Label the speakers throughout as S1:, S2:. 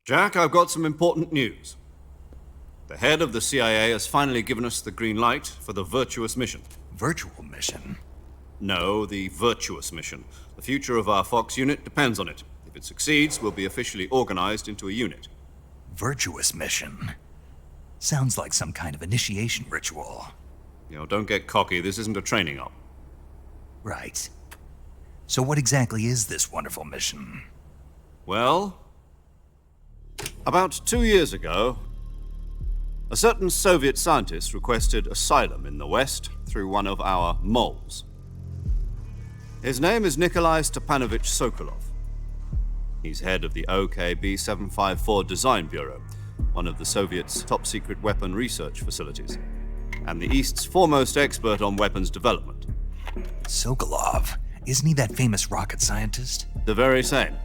S1: Jack, I've got some important news. The head of the CIA has finally given us the green light for the virtuous mission.
S2: Virtual mission?
S1: No, the virtuous mission. The future of our Fox unit depends on it. If it succeeds, we'll be officially organized into a unit.
S2: Virtuous mission? Sounds like some kind of initiation ritual.
S1: Don't get cocky. This isn't a training op.
S2: Right. So what exactly is this wonderful mission?
S1: Well, about 2 years ago, a certain Soviet scientist requested asylum in the West through one of our moles. His name is Nikolai Stepanovich Sokolov. He's head of the OKB 754 Design Bureau, one of the Soviets' top-secret weapon research facilities, and the East's foremost expert on weapons development.
S2: Sokolov? Isn't he that famous rocket scientist?
S1: The very same.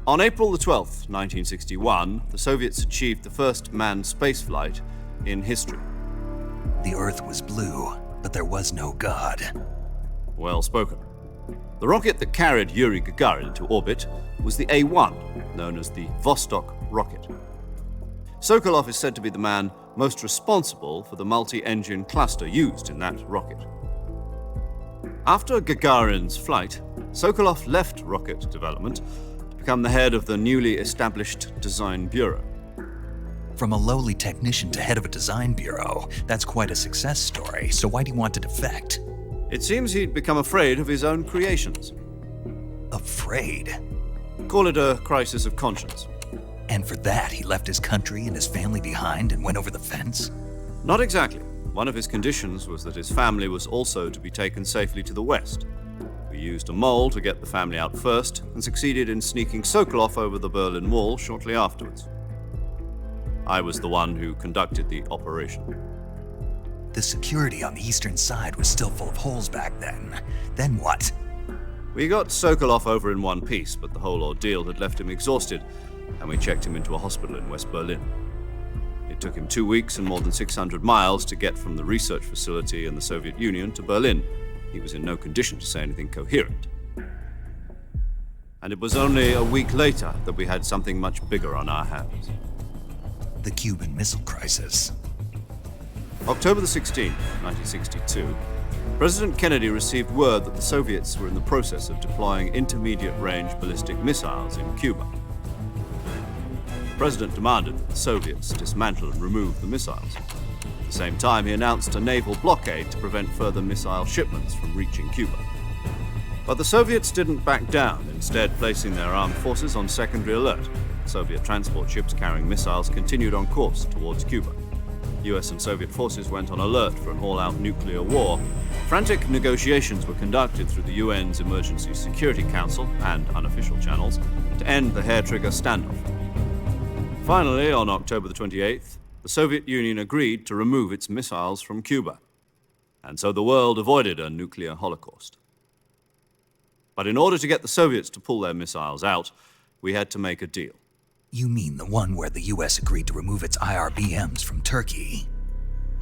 S1: On April the 12th, 1961, the Soviets achieved the first manned spaceflight in history.
S2: The Earth was blue, but there was no God.
S1: Well spoken. The rocket that carried Yuri Gagarin to orbit was the A-1, known as the Vostok rocket. Sokolov is said to be the man most responsible for the multi-engine cluster used in that rocket. After Gagarin's flight, Sokolov left rocket development to become the head of the newly established Design Bureau.
S2: From a lowly technician to head of a design bureau, that's quite a success story, so why do you want to defect?
S1: It seems he'd become afraid of his own creations.
S2: Afraid?
S1: Call it a crisis of conscience.
S2: And for that, he left his country and his family behind and went over the fence?
S1: Not exactly. One of his conditions was that his family was also to be taken safely to the West. We used a mole to get the family out first and succeeded in sneaking Sokolov over the Berlin Wall shortly afterwards. I was the one who conducted the operation.
S2: The security on the eastern side was still full of holes back then. Then what?
S1: We got Sokolov over in one piece, but the whole ordeal had left him exhausted, and we checked him into a hospital in West Berlin. It took him 2 weeks and more than 600 miles to get from the research facility in the Soviet Union to Berlin. He was in no condition to say anything coherent. And it was only a week later that we had something much bigger on our hands.
S2: The Cuban Missile Crisis.
S1: October the 16th, 1962, President Kennedy received word that the Soviets were in the process of deploying intermediate-range ballistic missiles in Cuba. The president demanded that the Soviets dismantle and remove the missiles. At the same time, he announced a naval blockade to prevent further missile shipments from reaching Cuba. But the Soviets didn't back down, instead placing their armed forces on secondary alert. Soviet transport ships carrying missiles continued on course towards Cuba. US and Soviet forces went on alert for an all-out nuclear war. Frantic negotiations were conducted through the UN's Emergency Security Council and unofficial channels to end the hair-trigger standoff. Finally, on October the 28th, the Soviet Union agreed to remove its missiles from Cuba. And so the world avoided a nuclear holocaust. But in order to get the Soviets to pull their missiles out, we had to make a deal.
S2: You mean the one where the US agreed to remove its IRBMs from Turkey?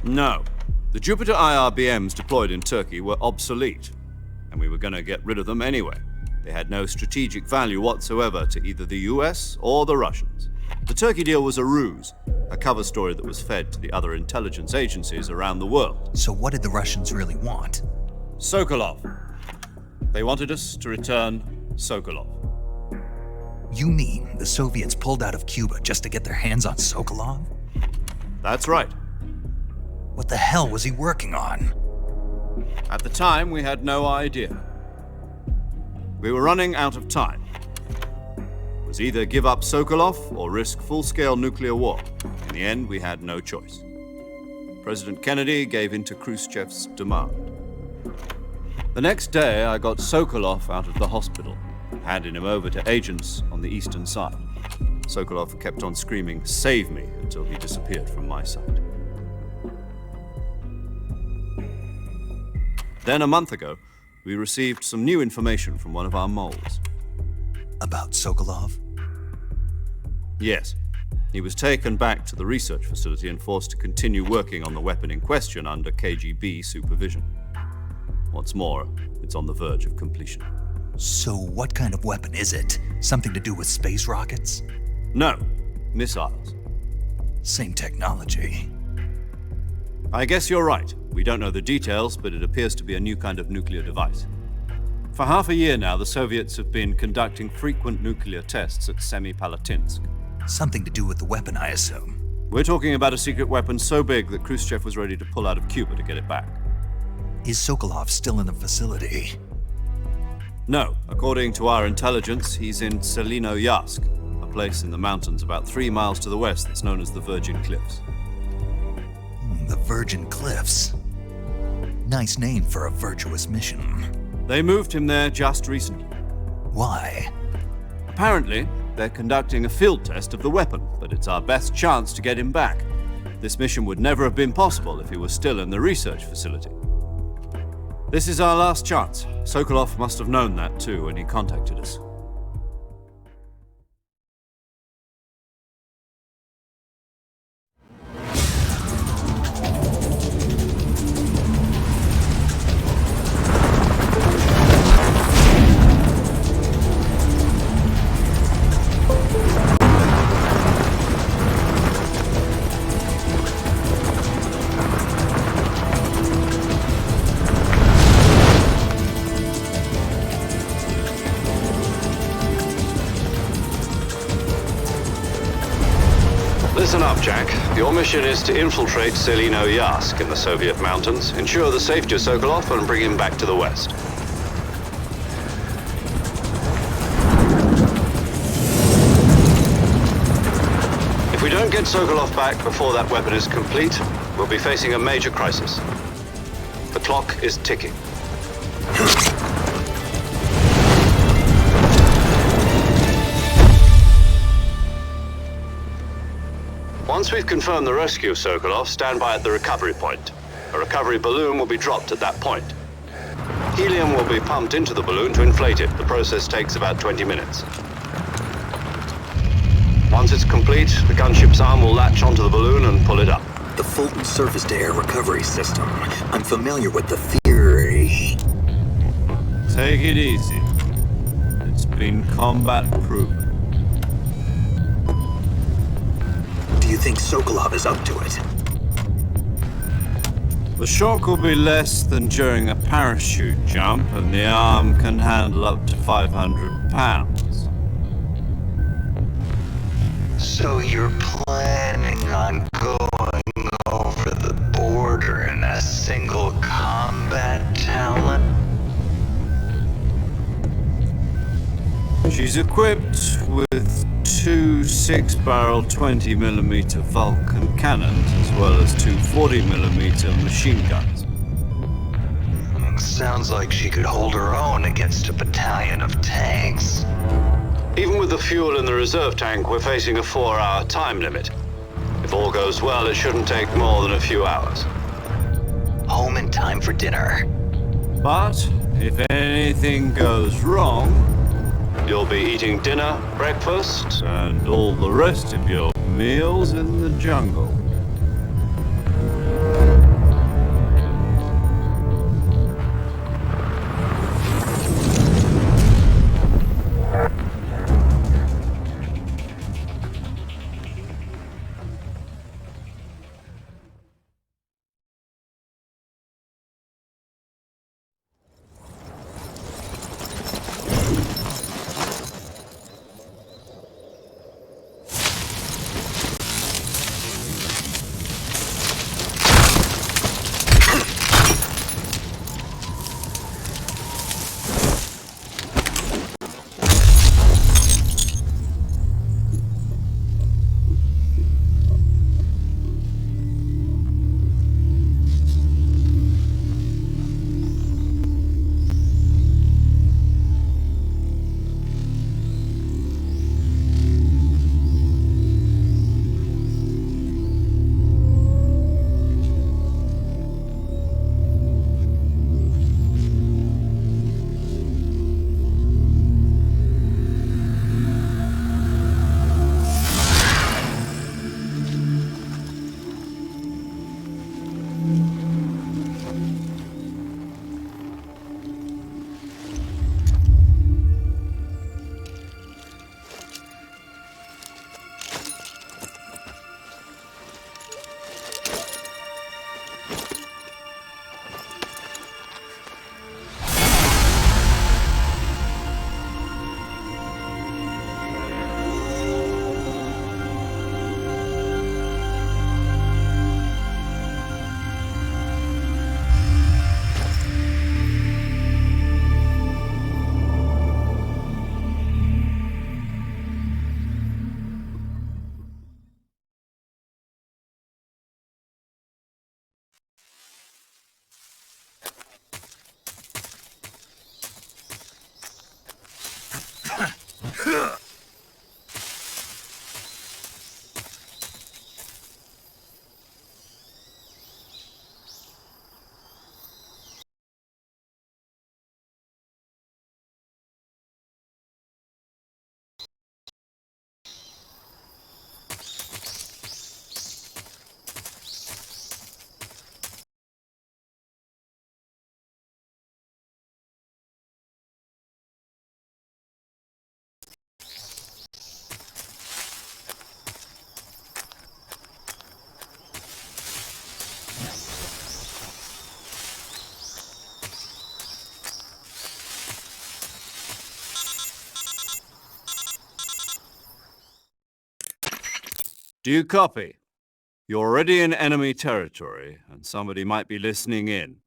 S1: No. The Jupiter IRBMs deployed in Turkey were obsolete, and we were going to get rid of them anyway. They had no strategic value whatsoever to either the US or the Russians. The Turkey deal was a ruse, a cover story that was fed to the other intelligence agencies around the world.
S2: So what did the Russians really want?
S1: Sokolov. They wanted us to return Sokolov.
S2: You mean the Soviets pulled out of Cuba just to get their hands on Sokolov?
S1: That's right.
S2: What the hell was he working on?
S1: At the time, we had no idea. We were running out of time. It was either give up Sokolov or risk full-scale nuclear war. In the end, we had no choice. President Kennedy gave in to Khrushchev's demand. The next day, I got Sokolov out of the hospital, handed him over to agents on the eastern side. Sokolov kept on screaming, "Save me," until he disappeared from my sight. Then, a month ago, we received some new information from one of our moles.
S2: About Sokolov?
S1: Yes. He was taken back to the research facility and forced to continue working on the weapon in question under KGB supervision. What's more, it's on the verge of completion.
S2: So what kind of weapon is it? Something to do with space rockets?
S1: No, missiles.
S2: Same technology.
S1: I guess you're right. We don't know the details, but it appears to be a new kind of nuclear device. For half a year now, the Soviets have been conducting frequent nuclear tests at Semipalatinsk.
S2: Something to do with the weapon, I assume.
S1: We're talking about a secret weapon so big that Khrushchev was ready to pull out of Cuba to get it back.
S2: Is Sokolov still in the facility?
S1: No, according to our intelligence, he's in Selino-Yarsk, a place in the mountains about 3 miles to the west that's known as the Virgin Cliffs.
S2: The Virgin Cliffs. Nice name for a virtuous mission.
S1: They moved him there just recently.
S2: Why?
S1: Apparently, they're conducting a field test of the weapon, but it's our best chance to get him back. This mission would never have been possible if he was still in the research facility. This is our last chance. Sokolov must have known that too when he contacted us. Listen up, Jack. Your mission is to infiltrate Selino-Yarsk in the Soviet mountains, ensure the safety of Sokolov, and bring him back to the West. If we don't get Sokolov back before that weapon is complete, we'll be facing a major crisis. The clock is ticking. Once we've confirmed the rescue of Sokolov, stand by at the recovery point. A recovery balloon will be dropped at that point. Helium will be pumped into the balloon to inflate it. The process takes about 20 minutes. Once it's complete, the gunship's arm will latch onto the balloon and pull it up.
S3: The Fulton surface-to-air recovery system. I'm familiar with the theory.
S1: Take it easy. It's been combat-proven.
S3: Do you think Sokolov is up to it?
S1: The shock will be less than during a parachute jump, and the arm can handle up to 500 pounds.
S3: So you're planning on going over the border in a single combat talent?
S1: She's equipped with 2 6-barrel 20mm Vulcan cannons, as well as 2 40mm machine guns.
S3: Sounds like she could hold her own against a battalion of tanks.
S1: Even with the fuel in the reserve tank, we're facing a 4-hour time limit. If all goes well, it shouldn't take more than a few hours.
S3: Home in time for dinner.
S1: But if anything goes wrong, you'll be eating dinner, breakfast, and all the rest of your meals in the jungle. Do you copy? You're already in enemy territory, and somebody might be listening in.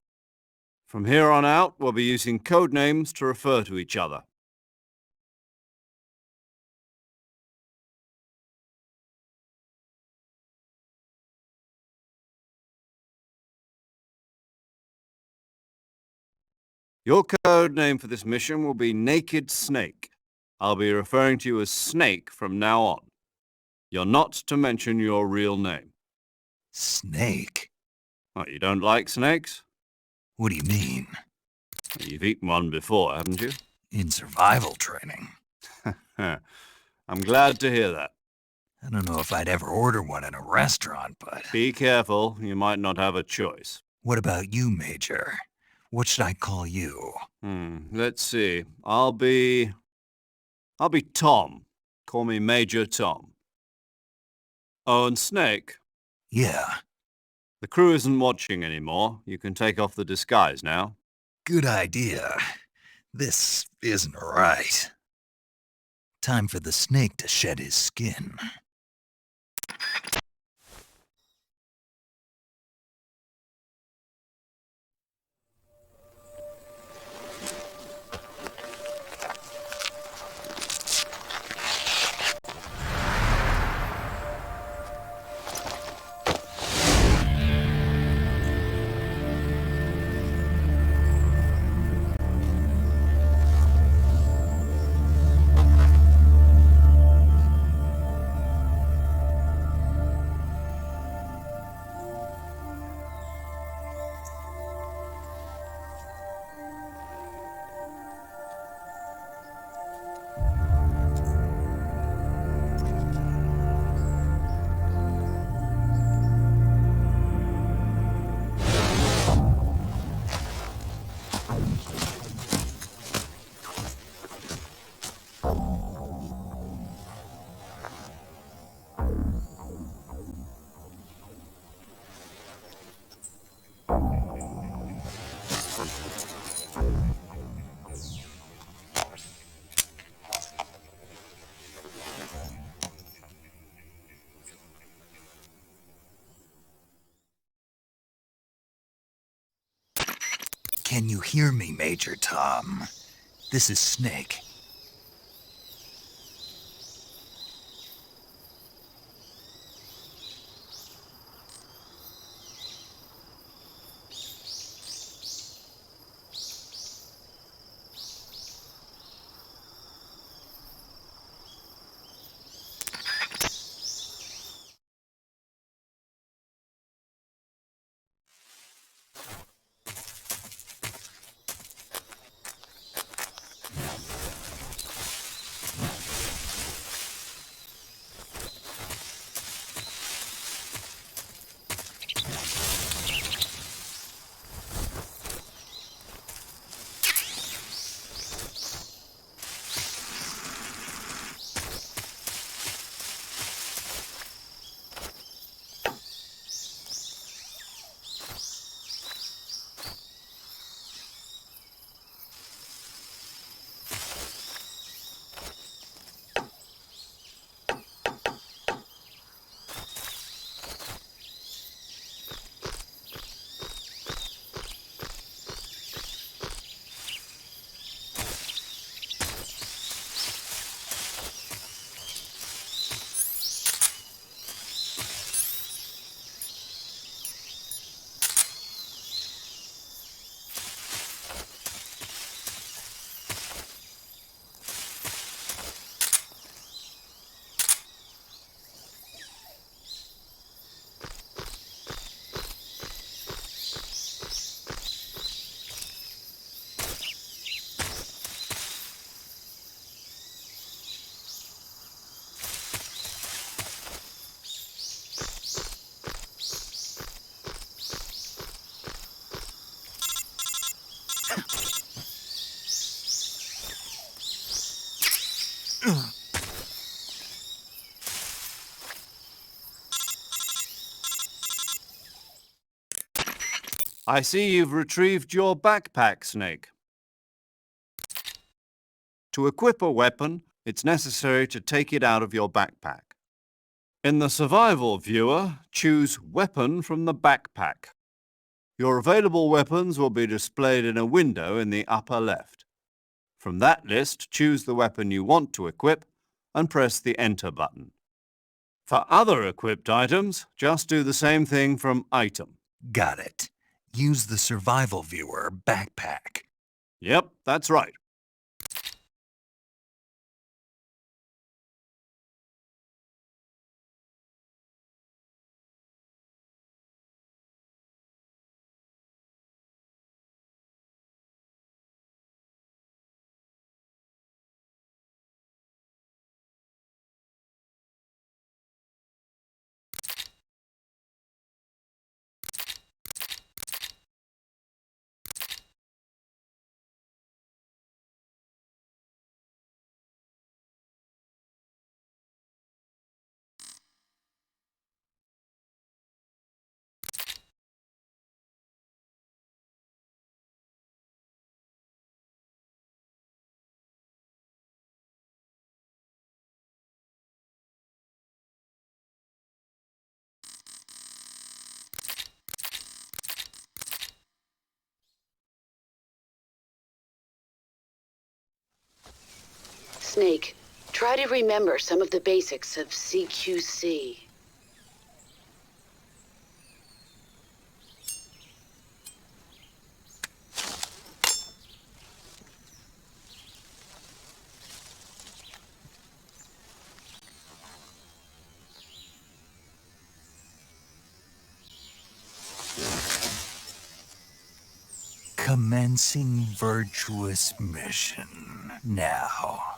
S1: From here on out, we'll be using code names to refer to each other. Your code name for this mission will be Naked Snake. I'll be referring to you as Snake from now on. You're not to mention your real name.
S2: Snake?
S1: Oh, you don't like snakes?
S2: What do you mean?
S1: You've eaten one before, haven't you?
S2: In survival training?
S1: I'm glad to hear that.
S2: I don't know if I'd ever order one in a restaurant, but...
S1: Be careful, you might not have a choice.
S2: What about you, Major? What should I call you?
S1: Let's see. I'll be Tom. Call me Major Tom. Oh, and Snake.
S2: Yeah,
S1: The crew isn't watching anymore. You can take off the disguise now.
S2: good idea. This isn't right. Time for the snake to shed his skin. Can you hear me, Major Tom? This is Snake.
S1: I see you've retrieved your backpack, Snake. To equip a weapon, it's necessary to take it out of your backpack. In the survival viewer, choose Weapon from the backpack. Your available weapons will be displayed in a window in the upper left. From that list, choose the weapon you want to equip and press the Enter button. For other equipped items, just do the same thing from Item.
S2: Got it. Use the survival viewer backpack.
S1: Yep, that's right.
S4: Snake, try to remember some of the basics of CQC.
S2: Commencing virtuous mission now.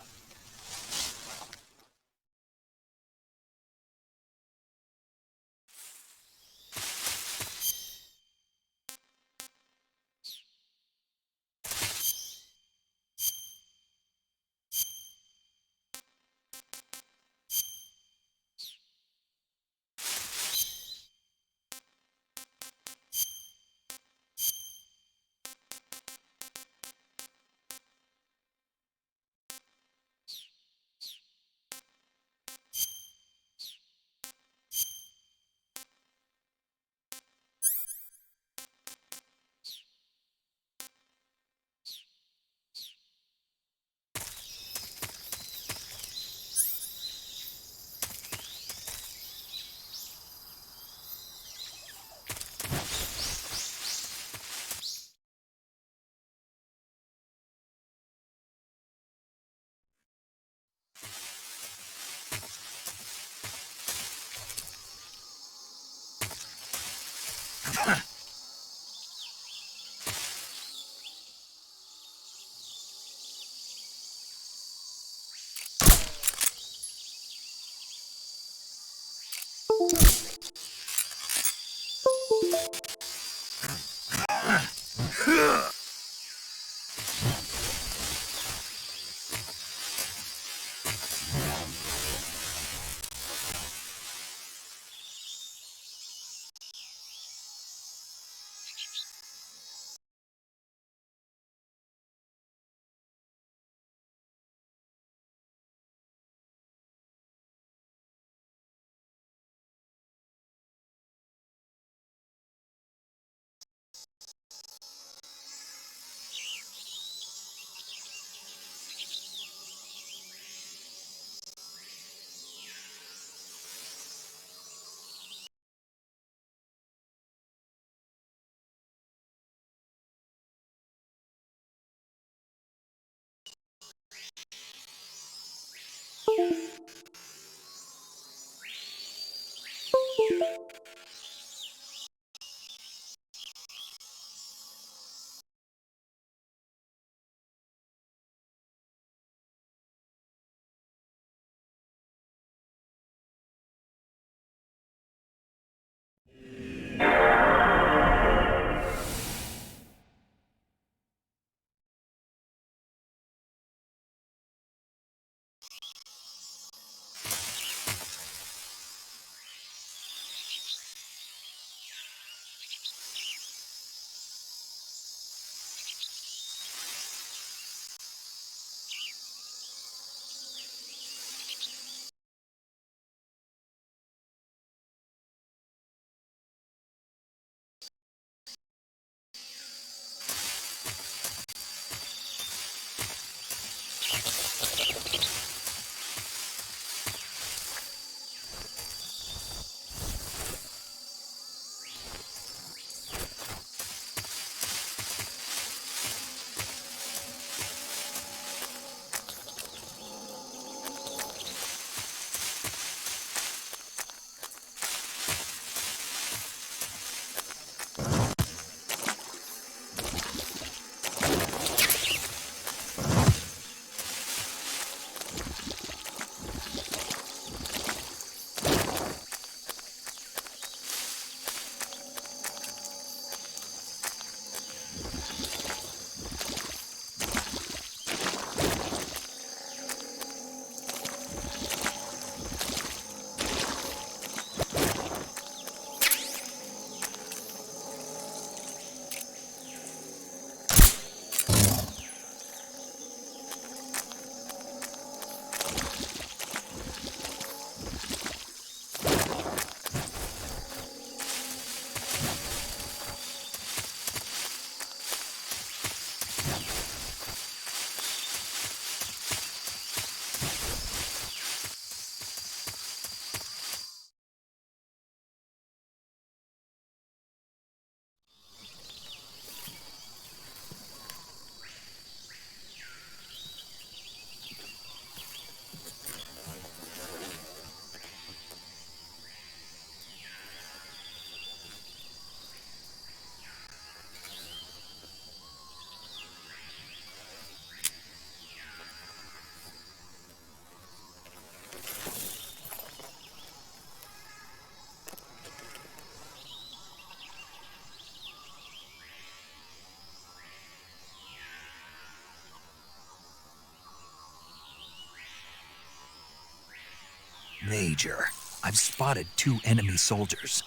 S2: Major, I've spotted 2 enemy soldiers.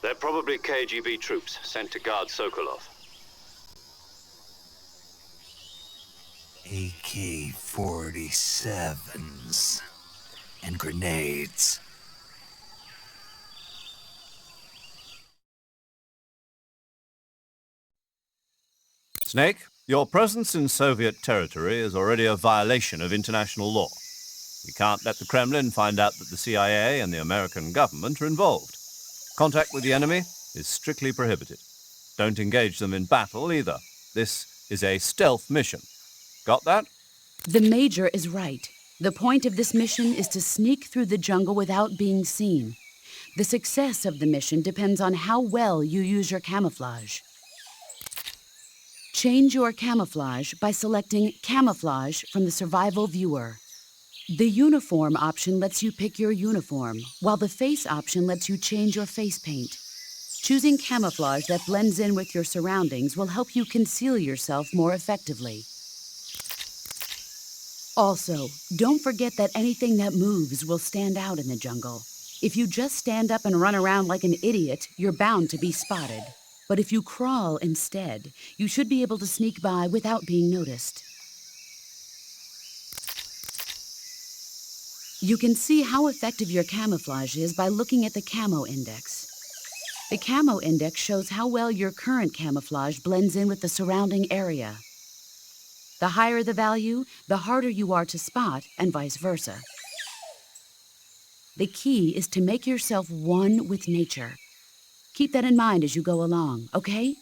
S1: They're probably KGB troops sent to guard Sokolov.
S2: AK-47s and grenades.
S1: Snake, your presence in Soviet territory is already a violation of international law. We can't let the Kremlin find out that the CIA and the American government are involved. Contact with the enemy is strictly prohibited. Don't engage them in battle either. This is a stealth mission. Got that?
S4: The Major is right. The point of this mission is to sneak through the jungle without being seen. The success of the mission depends on how well you use your camouflage. Change your camouflage by selecting Camouflage from the Survival Viewer. The Uniform option lets you pick your uniform, while the Face option lets you change your face paint. Choosing camouflage that blends in with your surroundings will help you conceal yourself more effectively. Also, don't forget that anything that moves will stand out in the jungle. If you just stand up and run around like an idiot, you're bound to be spotted. But if you crawl instead, you should be able to sneak by without being noticed. You can see how effective your camouflage is by looking at the Camo Index. The Camo Index shows how well your current camouflage blends in with the surrounding area. The higher the value, the harder you are to spot, and vice versa. The key is to make yourself one with nature. Keep that in mind as you go along, okay?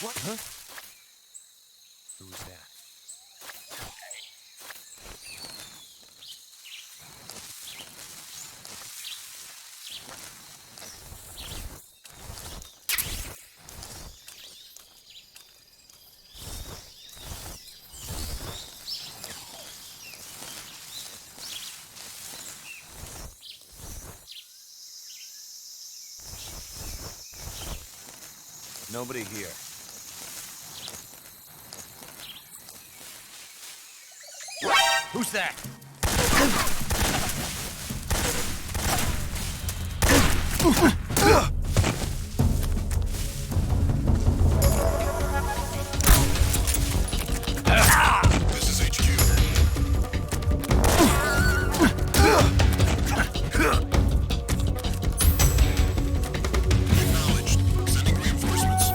S2: What? Huh? Who was that? Nobody here. Who's that?
S5: This is HQ. Acknowledged. Sending reinforcements.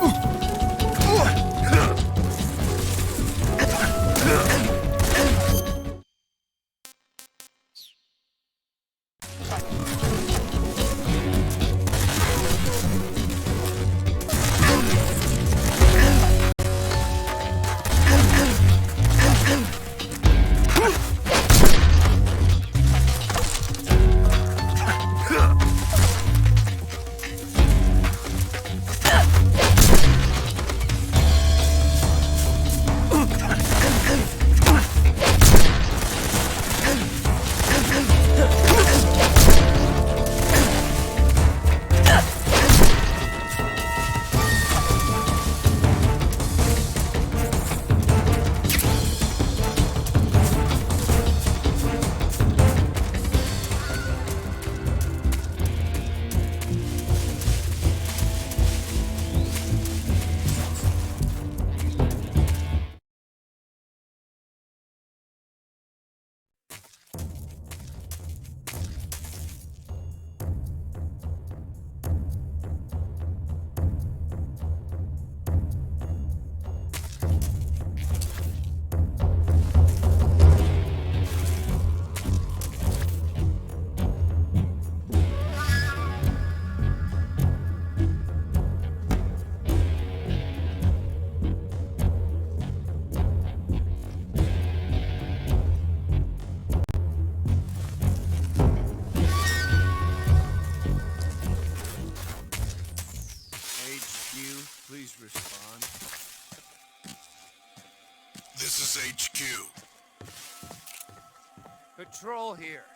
S6: Patrol here.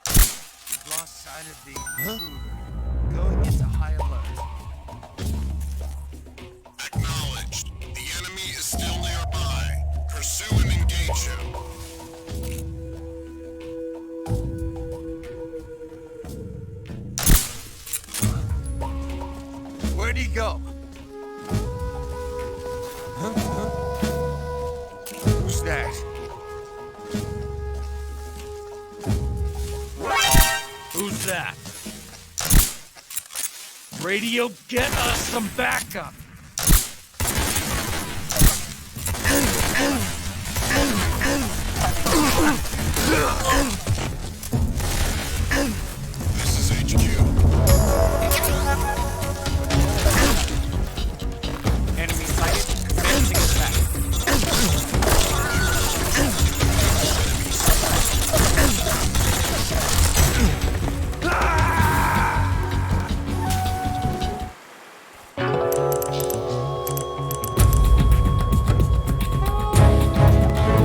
S6: We've lost sight of the intruder. Going into high alert.
S5: Acknowledged. The enemy is still nearby. Pursue and engage him.
S6: Where'd he go? Who's that? Who's that? Radio, get us some backup!
S5: This is HQ.
S6: Enemy sighted. Commencing attack.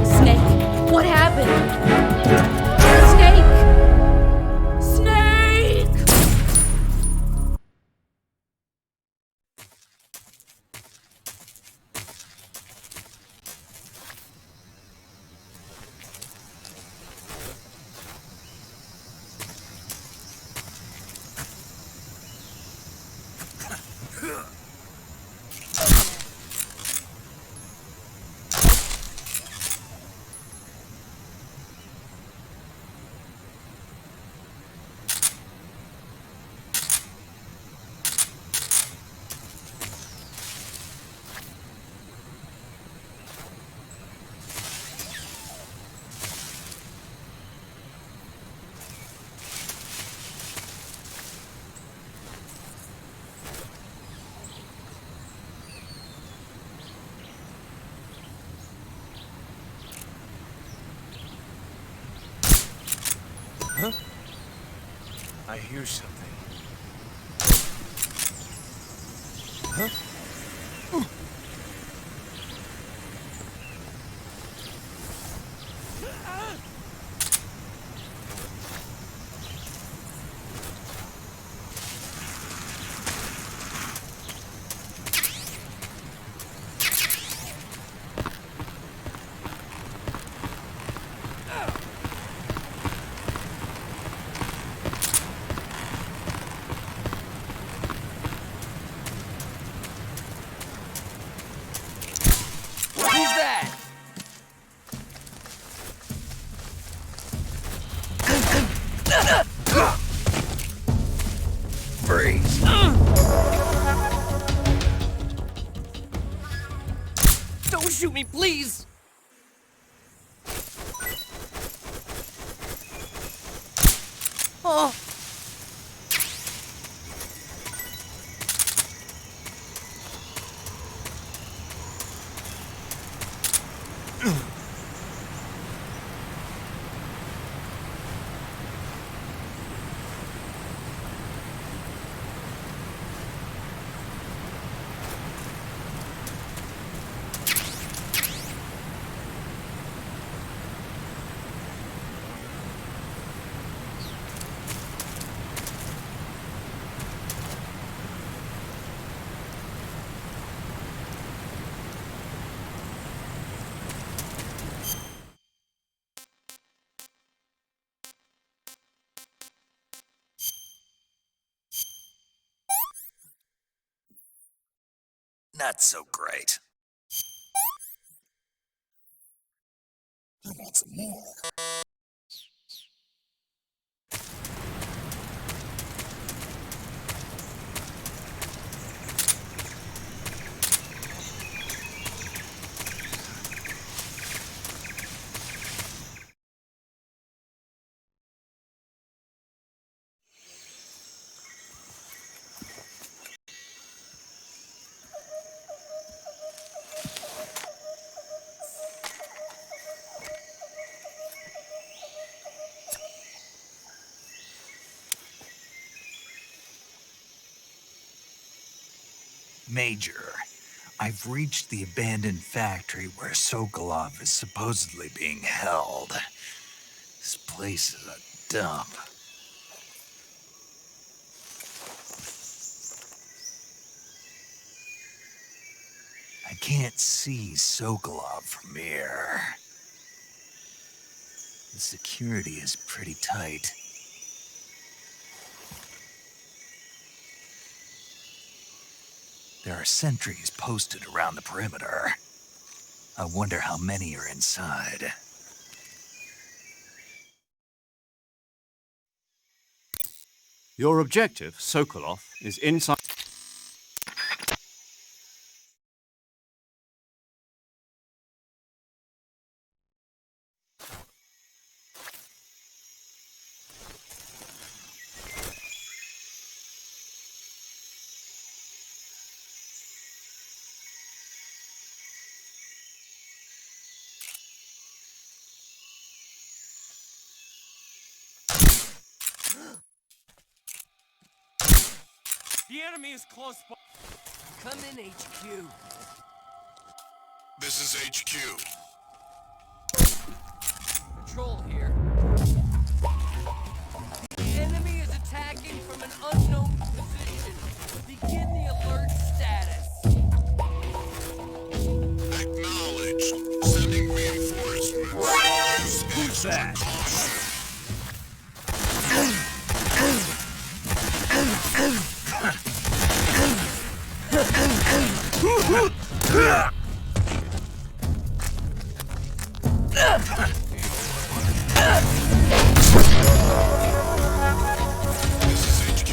S4: Snake, what happened? Snake! Snake!
S6: I hear something. Who's that?
S2: Freeze.
S6: Don't shoot me, please! Oh!
S2: Not so great.
S5: I want some more.
S2: Major, I've reached the abandoned factory where Sokolov is supposedly being held. This place is a dump. I can't see Sokolov from here. The security is pretty tight. There are sentries posted around the perimeter. I wonder how many are inside.
S1: Your objective, Sokolov, is inside.
S6: The enemy is close by. Come in, HQ.
S5: This is HQ.
S6: Patrol here. The enemy is attacking from an unknown position. Begin the alert status.
S5: Acknowledged. Sending reinforcements.
S6: Who's that?
S5: This is HQ.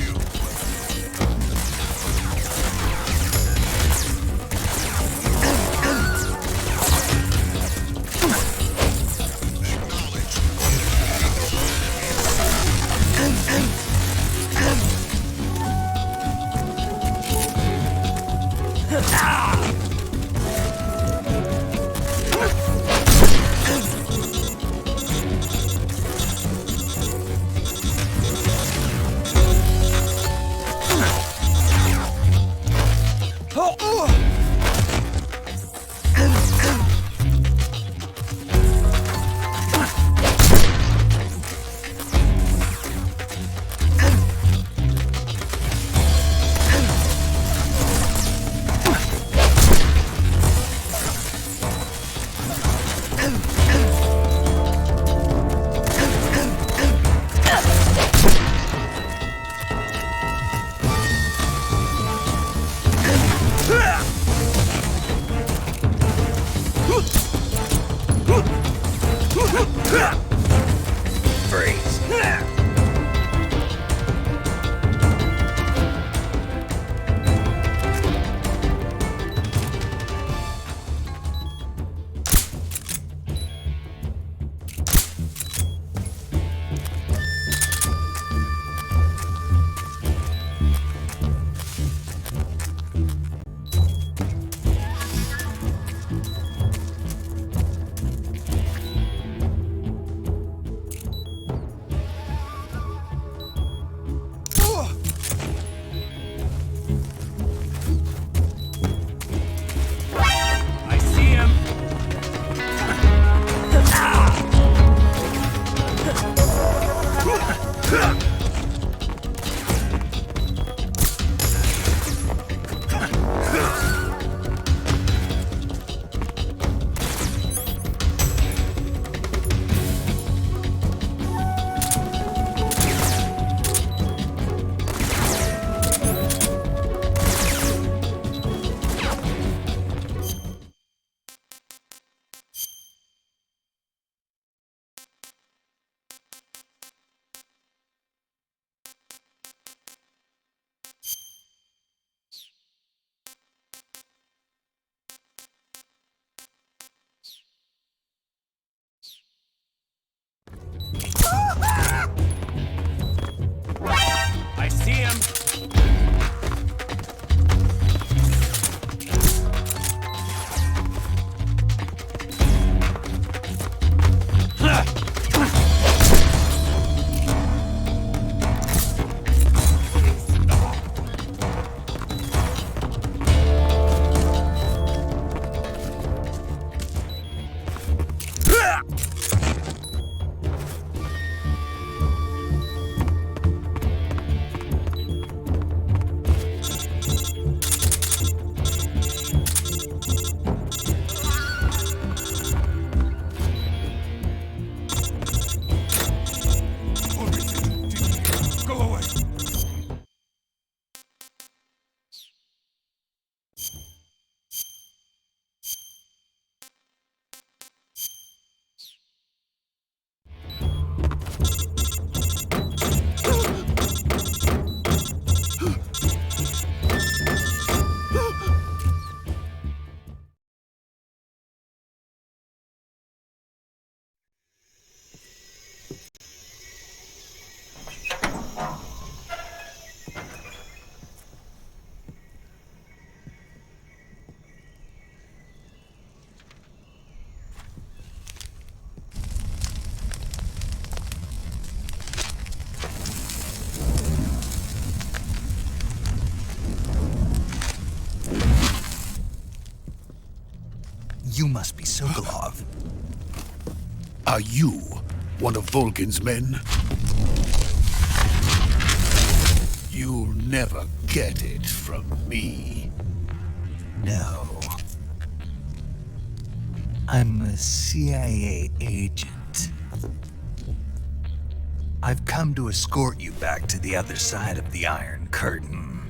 S2: You must be Sokolov.
S7: Are you one of Volgin's men? You'll never get it from me.
S2: No. I'm a CIA agent. I've come to escort you back to the other side of the Iron Curtain.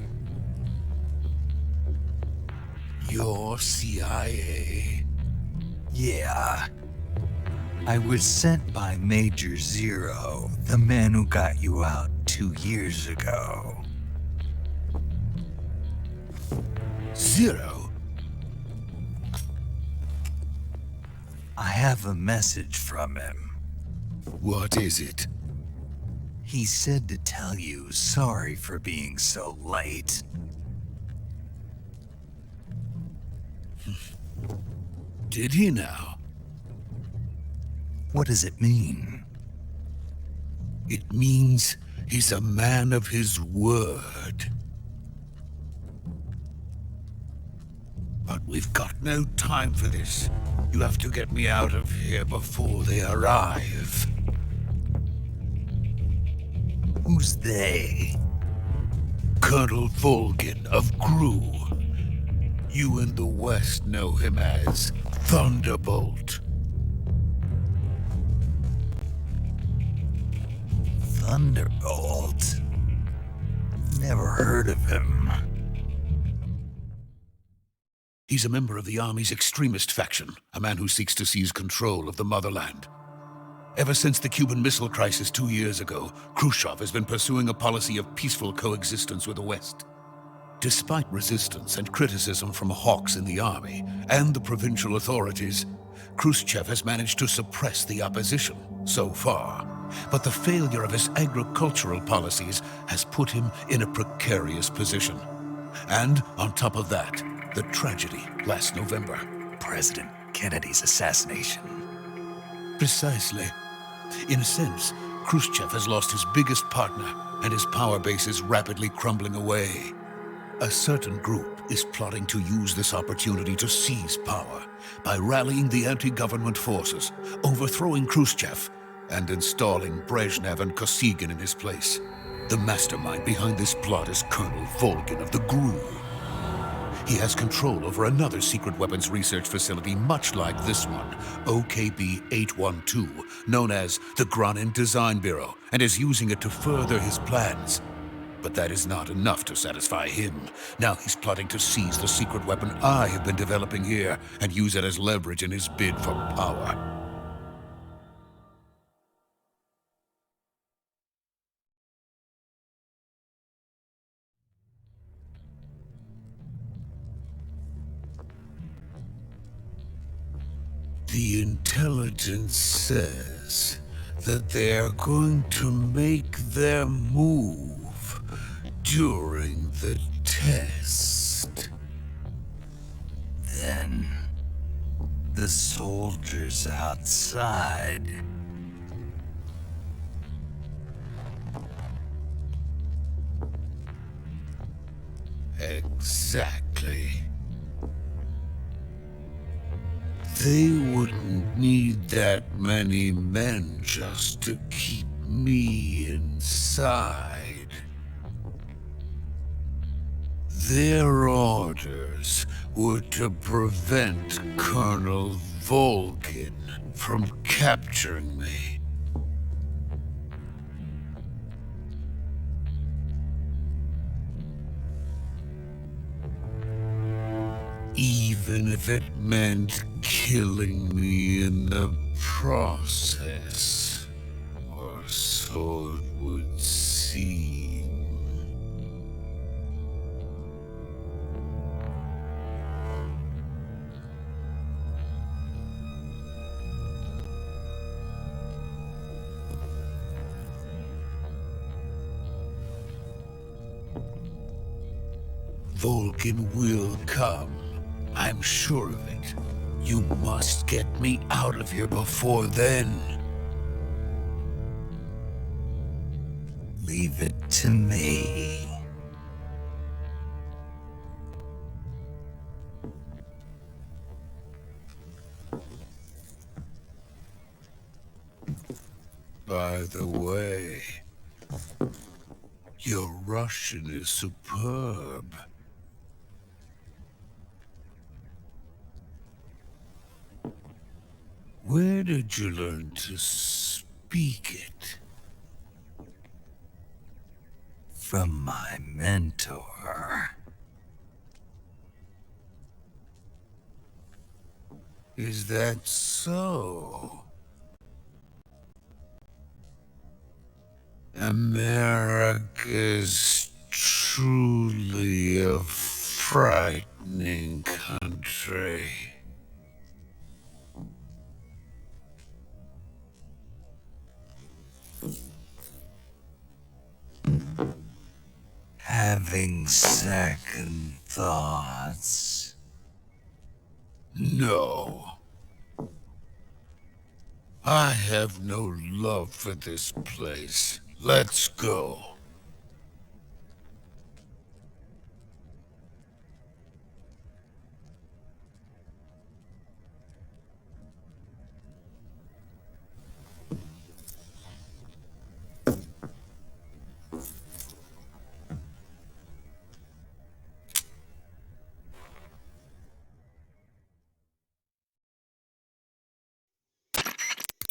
S7: You're CIA?
S2: Yeah. I was sent by Major Zero, the man who got you out 2 years ago.
S7: Zero?
S2: I have a message from him.
S7: What is it?
S2: He said to tell you sorry for being so late.
S7: Did he now?
S2: What does it mean?
S7: It means he's a man of his word. But we've got no time for this. You have to get me out of here before they arrive.
S2: Who's they?
S7: Colonel Volgin of GRU. You in the West know him as Thunderbolt.
S2: Thunderbolt? Never heard of him.
S7: He's a member of the Army's extremist faction, a man who seeks to seize control of the motherland. Ever since the Cuban Missile Crisis 2 years ago, Khrushchev has been pursuing a policy of peaceful coexistence with the West. Despite resistance and criticism from hawks in the army and the provincial authorities, Khrushchev has managed to suppress the opposition so far. But the failure of his agricultural policies has put him in a precarious position. And on top of that, the tragedy last November.
S2: President Kennedy's assassination.
S7: Precisely. In a sense, Khrushchev has lost his biggest partner, and his power base is rapidly crumbling away. A certain group is plotting to use this opportunity to seize power by rallying the anti-government forces, overthrowing Khrushchev, and installing Brezhnev and Kosygin in his place. The mastermind behind this plot is Colonel Volgin of the GRU. He has control over another secret weapons research facility much like this one, OKB-812, known as the Granin Design Bureau, and is using it to further his plans. But that is not enough to satisfy him. Now he's plotting to seize the secret weapon I have been developing here and use it as leverage in his bid for power. The intelligence says that they are going to make their move during the test.
S2: Then, the soldiers outside.
S7: Exactly. They wouldn't need that many men just to keep me inside. Their orders were to prevent Colonel Volgin from capturing me. Even if it meant killing me in the process, or so it would seem. Volgin will come. I'm sure of it. You must get me out of here before then.
S2: Leave it to me.
S7: By the way, your Russian is superb. Where did you learn to speak it?
S2: From my mentor.
S7: Is that so? America's truly a frightening country.
S2: Having second thoughts.
S7: No. I have no love for this place. Let's go.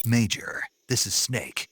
S2: Major, this is Snake.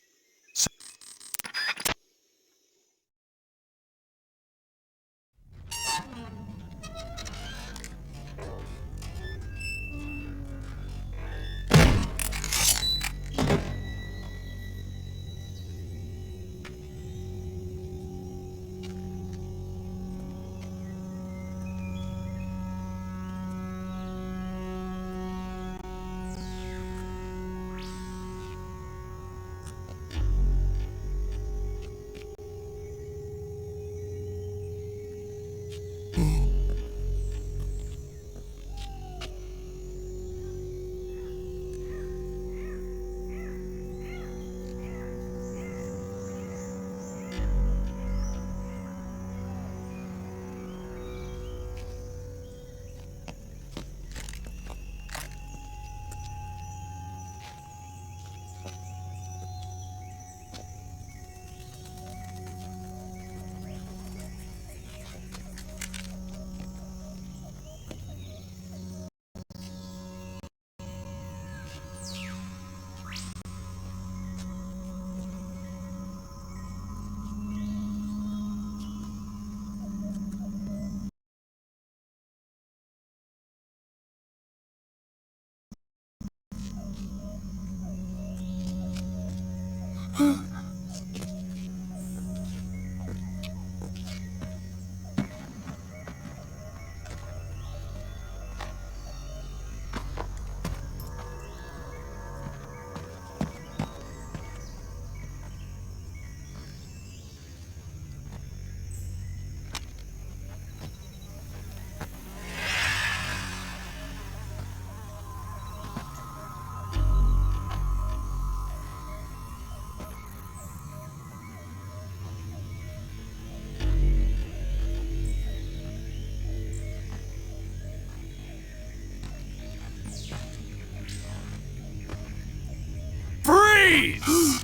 S7: Freeze!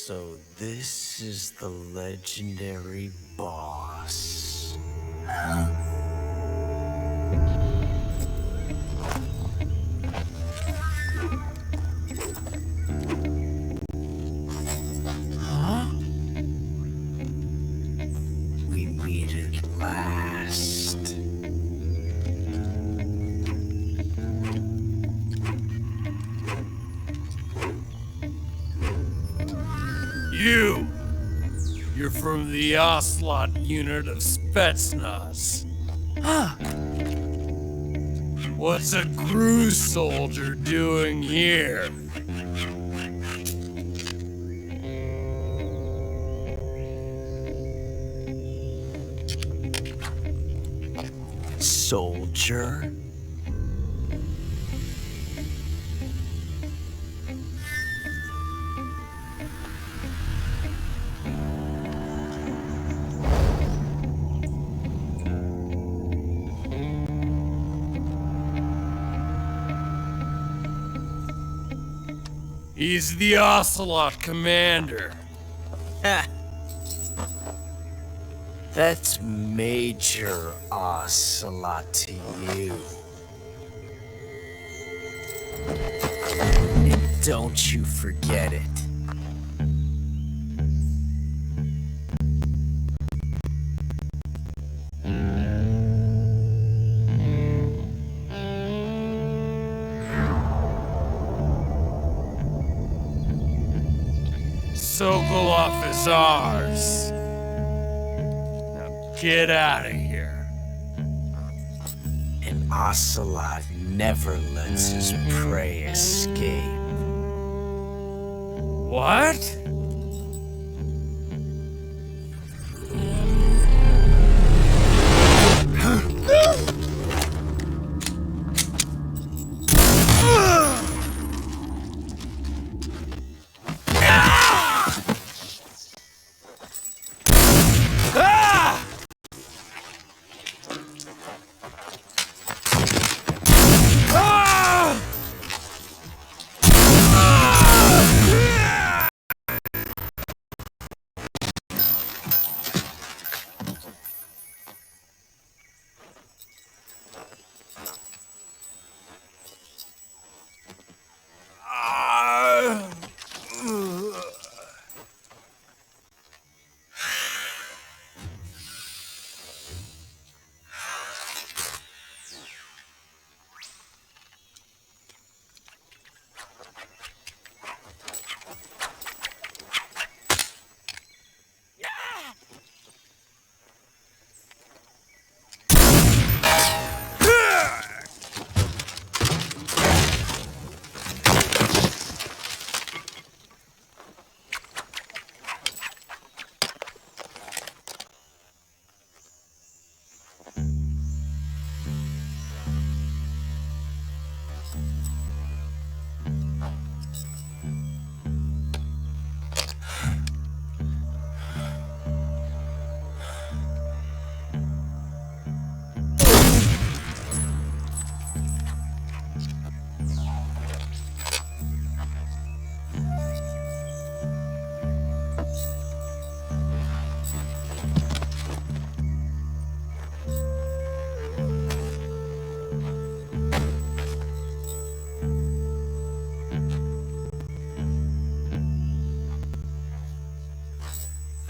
S8: So this is the legendary boss. We meet at last.
S6: You're from the Ocelot unit of Spetsnaz. What's a crew soldier doing here?
S8: Soldier?
S6: He's the Ocelot commander.
S8: Ha! That's Major Ocelot to you. And don't you forget it.
S6: Sokolov is ours. Now get out of here.
S8: And Ocelot never lets his prey escape.
S6: What?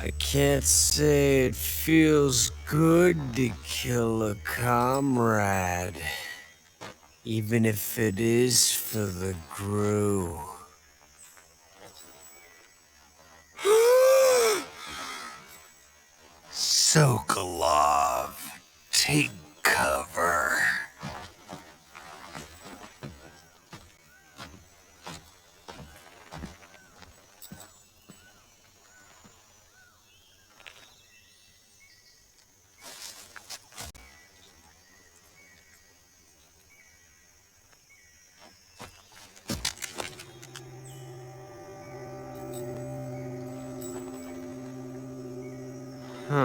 S8: I can't say it feels good to kill a comrade, even if it is for the Gru.
S2: Sokolov, take cover.
S8: You're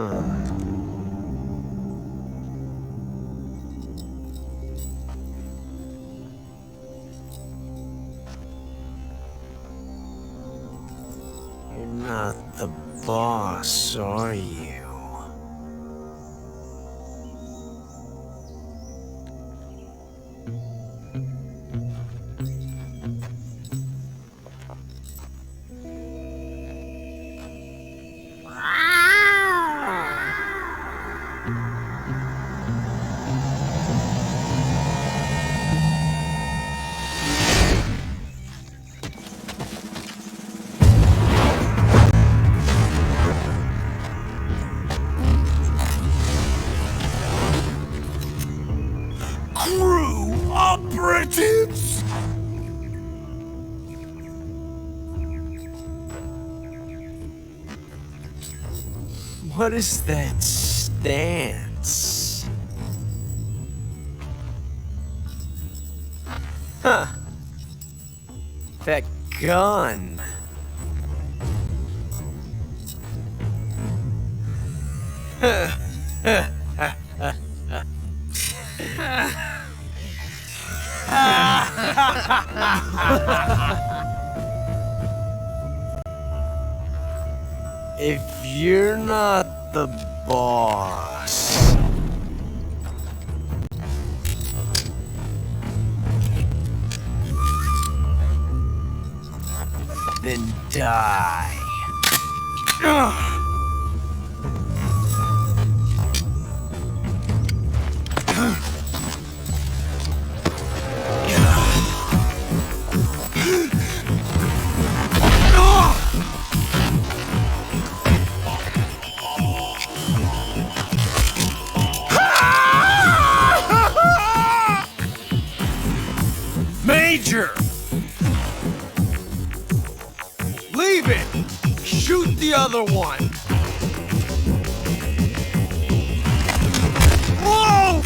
S8: not the boss, are you? What is that stance? Huh. That gun. If you're not the boss, then die. Major! Leave it! Shoot the other one! Whoa!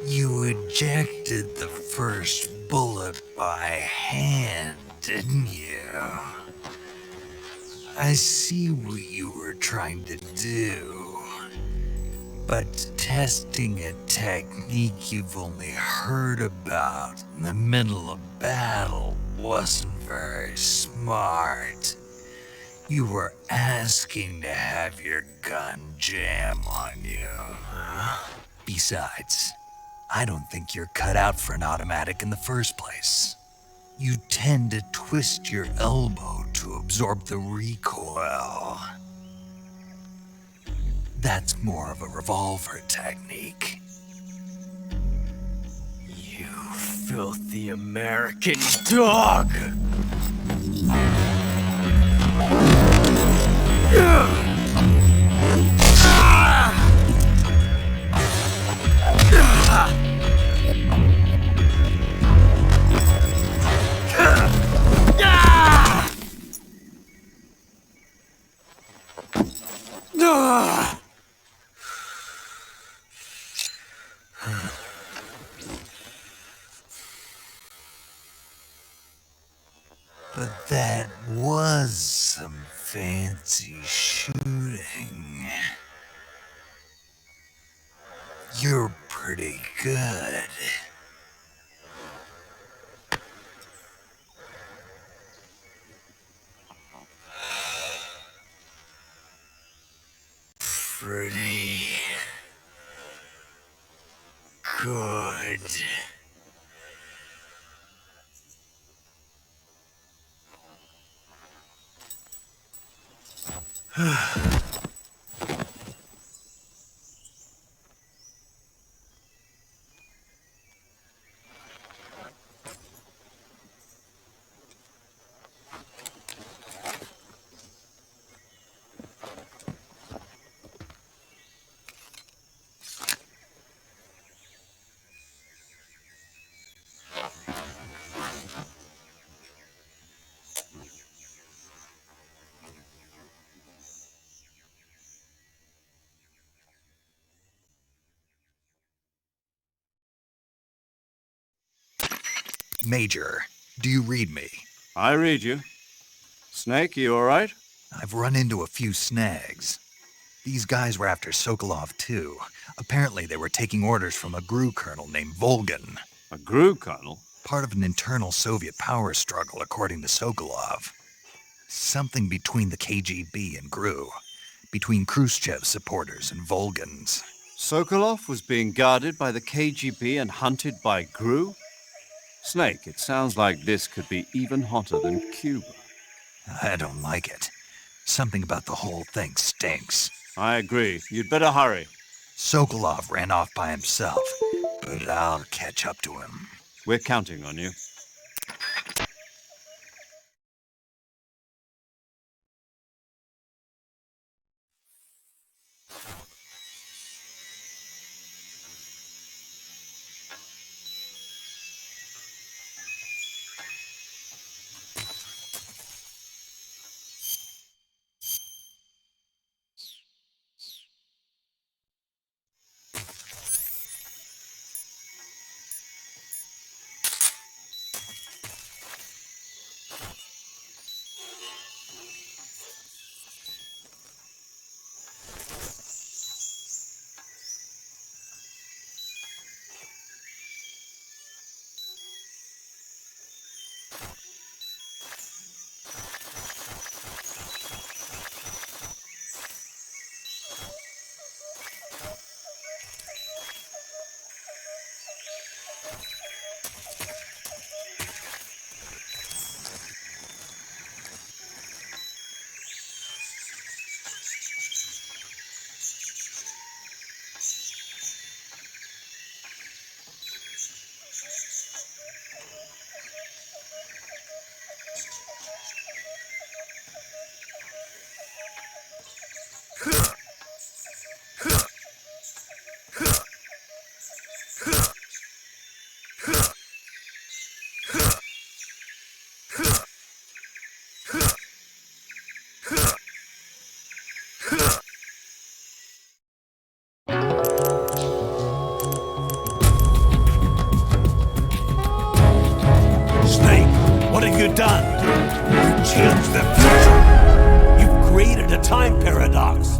S2: You ejected the first bullet by hand, didn't you? I see what you were trying to do. But testing a technique you've only heard about in the middle of battle wasn't very smart. You were asking to have your gun jam on you. Besides, I don't think you're cut out for an automatic in the first place. You tend to twist your elbow to absorb the recoil. That's more of a revolver technique.
S8: You filthy American dog!
S2: But that was some fancy shooting. You're pretty good.
S8: Pretty good.
S2: Major, do you read me?
S1: I read you. Snake, you all right?
S2: I've run into a few snags. These guys were after Sokolov too. Apparently they were taking orders from a GRU colonel named Volgan.
S1: A GRU colonel?
S2: Part of an internal Soviet power struggle, according to Sokolov. Something between the KGB and GRU. Between Khrushchev's supporters and Volgan's.
S1: Sokolov was being guarded by the KGB and hunted by GRU? Snake, it sounds like this could be even hotter than Cuba.
S2: I don't like it. Something about the whole thing stinks.
S1: I agree. You'd better hurry.
S2: Sokolov ran off by himself, but I'll catch up to him.
S1: We're counting on you.
S9: Snake, what have you done? You changed the future. You've created a time paradox.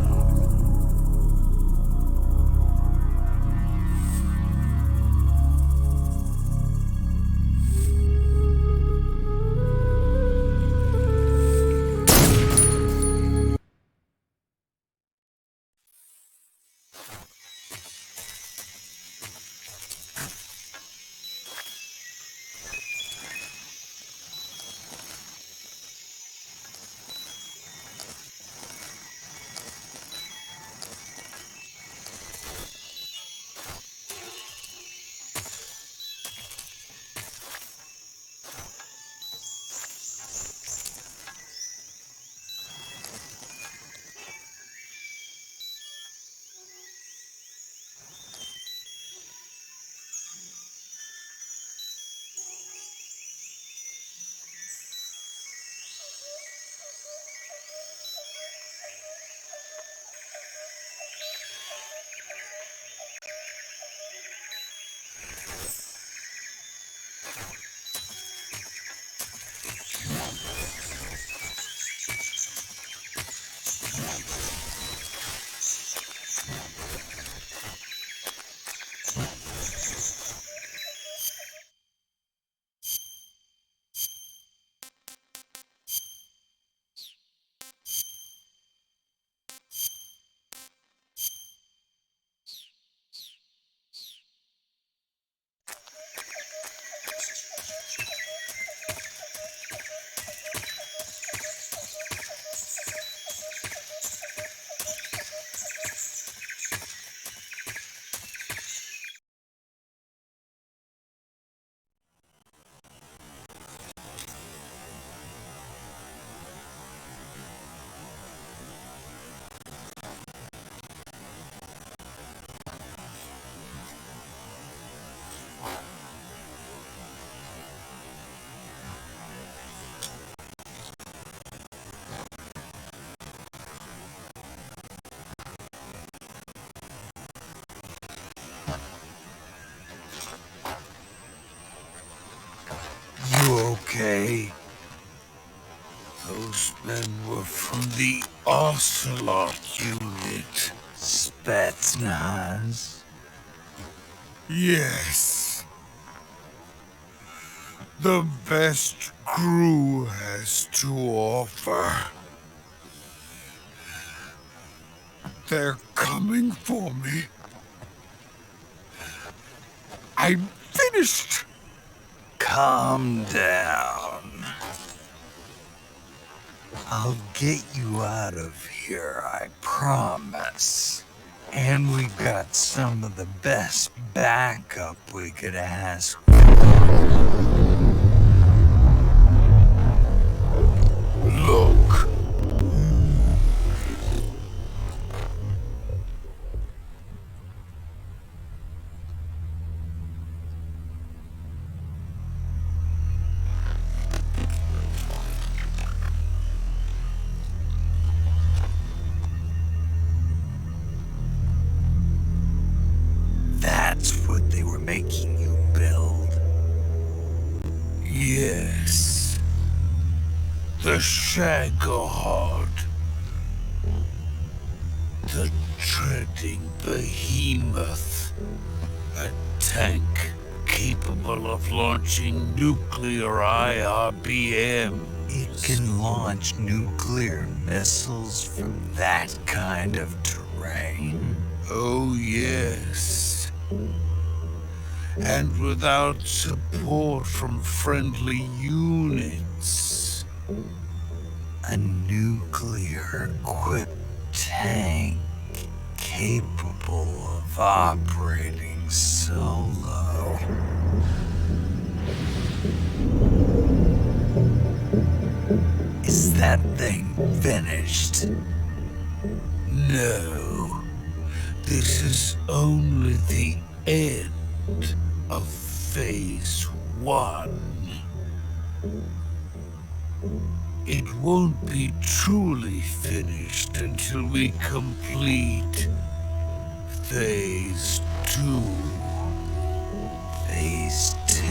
S2: okay? Those men were from the Ocelot unit. Spetsnaz? Yes. The best crew has to offer. They're coming for me. I'm finished. Calm down. I'll get you out of here, I promise. And we got some of the best backup we could ask for. Look. That's what they were making you build? Yes. The Shagahod. The treading behemoth. A tank capable of launching nuclear IRBM. It can launch nuclear missiles from that kind of terrain. Oh, yes. And without support from friendly units. A nuclear-equipped tank capable of operating solo. Is that thing finished? No. This is only the end of Phase 1. It won't be truly finished until we complete Phase 2. Phase 2.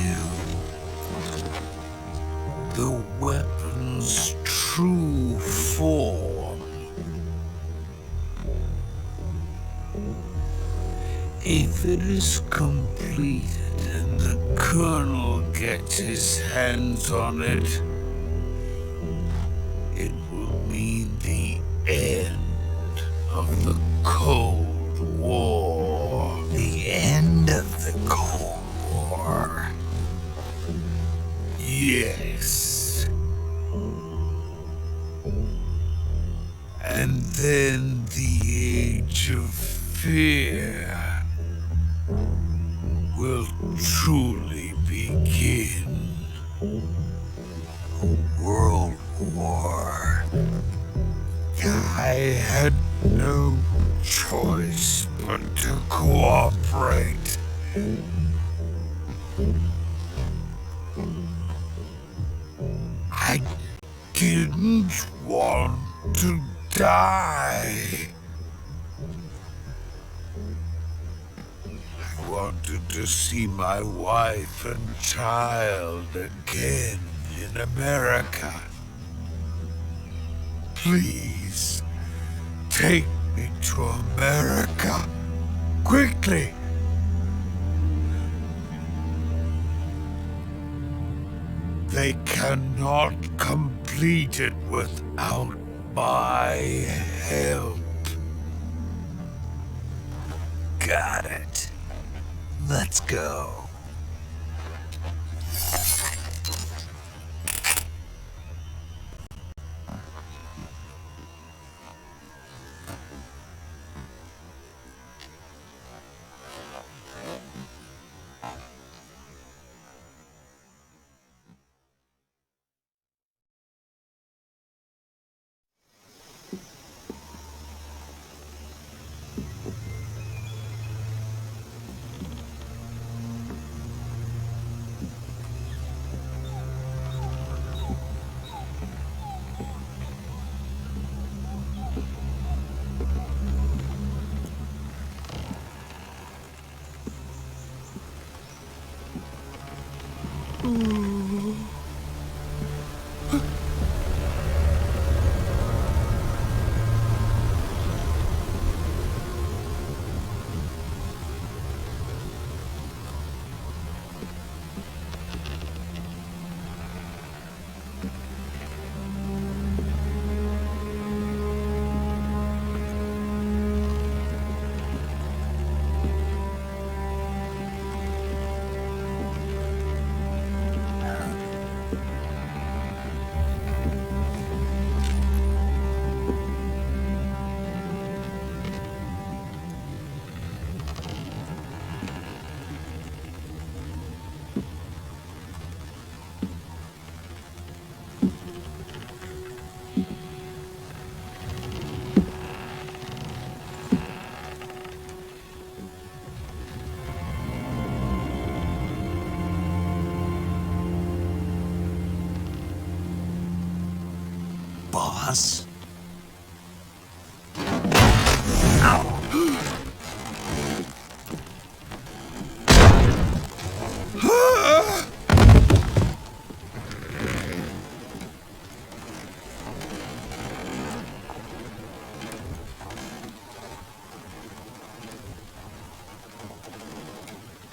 S2: The weapon's true form. If it is completed and the Colonel gets his hands on it, it will mean the end of the Cold War. The end of the Cold War? Yes. And then the Age of Fear will truly begin. A world war. I had no choice but to cooperate. I didn't want to die. I wanted to see my wife and child again in America. Please, take me to America. Quickly! They cannot complete it without my help. Got it. Let's go. boss?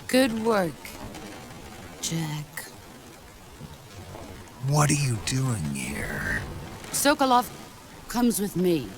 S4: Good work, Jack.
S2: What are you doing here?
S4: Sokolov comes with me.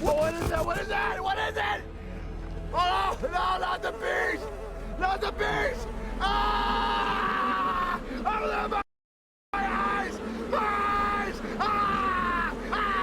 S10: What is that? What is that? What is it? Oh, no, not the beast! Not the beast! Ah! Oh, my eyes! My eyes! Ah! Ah!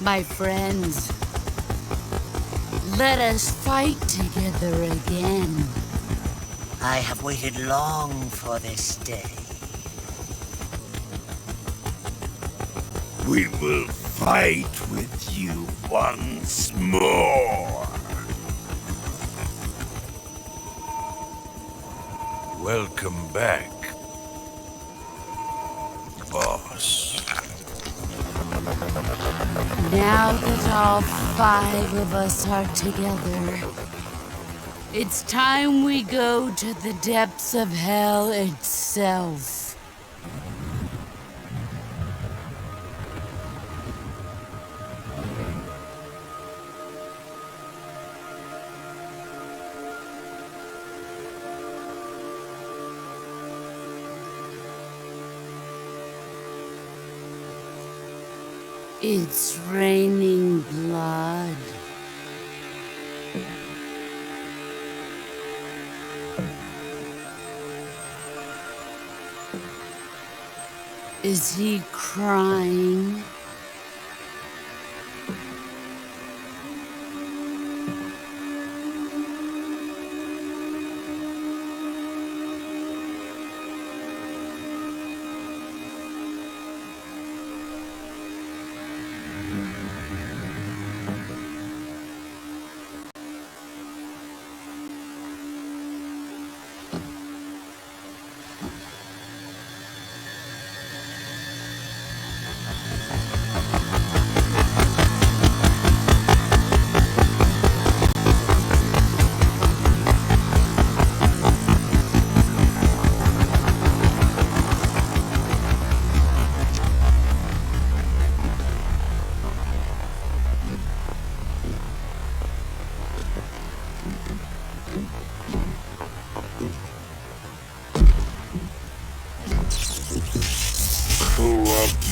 S4: My friends, let us fight together again.
S11: I have waited long for this day.
S9: We will fight with you once more. Welcome back, boss.
S4: Now that all 5 of us are together, it's time we go to the depths of hell itself. It's raining blood. Is he crying?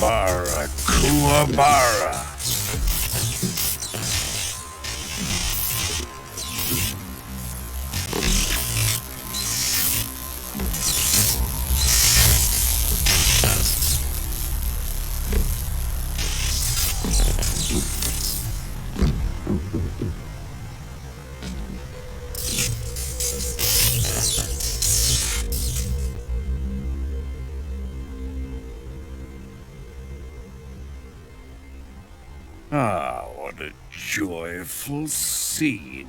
S2: Kuwabara. Ah, what a joyful scene.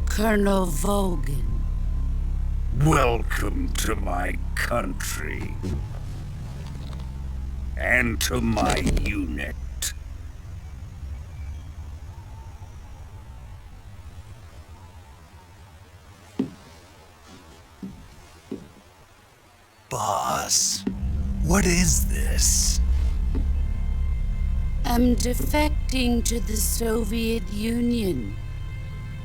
S4: Colonel Vogan.
S2: Welcome to my country. And to my unit. Boss, what is this?
S4: I'm defecting to the Soviet Union.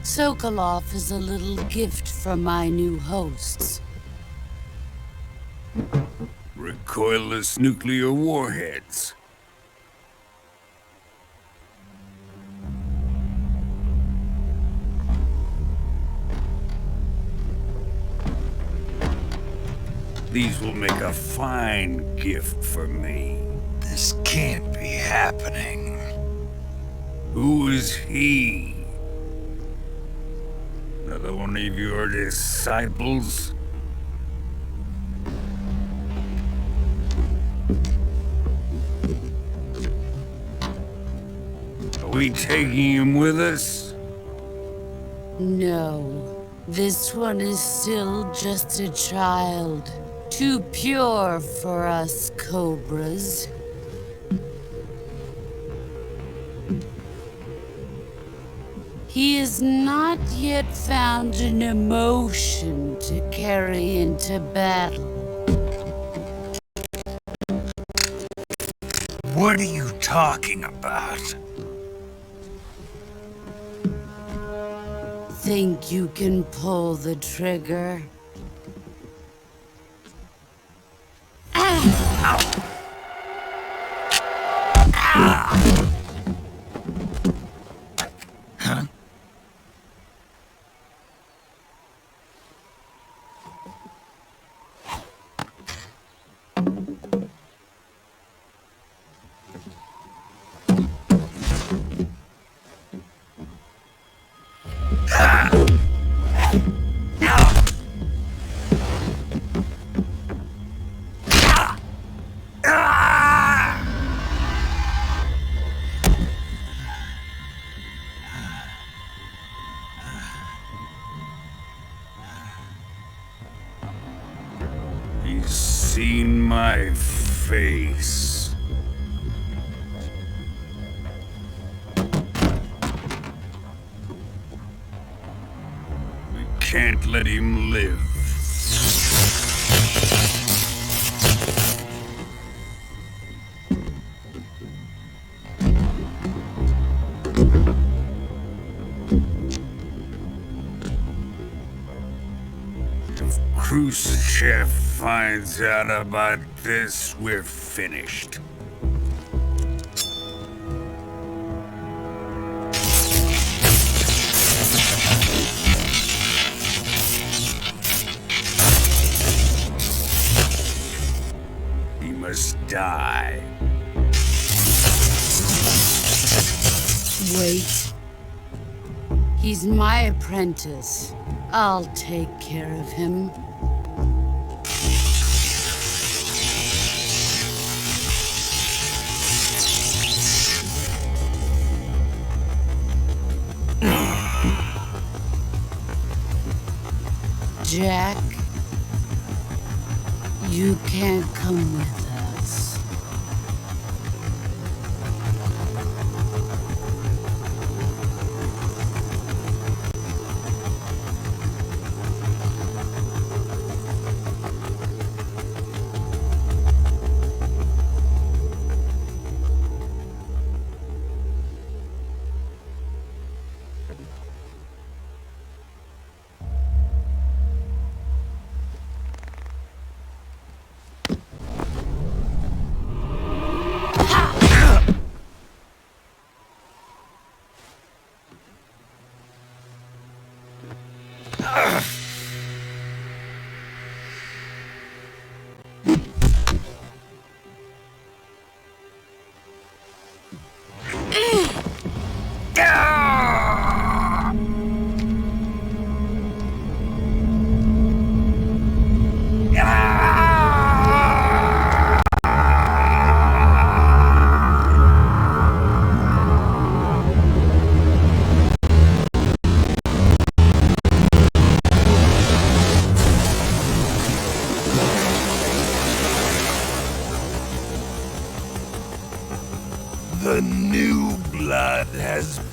S4: Sokolov is a little gift from my new hosts.
S2: Recoilless nuclear warheads. These will make a fine gift for me. This can't be happening. Who is he? Another one of your disciples? Are we taking him with us?
S4: No, this one is still just a child. Too pure for us cobras. He has not yet found an emotion to carry into battle.
S2: What are you talking about?
S4: Think you can pull the trigger?
S2: Huh? He's seen my face. We can't let him live. If Khrushchev finds out about this, we're finished. He must die.
S4: Wait. He's my apprentice. I'll take care of him. Jack, you can't come with us.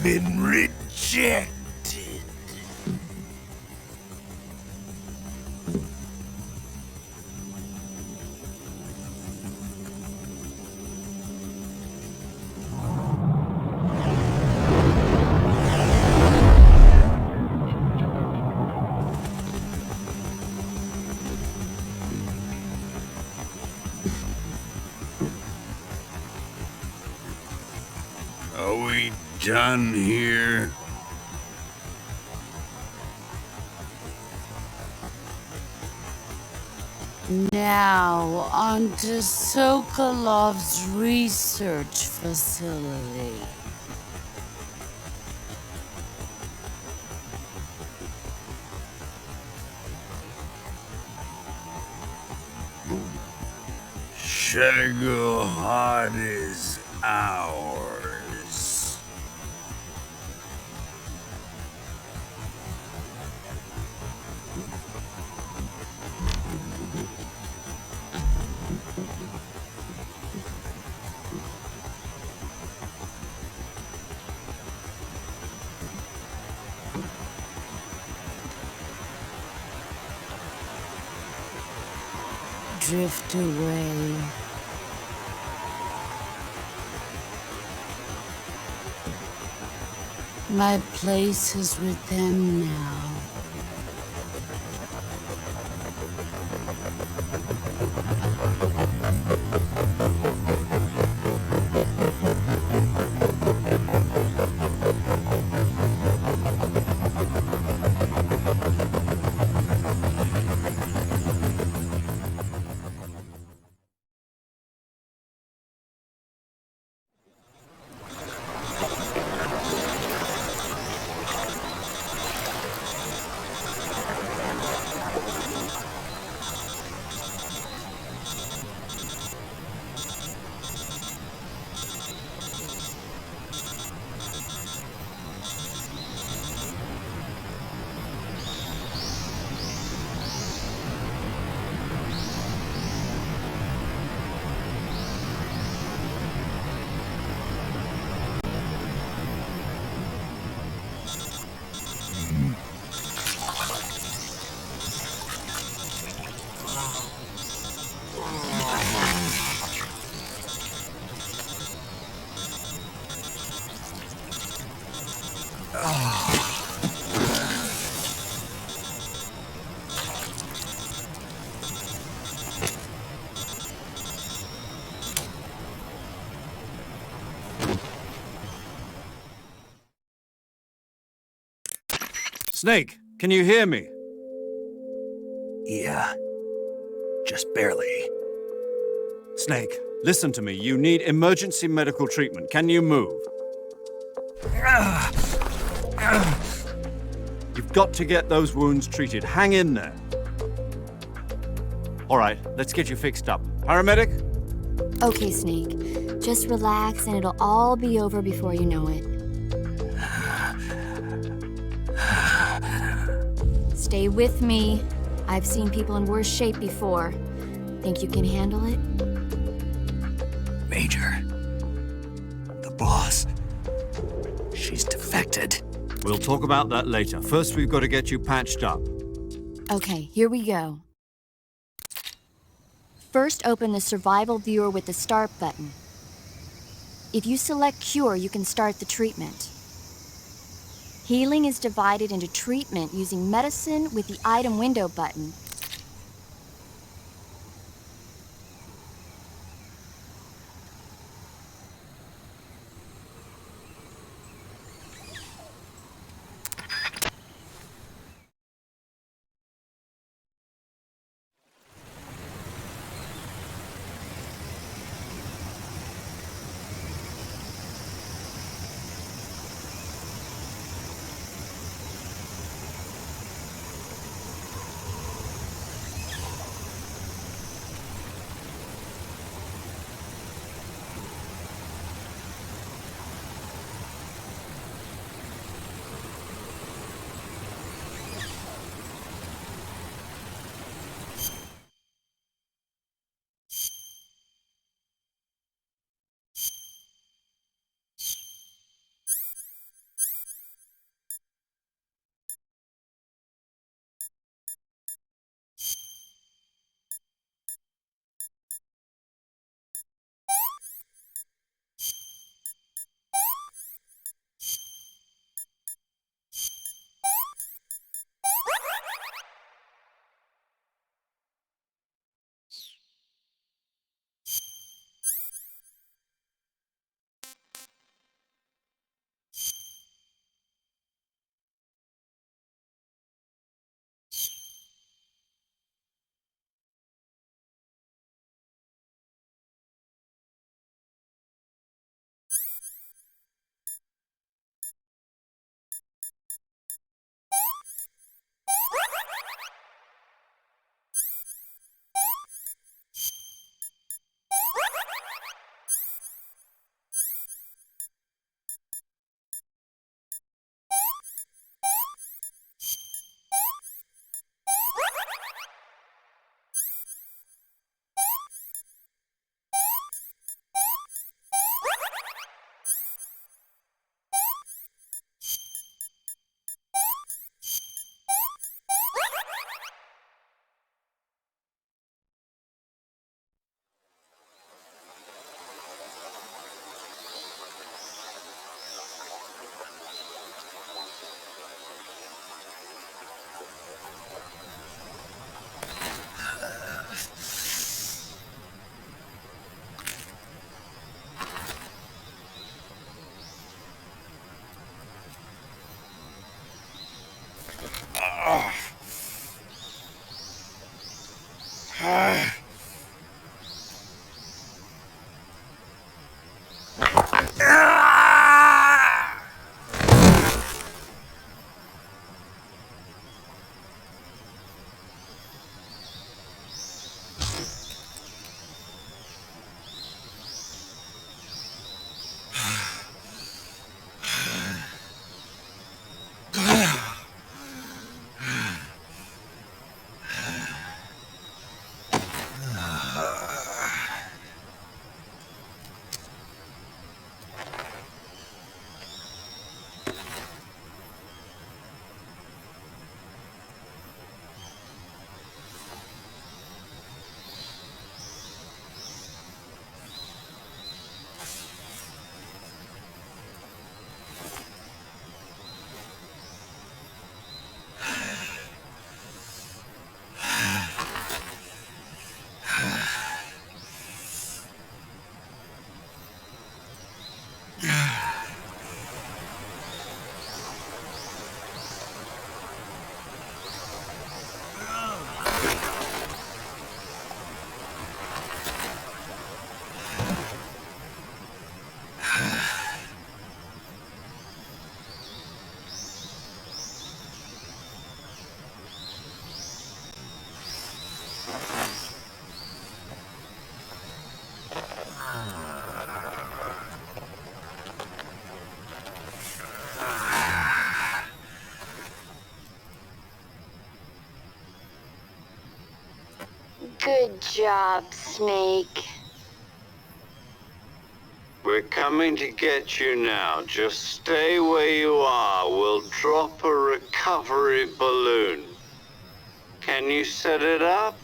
S2: been rejected. Are we done here?
S4: Now, on to Sokolov's research facility.
S2: Shagohod is ours.
S4: Drift away. My place is with them now.
S1: Snake, can you hear me?
S9: Yeah. Just barely.
S1: Snake, listen to me. You need emergency medical treatment. Can you move? You've got to get those wounds treated. Hang in there. All right, let's get you fixed up. Paramedic?
S12: Okay, Snake. Just relax and it'll all be over before you know it. Stay with me. I've seen people in worse shape before. Think you can handle it?
S9: Major. The boss. She's defected.
S1: We'll talk about that later. First, we've got to get you patched up.
S12: Okay, here we go. First, open the survival viewer with the start button. If you select cure, you can start the treatment. Healing is divided into treatment using medicine with the item window button.
S13: Good job, Snake.
S1: We're coming to get you now. Just stay where you are. We'll drop a recovery balloon. Can you set it up?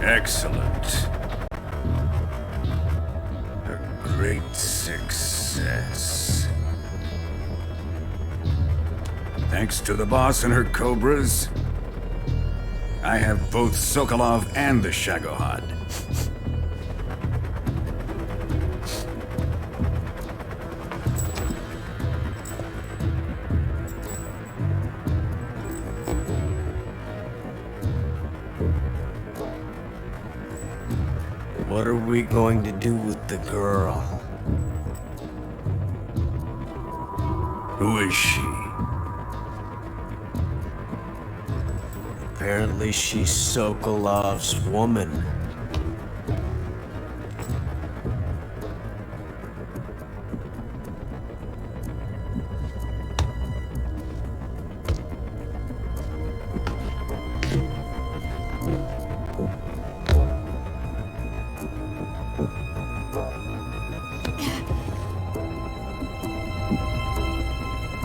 S14: Excellent. A great success. Thanks to the boss and her cobras, I have both Sokolov and the Shagohod.
S8: What are we going to do with the girl?
S14: Who is she?
S8: Apparently she's Sokolov's woman.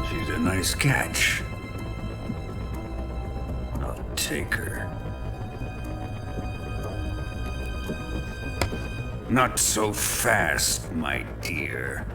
S14: She's a nice catch. I'll take her. Not so fast, my dear.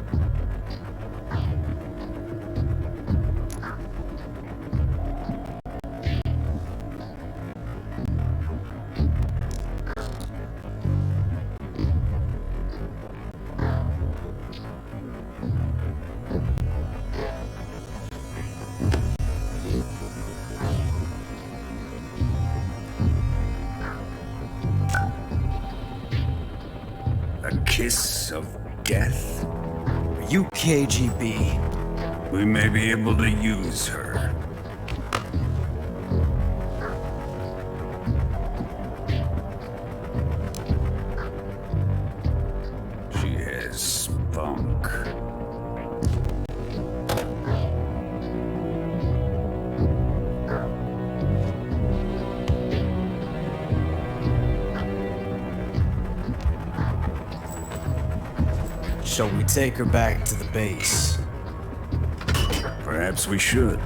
S14: kiss of death?
S8: Are you KGB?
S14: We may be able to use her. She has spunk.
S8: Shall we take her back to the base?
S14: Perhaps we should.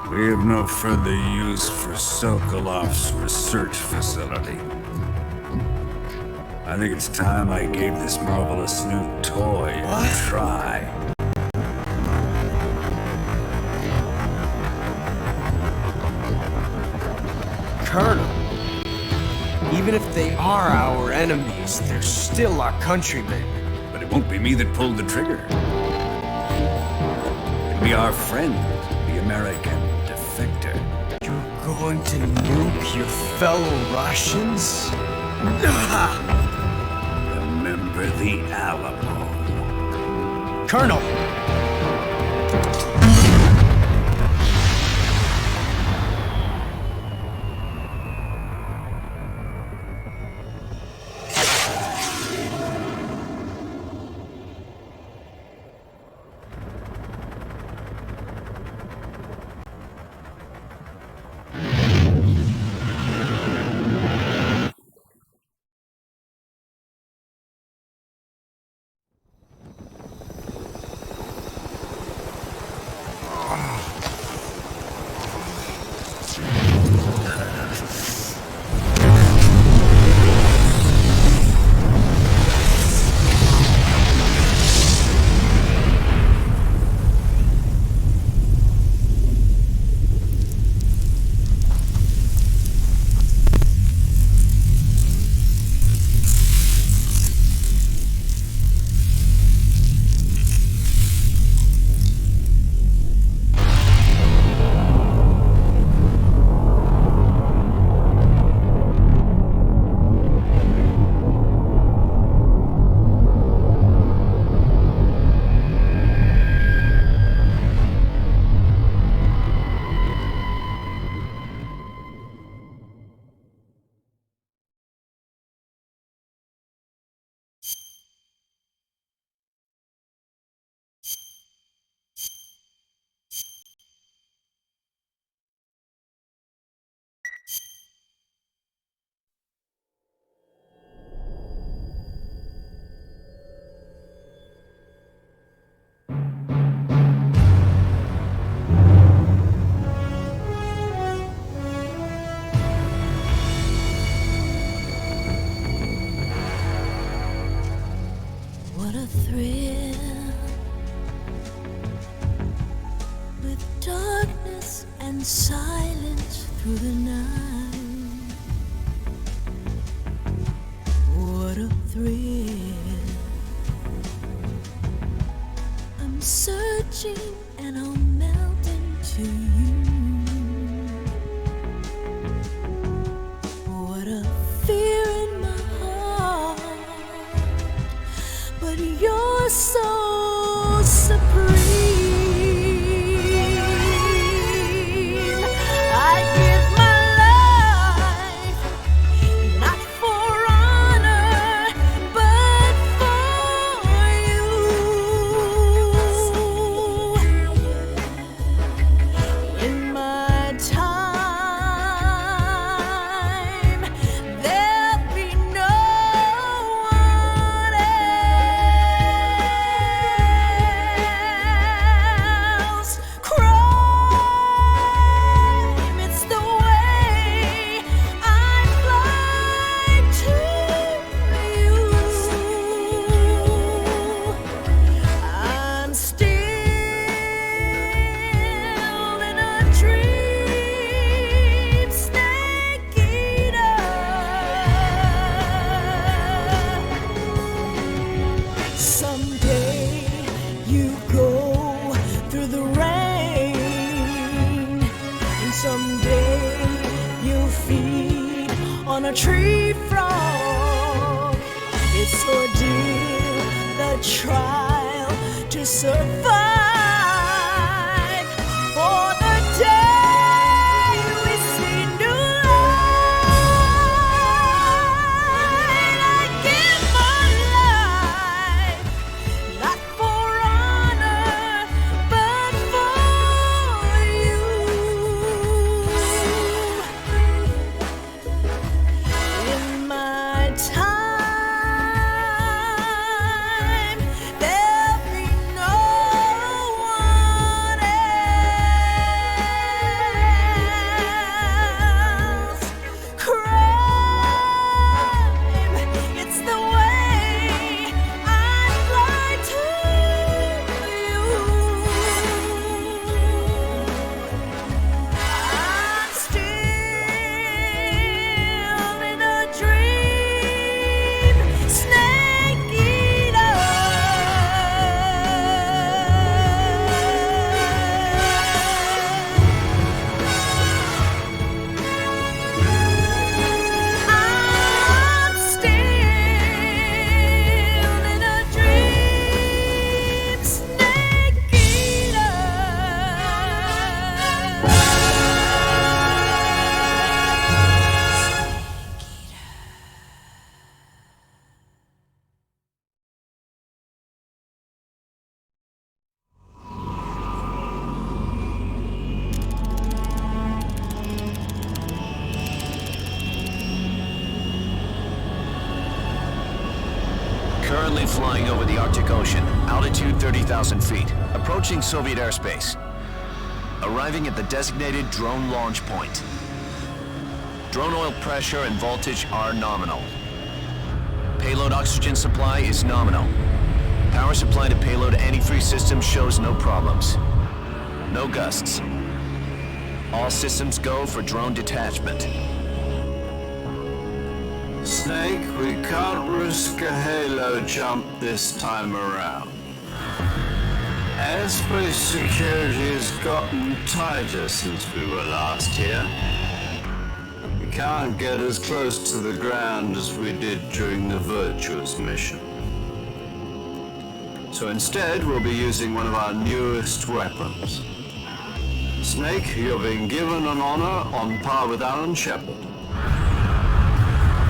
S14: We have no further use for Sokolov's research facility. I think it's time I gave this marvelous new toy a try.
S8: Colonel, even if they are our enemies, they're still our countrymen.
S14: But it won't be me that pulled the trigger. It'll be our friend, the American defector.
S8: You're going to nuke your fellow Russians?
S14: Remember the Alamo.
S8: Colonel!
S15: What a thrill, with darkness and silence through the night. What a thrill, I'm searching and I'll melt into you. What a fear in my heart, but you're so supreme. I give my life, not for honor, but for you. In my time, there'll be no one else. Crime, it's the way I fly to you. I'm still in a dream, snake eater. Someday you go through the rain, and someday you'll feed on a tree frog. It this ordeal, the trial to survive. For the day we see new light, I give my life, not for honor, but for you. In my time, there'll be no one else. Crime, it's the way I fly to you. I'm still in a dream, snake eater. I'm still in a dream, snake eater.
S16: Currently flying over the Arctic Ocean, altitude 30,000 feet, approaching Soviet airspace. Arriving at the designated drone launch point. Drone oil pressure and voltage are nominal. Payload oxygen supply is nominal. Power supply to payload antifreeze system shows no problems. No gusts. All systems go for drone detachment.
S1: Snake, we can't risk a halo jump this time around. Airspace security has gotten tighter since we were last here. We can't get as close to the ground as we did during the Virtuous mission. So instead, we'll be using one of our newest weapons. Snake, you're being given an honor on par with Alan Shepard.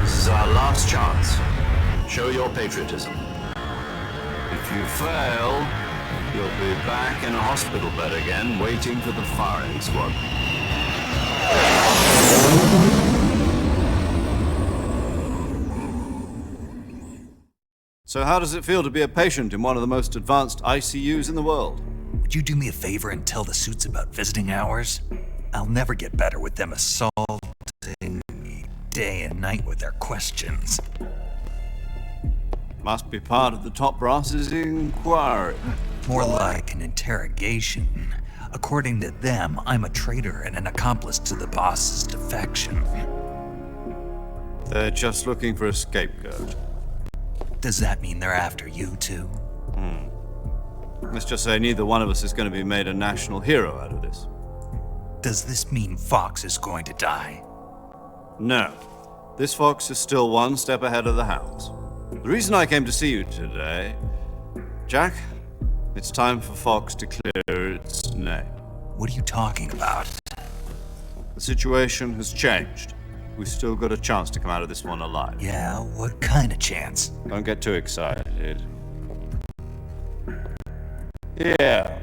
S1: This is our last chance. Show your patriotism. If you fail, you'll be back in a hospital bed again, waiting for the firing squad. So how does it feel to be a patient in one of the most advanced ICUs in the world?
S2: Would you do me a favor and tell the suits about visiting hours? I'll never get better with them assaulting me day and night with their questions.
S1: Must be part of the top brass's inquiry.
S2: More like an interrogation. According to them, I'm a traitor and an accomplice to the boss's defection.
S1: They're just looking for a scapegoat.
S2: Does that mean they're after you too?
S1: Let's just say neither one of us is going to be made a national hero out of this.
S2: Does this mean Fox is going to die?
S1: No. This fox is still one step ahead of the hounds. The reason I came to see you today, Jack, it's time for Fox to clear its name.
S2: What are you talking about?
S1: The situation has changed. We've still got a chance to come out of this one alive.
S2: Yeah, what kind of chance?
S1: Don't get too excited. Yeah.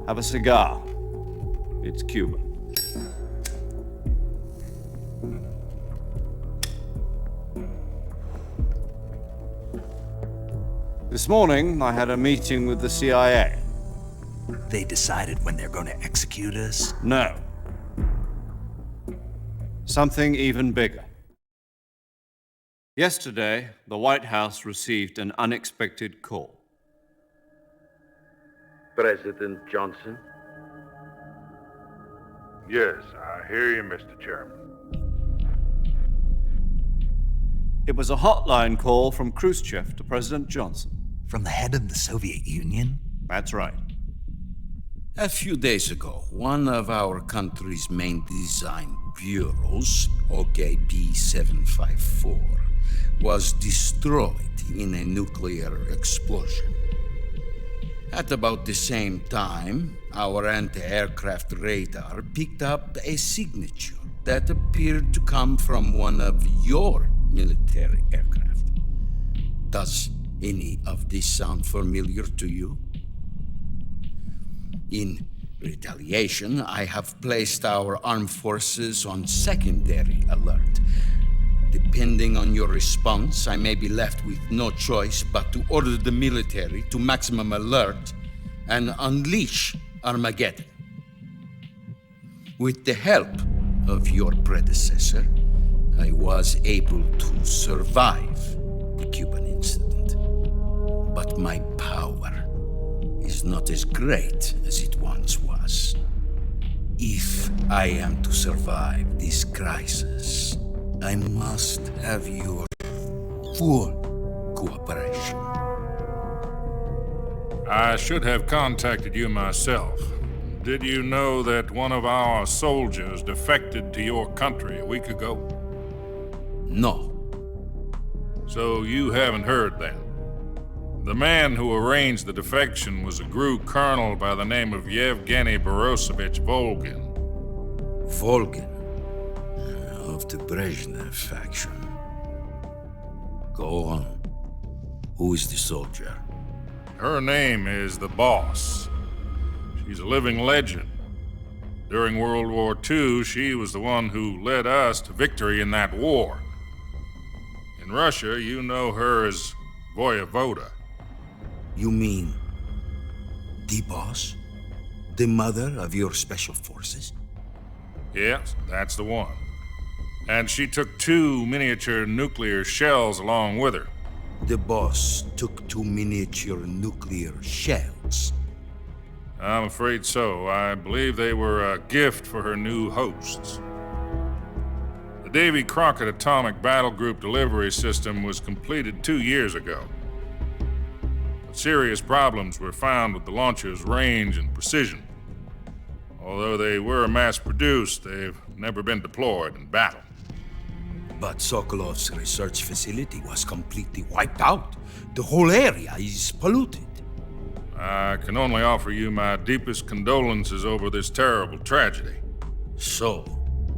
S1: Have a cigar. It's Cuban. This morning, I had a meeting with the CIA.
S2: They decided when they're going to execute us?
S1: No. Something even bigger. Yesterday, the White House received an unexpected call.
S17: President Johnson?
S18: Yes, I hear you, Mr. Chairman.
S1: It was a hotline call from Khrushchev to President Johnson.
S2: From the head of the Soviet Union?
S1: That's right.
S7: A few days ago, one of our country's main design bureaus, OKP 754, was destroyed in a nuclear explosion. At about the same time, our anti-aircraft radar picked up a signature that appeared to come from one of your military aircraft. Does any of this sound familiar to you? In retaliation, I have placed our armed forces on secondary alert. Depending on your response, I may be left with no choice but to order the military to maximum alert and unleash Armageddon. With the help of your predecessor, I was able to survive the Cuban incident. But my power is not as great as it once was. If I am to survive this crisis, I must have your full cooperation.
S18: I should have contacted you myself. Did you know that one of our soldiers defected to your country a week ago?
S7: No.
S18: So you haven't heard then? The man who arranged the defection was a GRU colonel by the name of Yevgeny Borosovich Volgin.
S7: Volgin? Of the Brezhnev faction. Go on. Who is the soldier?
S18: Her name is the Boss. She's a living legend. During World War II, she was the one who led us to victory in that war. In Russia, you know her as Voyevoda.
S7: You mean the Boss? The mother of your special forces?
S18: Yes, that's the one. And she took 2 miniature nuclear shells along with her.
S7: The Boss took 2 miniature nuclear shells?
S18: I'm afraid so. I believe they were a gift for her new hosts. The Davy Crockett Atomic Battle Group delivery system was completed 2 years ago. But serious problems were found with the launcher's range and precision. Although they were mass-produced, they've never been deployed in battle.
S7: But Sokolov's research facility was completely wiped out. The whole area is polluted.
S18: I can only offer you my deepest condolences over this terrible tragedy.
S7: So,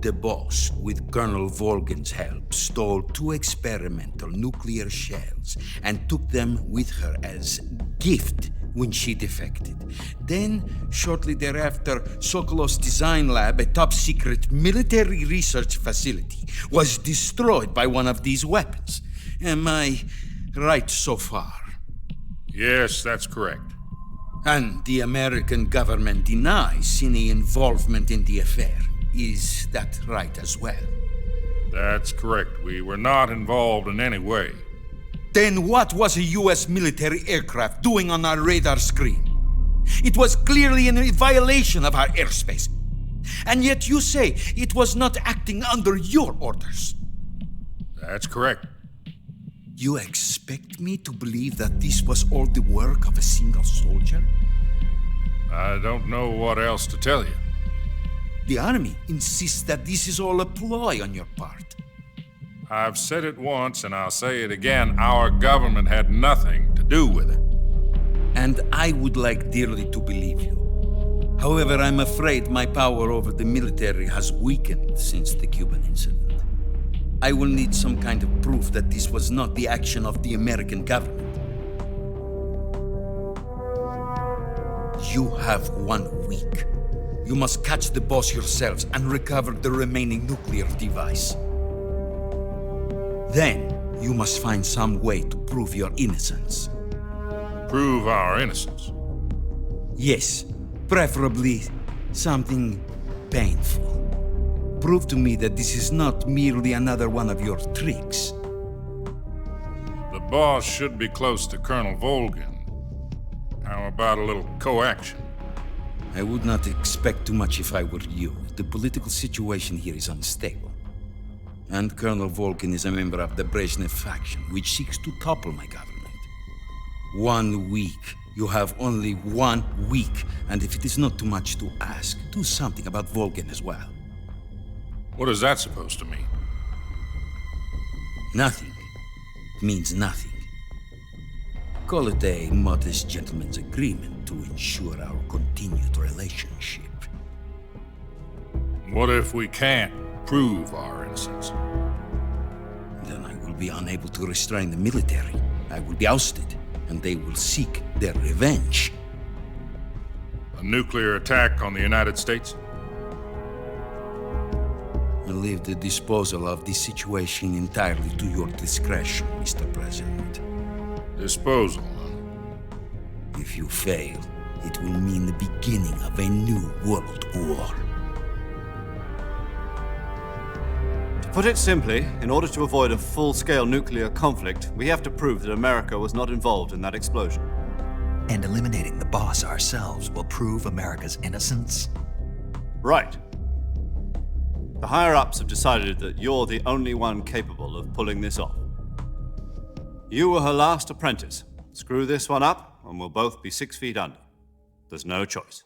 S7: the Boss, with Colonel Volgin's help, stole 2 experimental nuclear shells and took them with her as gift when she defected. Then, shortly thereafter, Sokolov's design lab, a top-secret military research facility, was destroyed by one of these weapons. Am I right so far?
S18: Yes, that's correct.
S7: And the American government denies any involvement in the affair. Is that right as well?
S18: That's correct. We were not involved in any way.
S7: Then what was a U.S. military aircraft doing on our radar screen? It was clearly in violation of our airspace. And yet you say it was not acting under your orders.
S18: That's correct.
S7: You expect me to believe that this was all the work of a single soldier?
S18: I don't know what else to tell you.
S7: The army insists that this is all a ploy on your part.
S18: I've said it once and I'll say it again. Our government had nothing to do with it.
S7: And I would like dearly to believe you. However, I'm afraid my power over the military has weakened since the Cuban incident. I will need some kind of proof that this was not the action of the American government. You have 1 week. You must catch the Boss yourselves and recover the remaining nuclear device. Then, you must find some way to prove your innocence.
S18: Prove our innocence?
S7: Yes, preferably something painful. Prove to me that this is not merely another one of your tricks.
S18: The Boss should be close to Colonel Volgin. How about a little coaction?
S7: I would not expect too much if I were you. The political situation here is unstable. And Colonel Volgin is a member of the Brezhnev faction, which seeks to topple my government. 1 week. You have only 1 week. And if it is not too much to ask, do something about Volgin as well.
S18: What is that supposed to mean?
S7: Nothing.
S19: It means nothing. Call it a modest gentleman's agreement to ensure our continued relationship.
S18: What if we can't prove our innocence?
S19: Then I will be unable to restrain the military. I will be ousted, and they will seek their revenge.
S18: A nuclear attack on the United States?
S19: I leave the disposal of this situation entirely to your discretion, Mr. President.
S18: Disposal?
S19: If you fail, it will mean the beginning of a new world war.
S1: To put it simply, in order to avoid a full-scale nuclear conflict, we have to prove that America was not involved in that explosion.
S2: And eliminating the boss ourselves will prove America's innocence?
S1: Right. The higher-ups have decided that you're the only one capable of pulling this off. You were her last apprentice. Screw this one up, and we'll both be 6 feet under. There's no choice.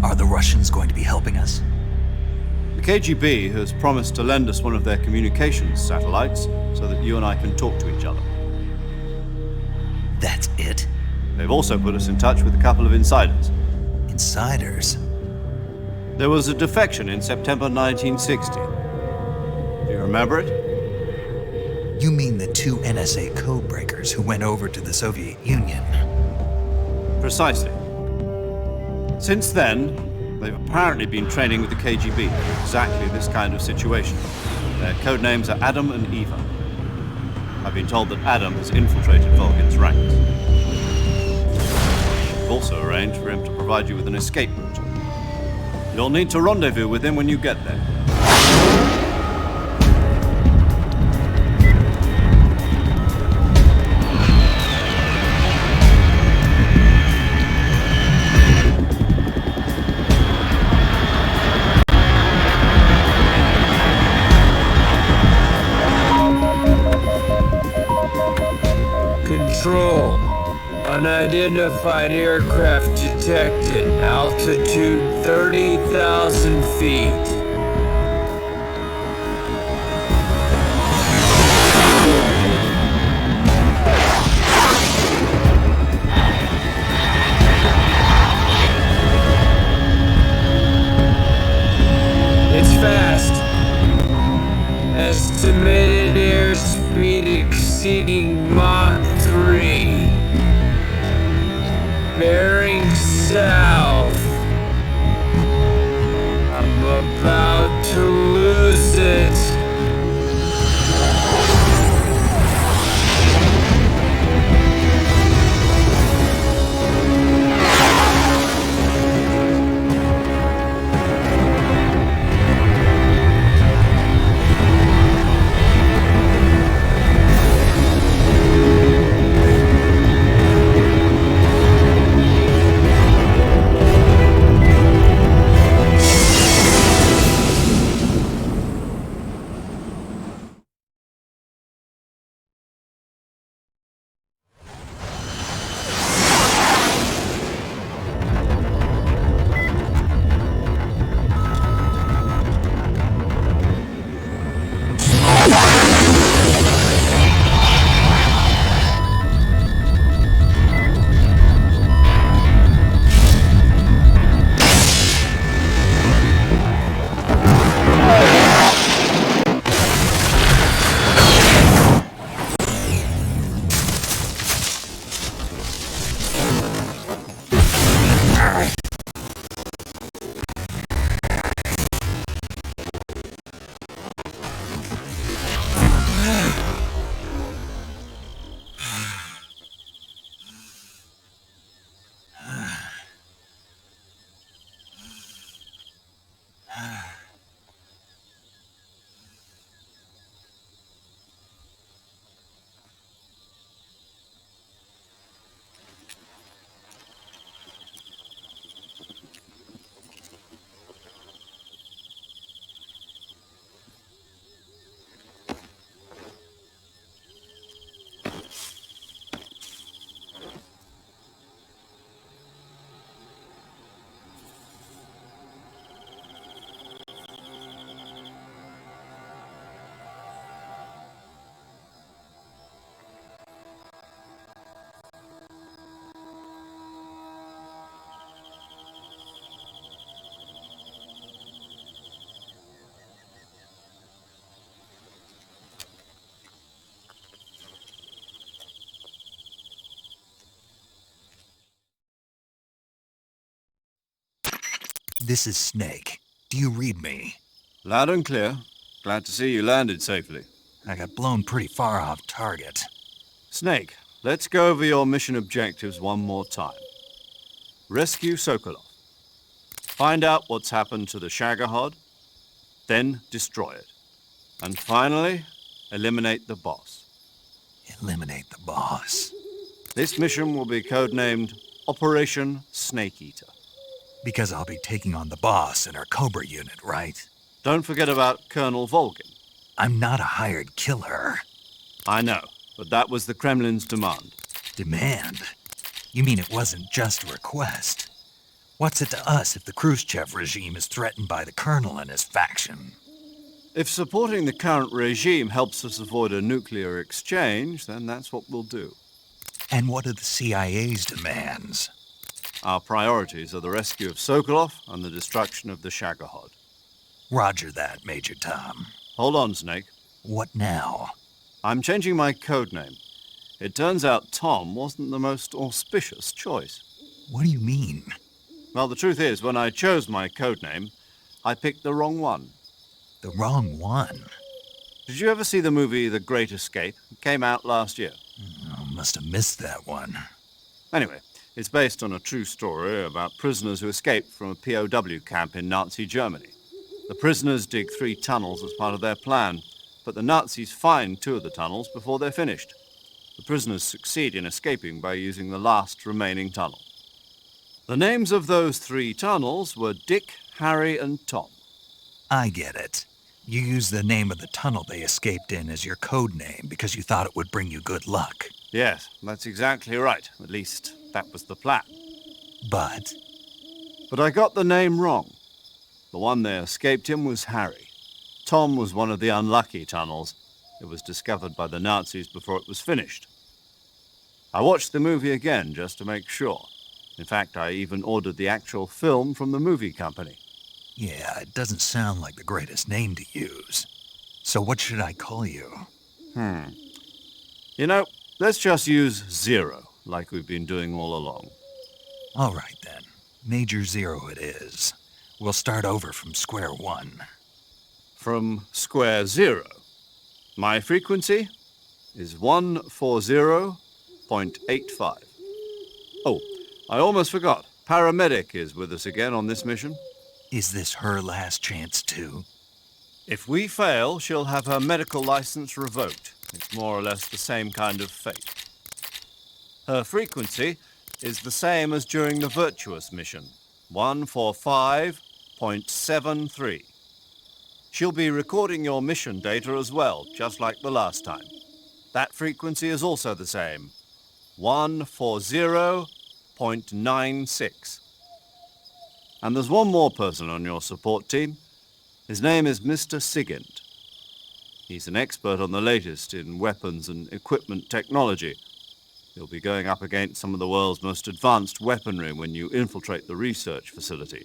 S2: Are the Russians going to be helping us?
S1: The KGB has promised to lend us one of their communications satellites so that you and I can talk to each other.
S2: That's it?
S1: They've also put us in touch with a couple of insiders.
S2: Insiders?
S1: There was a defection in September 1960. Do you remember it?
S2: You mean the 2 NSA codebreakers who went over to the Soviet Union?
S1: Precisely. Since then, they've apparently been training with the KGB for exactly this kind of situation. Their code names are Adam and Eva. I've been told that Adam has infiltrated Volgin's ranks. We've also arranged for him to provide you with an escape route. You'll need to rendezvous with him when you get there.
S8: Control. Unidentified aircraft detected. Altitude 30,000 feet. It's fast. Estimated airspeed exceeding Mach 3. Bearing south. I'm about to lose it.
S2: This is Snake. Do you read me?
S1: Loud and clear. Glad to see you landed safely.
S2: I got blown pretty far off target.
S1: Snake, let's go over your mission objectives one more time. Rescue Sokolov. Find out what's happened to the Shagohod, then destroy it. And finally, eliminate the boss.
S2: Eliminate the boss.
S1: This mission will be codenamed Operation Snake Eater.
S2: Because I'll be taking on the boss in our Cobra unit, right?
S1: Don't forget about Colonel Volgin.
S2: I'm not a hired killer.
S1: I know, but that was the Kremlin's demand.
S2: Demand? You mean it wasn't just a request? What's it to us if the Khrushchev regime is threatened by the Colonel and his faction?
S1: If supporting the current regime helps us avoid a nuclear exchange, then that's what we'll do.
S2: And what are the CIA's demands?
S1: Our priorities are the rescue of Sokolov and the destruction of the Shagohod.
S2: Roger that, Major Tom.
S1: Hold on, Snake.
S2: What now?
S1: I'm changing my codename. It turns out Tom wasn't the most auspicious choice.
S2: What do you mean?
S1: Well, the truth is, when I chose my codename, I picked the wrong one.
S2: The wrong one?
S1: Did you ever see the movie The Great Escape? It came out last year.
S2: Oh, must have missed that one.
S1: Anyway, it's based on a true story about prisoners who escaped from a POW camp in Nazi Germany. The prisoners dig 3 tunnels as part of their plan, but the Nazis find 2 of the tunnels before they're finished. The prisoners succeed in escaping by using the last remaining tunnel. The names of those 3 tunnels were Dick, Harry, and Tom.
S2: I get it. You used the name of the tunnel they escaped in as your code name because you thought it would bring you good luck.
S1: Yes, that's exactly right. At least, that was the plan.
S2: But
S1: I got the name wrong. The one they escaped in was Harry. Tom was one of the unlucky tunnels. It was discovered by the Nazis before it was finished. I watched the movie again just to make sure. In fact, I even ordered the actual film from the movie company.
S2: yeah, it doesn't sound like the greatest name to use. So what should I call you?
S1: You know, let's just use Zero, like we've been doing all along.
S2: All right, then. Major Zero it is. We'll start over from square one.
S1: From square zero. My frequency is 140.85. Oh, I almost forgot. Paramedic is with us again on this mission.
S2: Is this her last chance, too?
S1: If we fail, she'll have her medical license revoked. It's more or less the same kind of fate. Her frequency is the same as during the Virtuous mission, 145.73. She'll be recording your mission data as well, just like the last time. That frequency is also the same, 140.96. And there's one more person on your support team. His name is Mr. Sigint. He's an expert on the latest in weapons and equipment technology. You'll be going up against some of the world's most advanced weaponry when you infiltrate the research facility.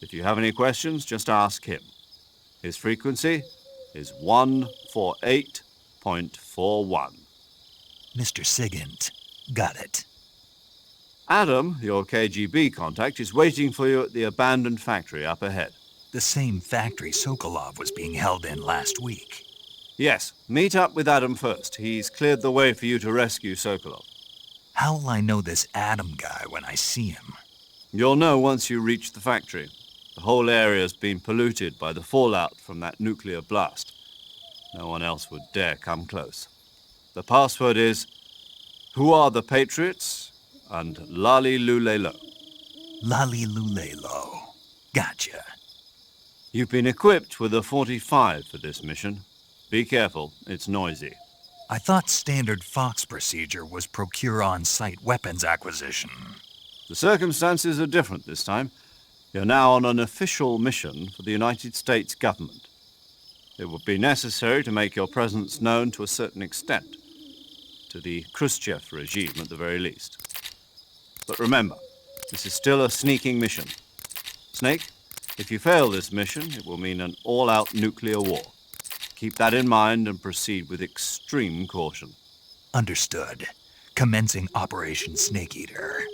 S1: If you have any questions, just ask him. His frequency is 148.41.
S2: Mr. Sigint. Got it.
S1: Adam, your KGB contact, is waiting for you at the abandoned factory up ahead.
S2: The same factory Sokolov was being held in last week.
S1: Yes, meet up with Adam first. He's cleared the way for you to rescue Sokolov.
S2: How will I know this Adam guy when I see him?
S1: You'll know once you reach the factory. The whole area's been polluted by the fallout from that nuclear blast. No one else would dare come close. The password is, "Who are the Patriots?" and Lali Lulelo.
S2: Lali Lulelo. Gotcha.
S1: You've been equipped with a 45 for this mission. Be careful, it's noisy.
S2: I thought standard Fox procedure was procure on-site weapons acquisition.
S1: The circumstances are different this time. You're now on an official mission for the United States government. It would be necessary to make your presence known to a certain extent, to the Khrushchev regime at the very least. But remember, this is still a sneaking mission. Snake, if you fail this mission, it will mean an all-out nuclear war. Keep that in mind and proceed with extreme caution.
S2: Understood. Commencing Operation Snake Eater.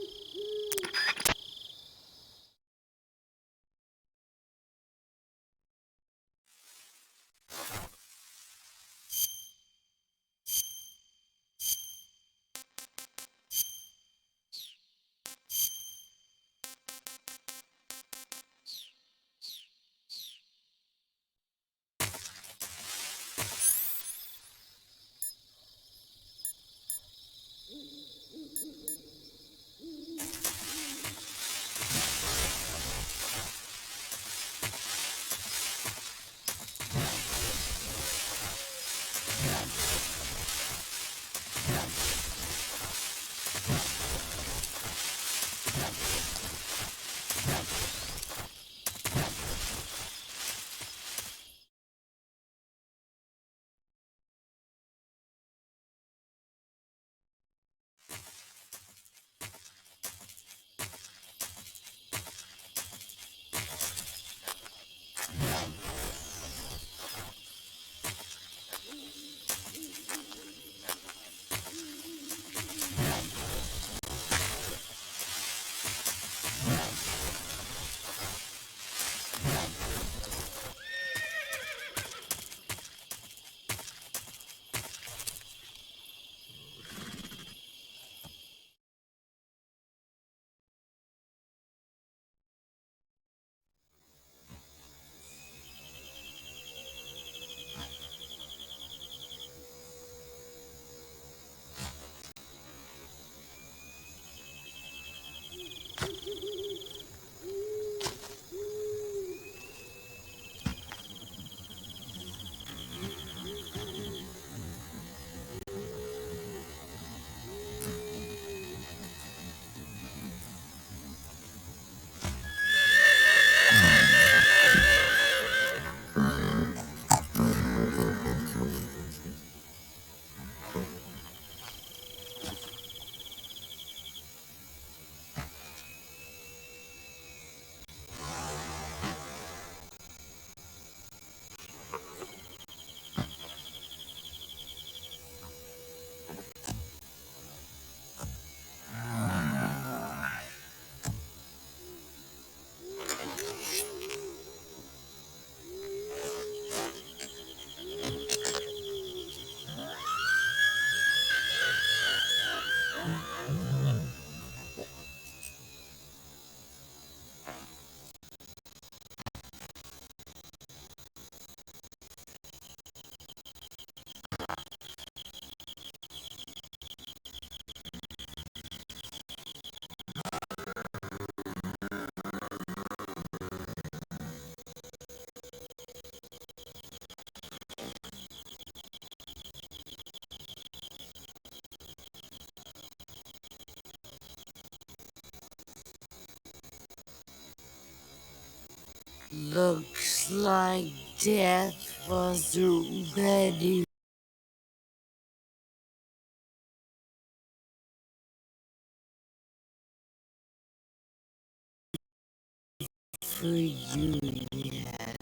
S15: Looks like death wasn't ready for you yet.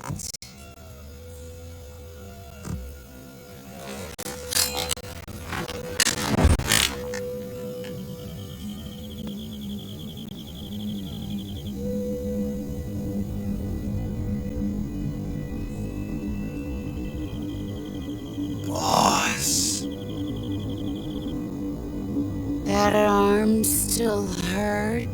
S8: Boss.
S15: That arm still hurt?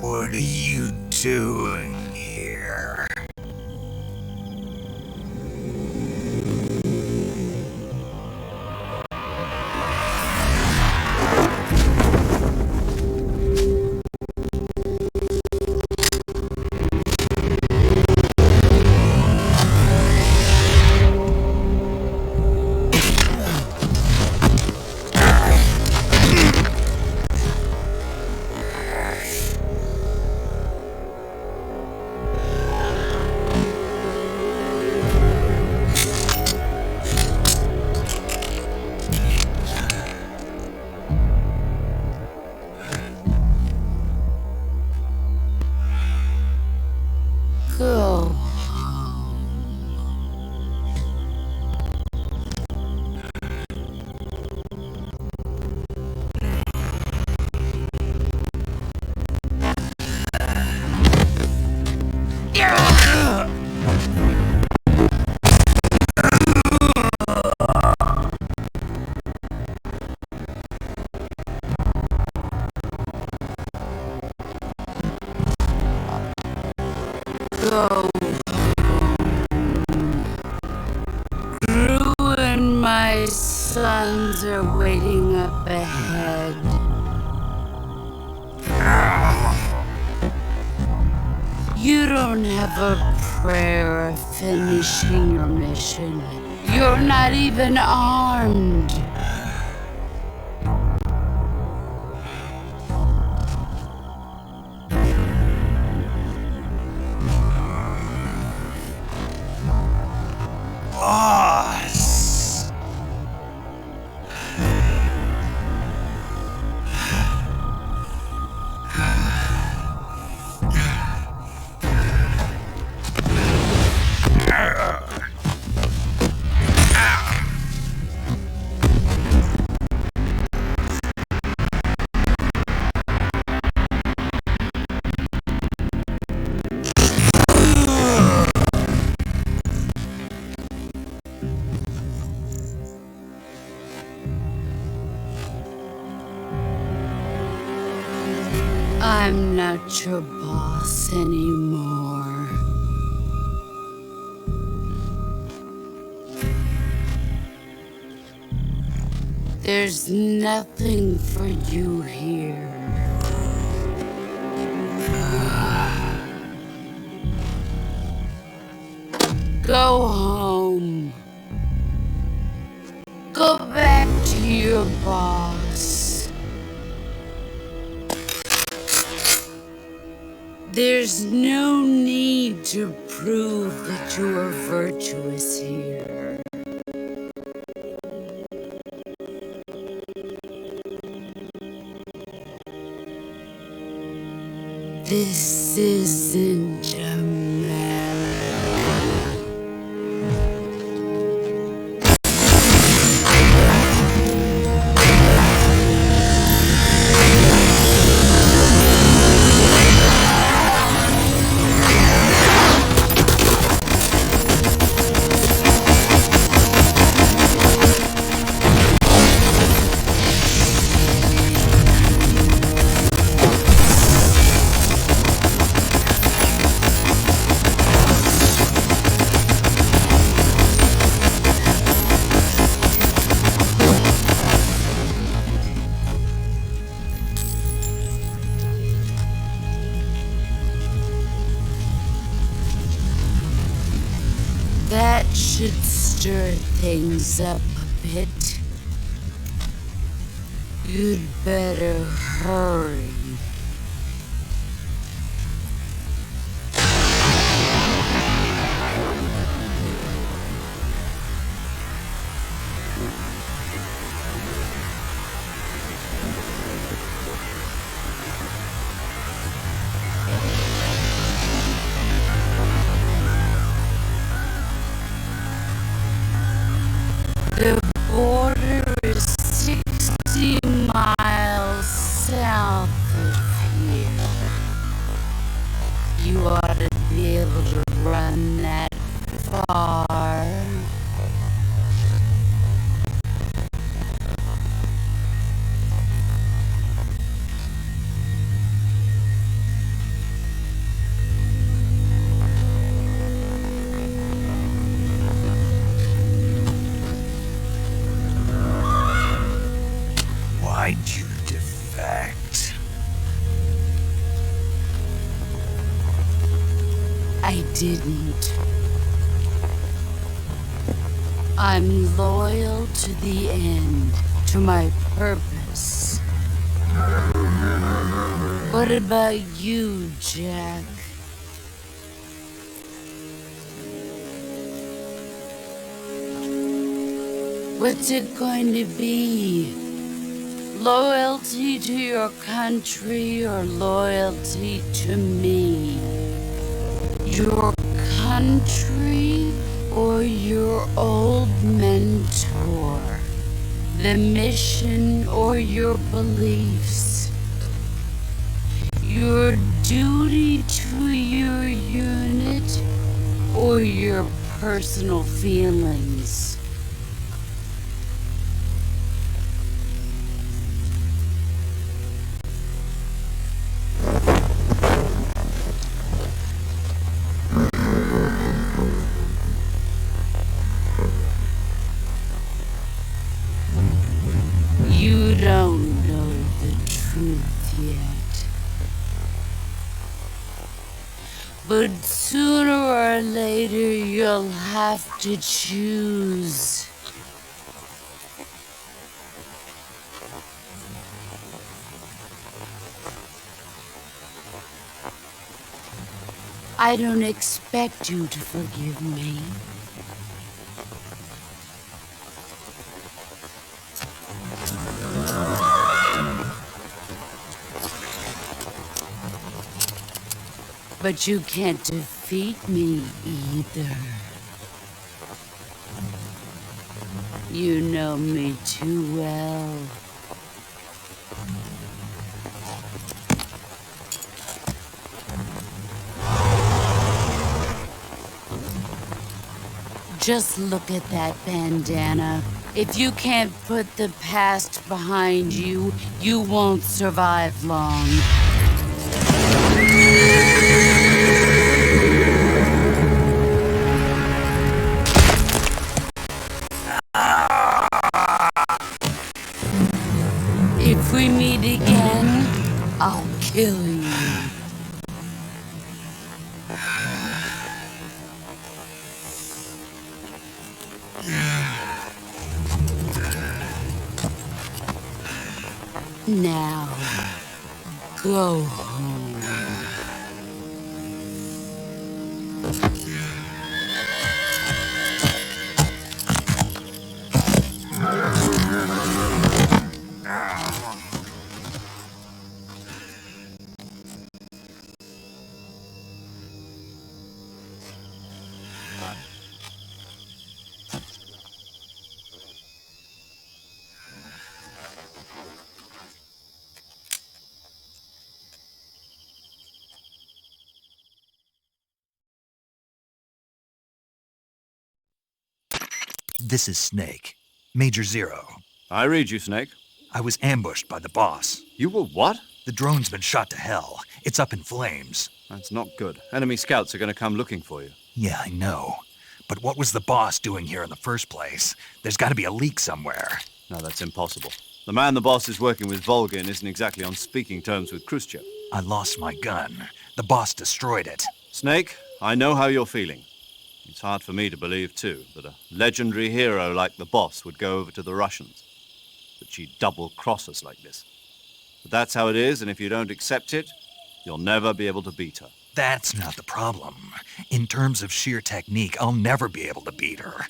S2: What are you doing here?
S15: Go. Go. Drew and my sons are waiting up ahead. You don't have a prayer of finishing your mission. You're not even armed.
S2: Boss.
S15: I'm not your boss anymore. There's nothing for you here. Go home. Go back to your boss. There's no need to prove that you are virtuous here. This isn't America. should stir things up a bit. You'd better hurry. The border is 60 miles south of here. You ought to be able to run that far.
S2: Why'd you defect?
S15: I didn't. I'm loyal to the end, to my purpose. What about you, Jack? What's it going to be? Loyalty to your country or loyalty to me? Your country or your old mentor? The mission or your beliefs? Your duty to your unit or your personal feelings? You don't know the truth yet. But sooner or later you'll have to choose. I don't expect you to forgive me. But you can't defeat me either. You know me too well. Just look at that bandana. If you can't put the past behind you, you won't survive long. If we meet again, I'll kill you. Now, go home.
S2: This is Snake. Major Zero.
S1: I read you, Snake.
S2: I was ambushed by the boss.
S1: You were what?
S2: The drone's been shot to hell. It's up in flames.
S1: That's not good. Enemy scouts are going to come looking for you.
S2: Yeah, I know. But what was the boss doing here in the first place? There's got to be a leak somewhere.
S1: No, that's impossible. The man the boss is working with, Volgin, isn't exactly on speaking terms with Khrushchev.
S2: I lost my gun. The boss destroyed it.
S1: Snake, I know how you're feeling. It's hard for me to believe, too, that a legendary hero like the boss would go over to the Russians. That she'd double-cross us like this. But that's how it is, and if you don't accept it, you'll never be able to beat her.
S2: That's not the problem. In terms of sheer technique, I'll never be able to beat her.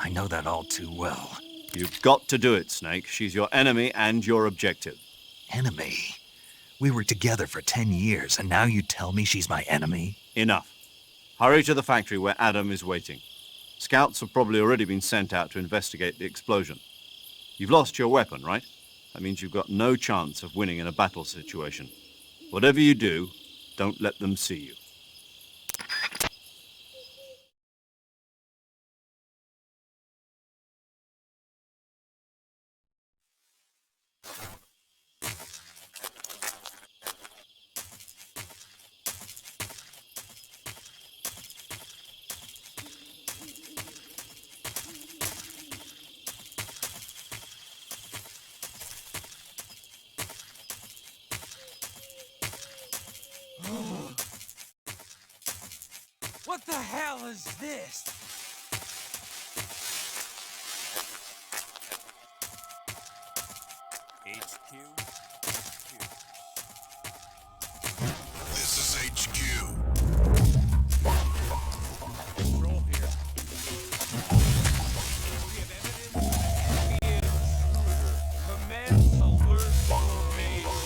S2: I know that all too well.
S1: You've got to do it, Snake. She's your enemy and your objective.
S2: Enemy? We were together for 10 years, and now you tell me she's my enemy?
S1: Enough. Hurry to the factory where Adam is waiting. Scouts have probably already been sent out to investigate the explosion. You've lost your weapon, right? That means you've got no chance of winning in a battle situation. Whatever you do, don't let them see you.
S6: What the hell is this? HQ?
S5: This is HQ.
S6: Control here. We have evidence. FBI intruder. Commence alert formation.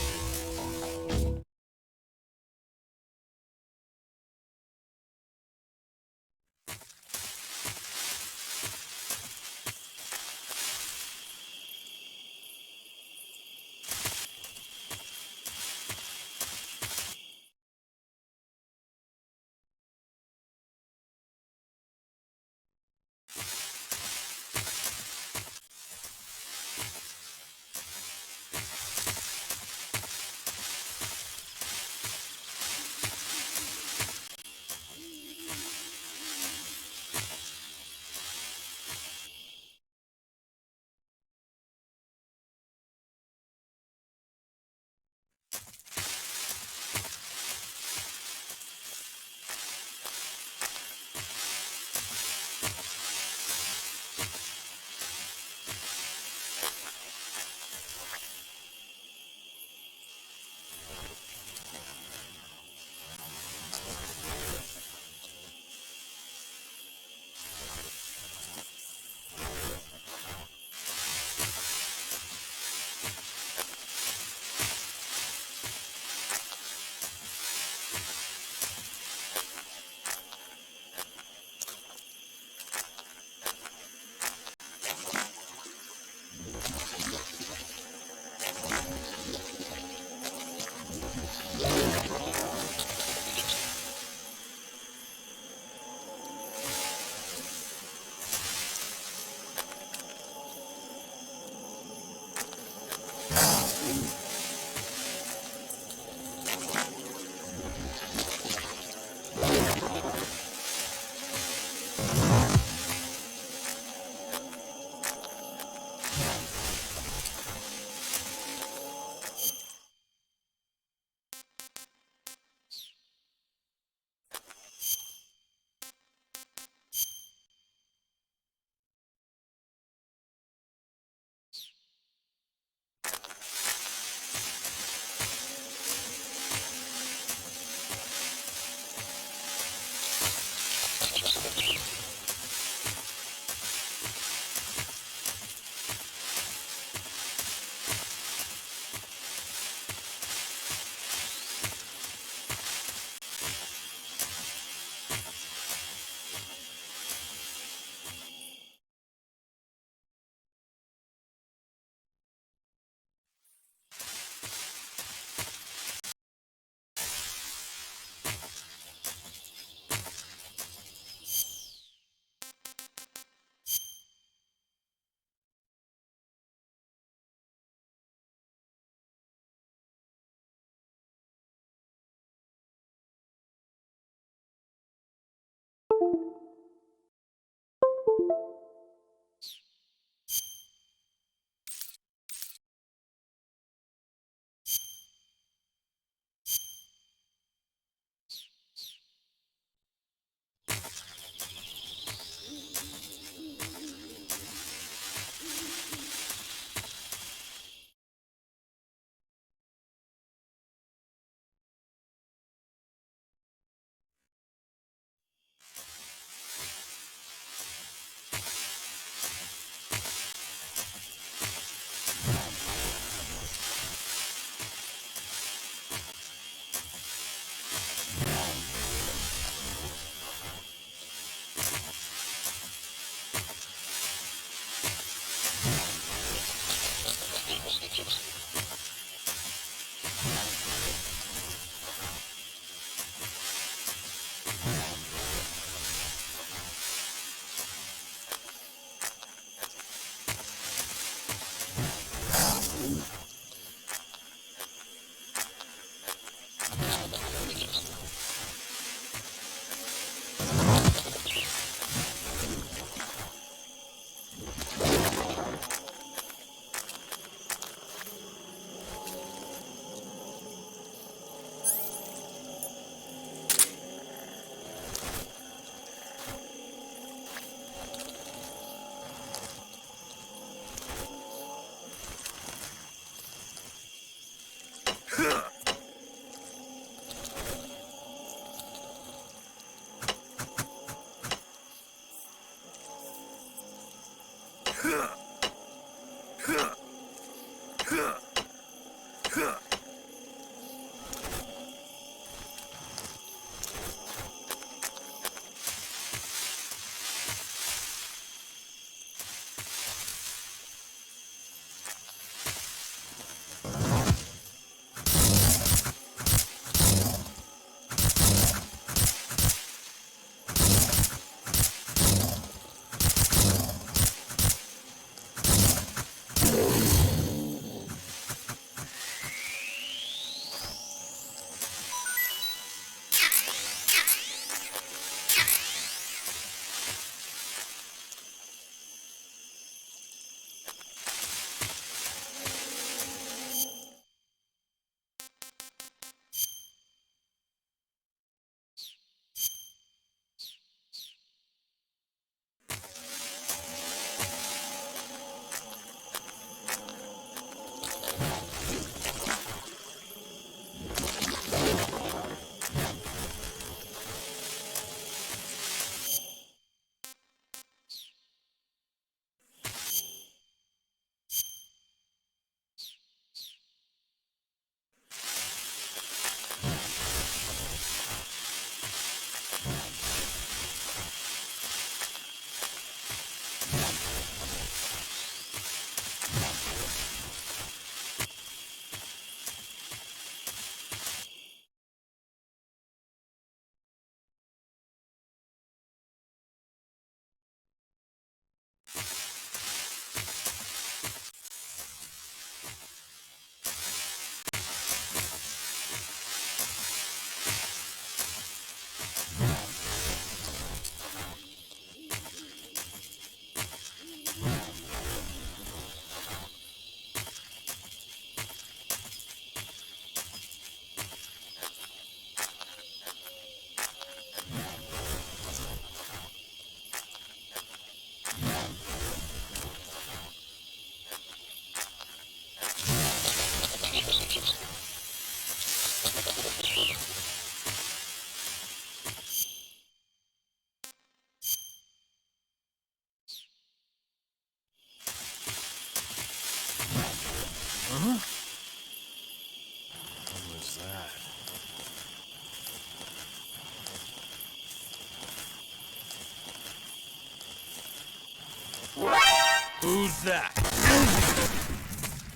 S9: What's that?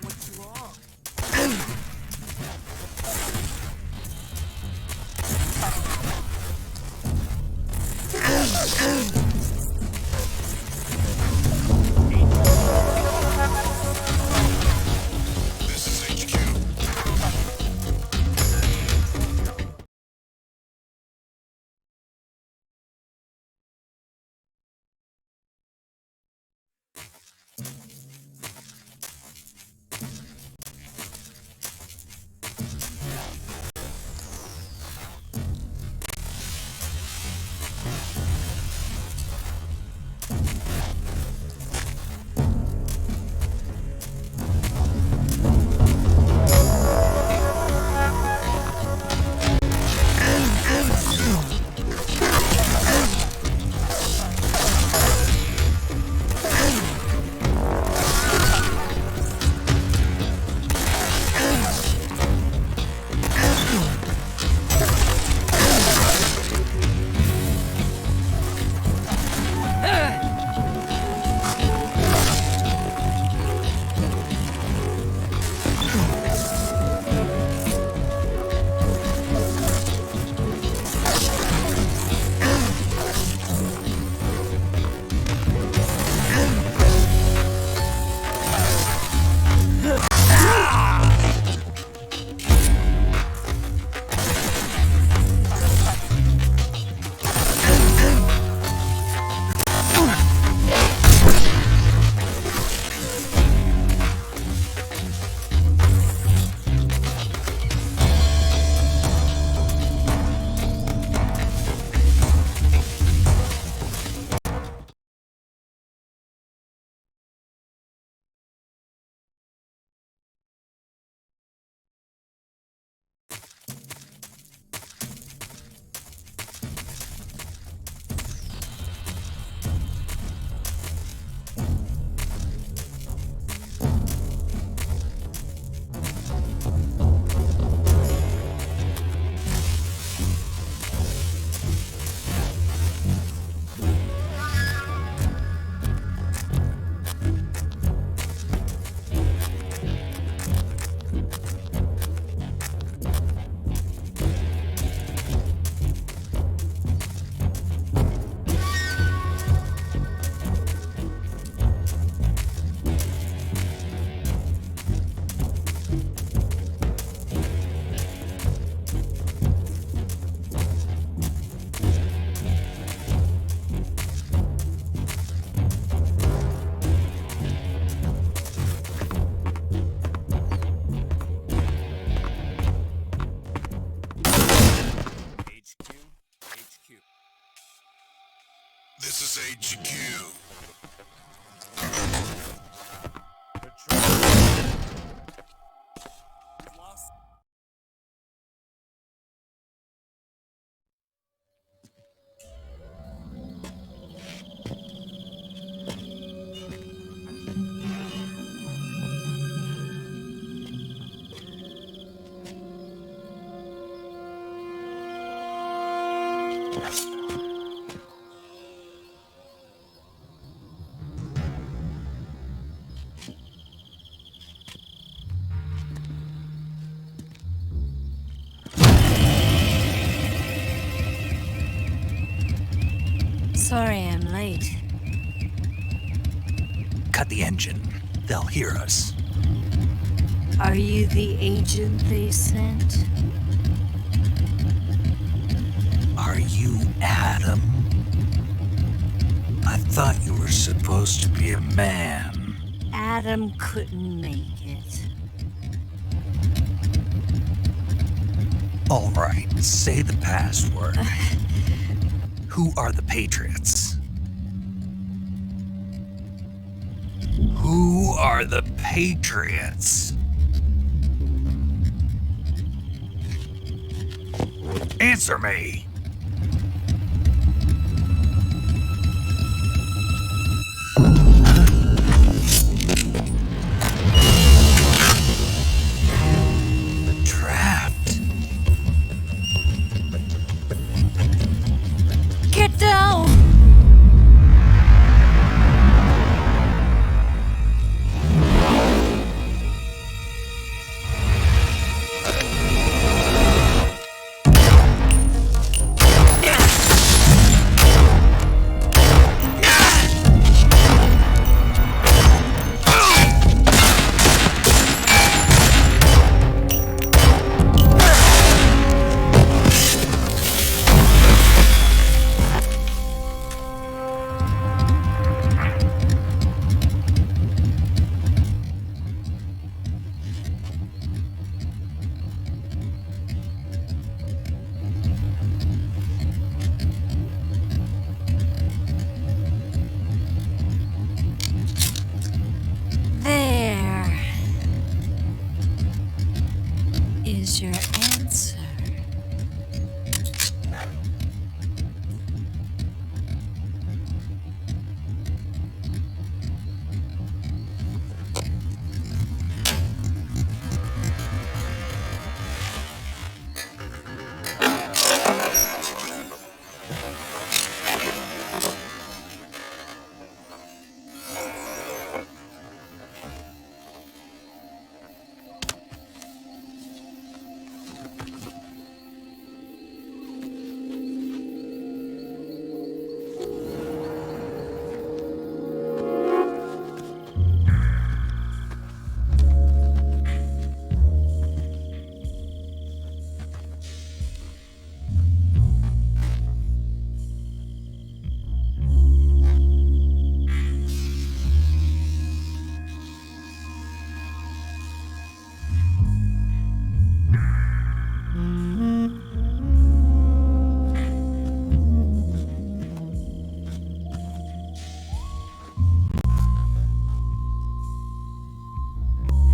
S6: What's wrong?
S5: This is HQ. This is HQ.
S20: Sorry I'm late.
S2: Cut the engine. They'll hear us.
S20: Are you the agent they sent?
S2: Are you Adam? I thought you were supposed to be a man.
S20: Adam couldn't make it.
S2: All right, say the password. Who are the Patriots? Who are the Patriots? Answer me! Trapped.
S20: Get down!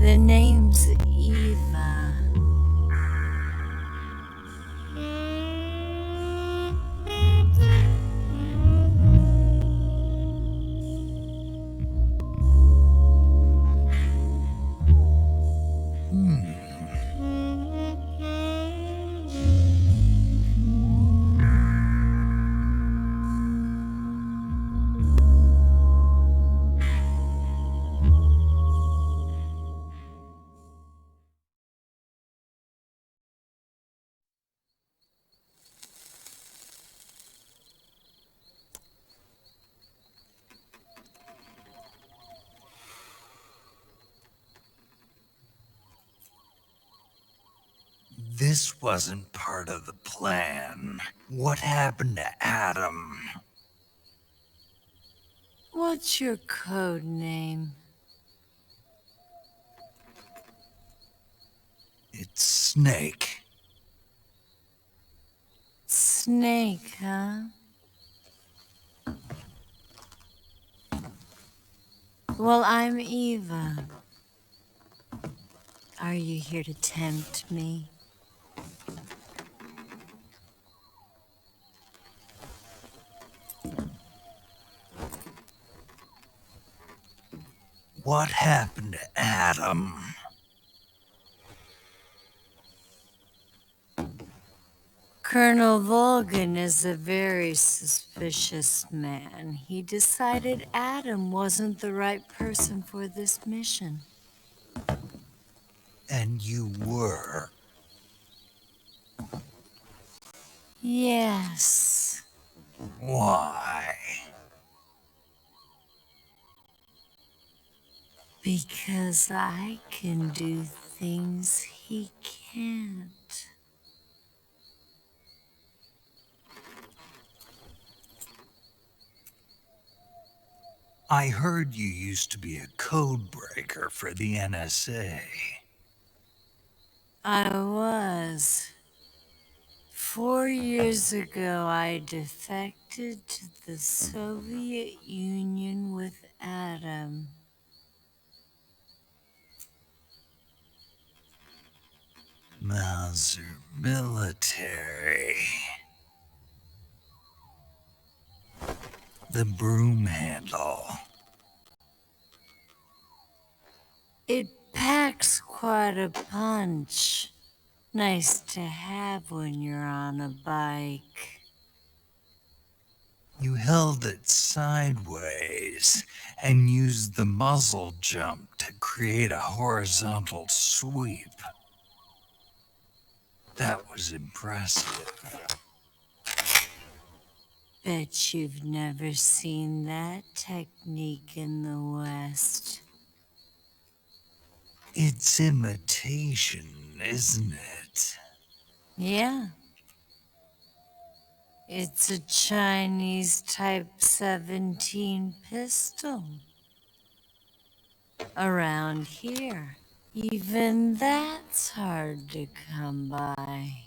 S20: The name's Eva.
S2: This wasn't part of the plan. What happened to Adam?
S20: What's your code name?
S2: It's Snake.
S20: Snake, huh? Well, I'm Eva. Are you here to tempt me?
S2: What happened to Adam?
S20: Colonel Volgan is a very suspicious man. He decided Adam wasn't the right person for this mission.
S2: And you were.
S20: Yes.
S2: Why?
S20: Because I can do things he can't.
S2: I heard you used to be a code breaker for the NSA.
S20: I was. 4 years ago, I defected to the Soviet Union with Adam.
S2: Mauser military. The broom handle.
S20: It packs quite a punch. Nice to have when you're on a bike.
S2: You held it sideways and used the muzzle jump to create a horizontal sweep. That was impressive.
S20: Bet you've never seen that technique in the West.
S2: It's imitation, isn't it?
S20: Yeah. It's a Chinese Type 17 pistol. Around here, even that's hard to come by.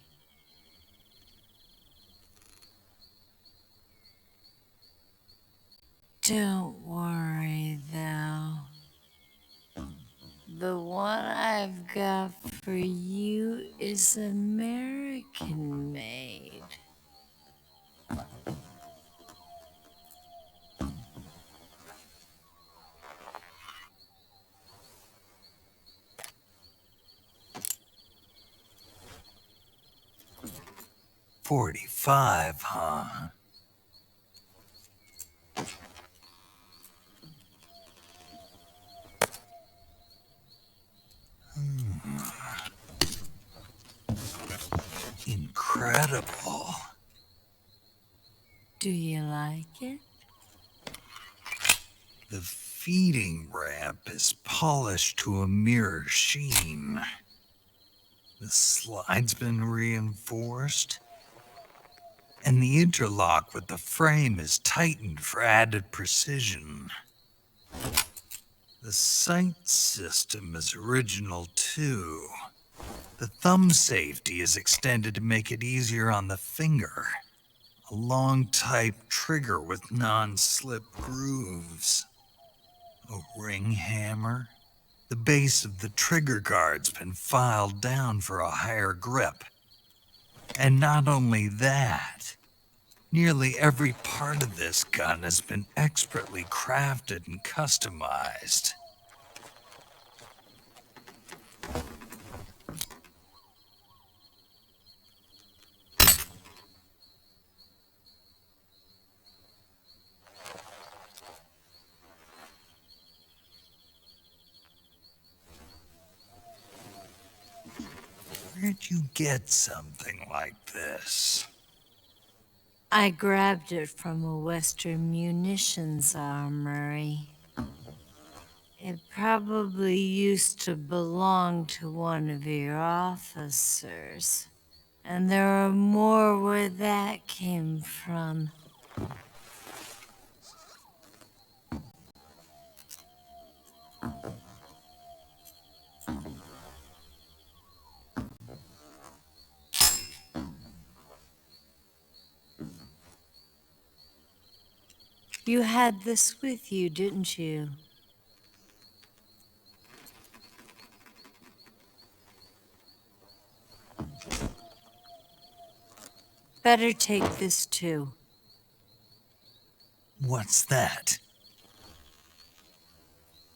S20: Don't worry, though. The one I've got for you is American made.
S2: 45, huh? Incredible.
S20: Do you like it?
S2: The feeding ramp is polished to a mirror sheen. The slide's been reinforced, and the interlock with the frame is tightened for added precision. The sight system is original too. The thumb safety is extended to make it easier on the finger. A long type trigger with non-slip grooves. A ring hammer. The base of the trigger guard's been filed down for a higher grip. And not only that, nearly every part of this gun has been expertly crafted and customized. Where'd you get something like this?
S20: I grabbed it from a Western munitions armory. It probably used to belong to one of your officers. And there are more where that came from. You had this with you, didn't you? Better take this too.
S2: What's that?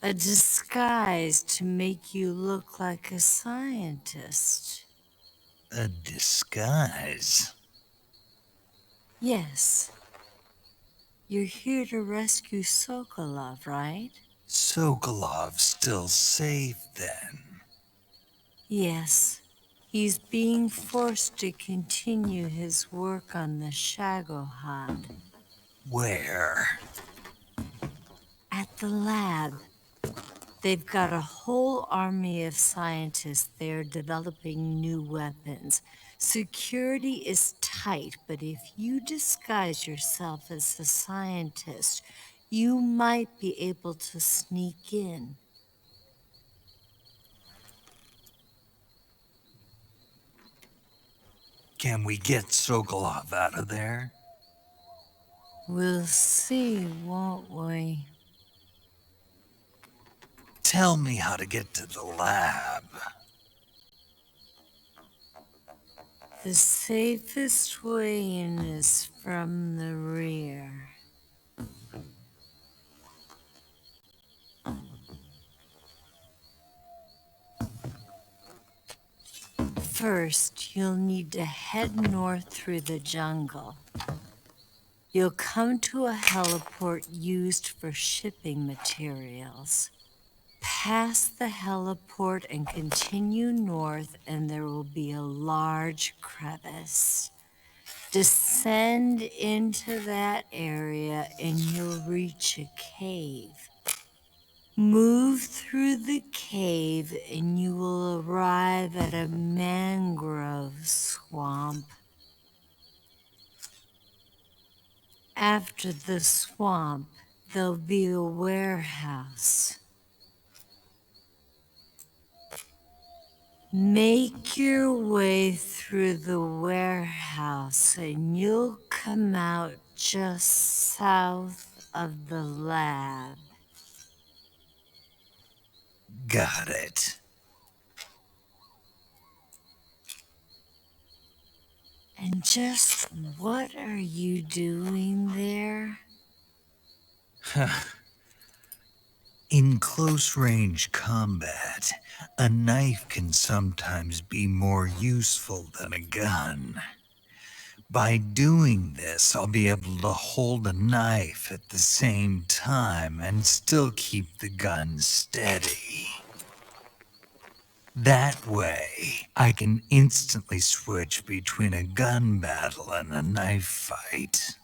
S20: A disguise to make you look like a scientist.
S2: A disguise?
S20: Yes. You're here to rescue Sokolov, right?
S2: Sokolov's still safe then?
S20: Yes. He's being forced to continue his work on the Shagohod.
S2: Where?
S20: At the lab. They've got a whole army of scientists there developing new weapons. Security is tight, but if you disguise yourself as a scientist, you might be able to sneak in.
S2: Can we get Sokolov out of there?
S20: We'll see, won't we?
S2: Tell me how to get to the lab.
S20: The safest way in is from the rear. First, you'll need to head north through the jungle. You'll come to a heliport used for shipping materials. Pass the heliport and continue north, and there will be a large crevice. Descend into that area and you'll reach a cave. Move through the cave and you will arrive at a mangrove swamp. After the swamp, there'll be a warehouse. Make your way through the warehouse and you'll come out just south of the lab.
S2: Got it.
S20: And just what are you doing there?
S2: In close-range combat, a knife can sometimes be more useful than a gun. By doing this, I'll be able to hold a knife at the same time and still keep the gun steady. That way, I can instantly switch between a gun battle and a knife fight.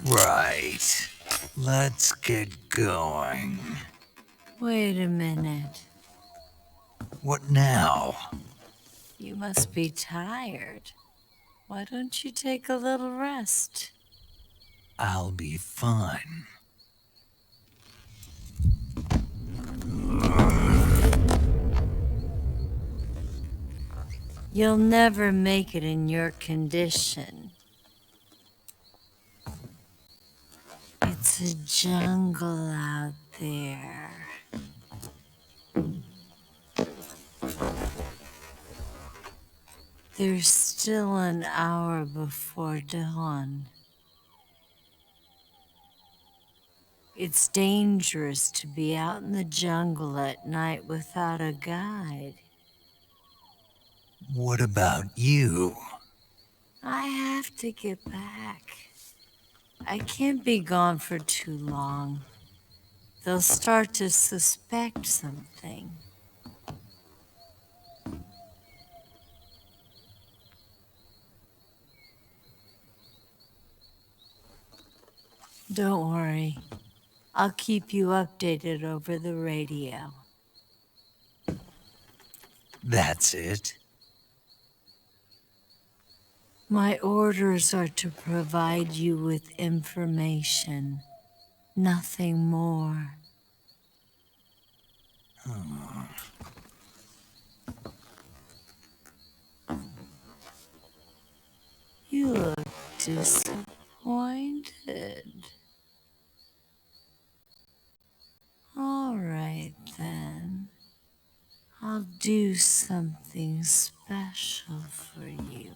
S2: Right. Let's get going.
S20: Wait a minute.
S2: What now?
S20: You must be tired. Why don't you take a little rest?
S2: I'll be fine.
S20: You'll never make it in your condition. It's a jungle out there. There's still an hour before dawn. It's dangerous to be out in the jungle at night without a guide.
S2: What about you?
S20: I have to get back. I can't be gone for too long. They'll start to suspect something. Don't worry. I'll keep you updated over the radio.
S2: That's it?
S20: My orders are to provide you with information. Nothing more. You look disappointed. All right, then. I'll do something special for you.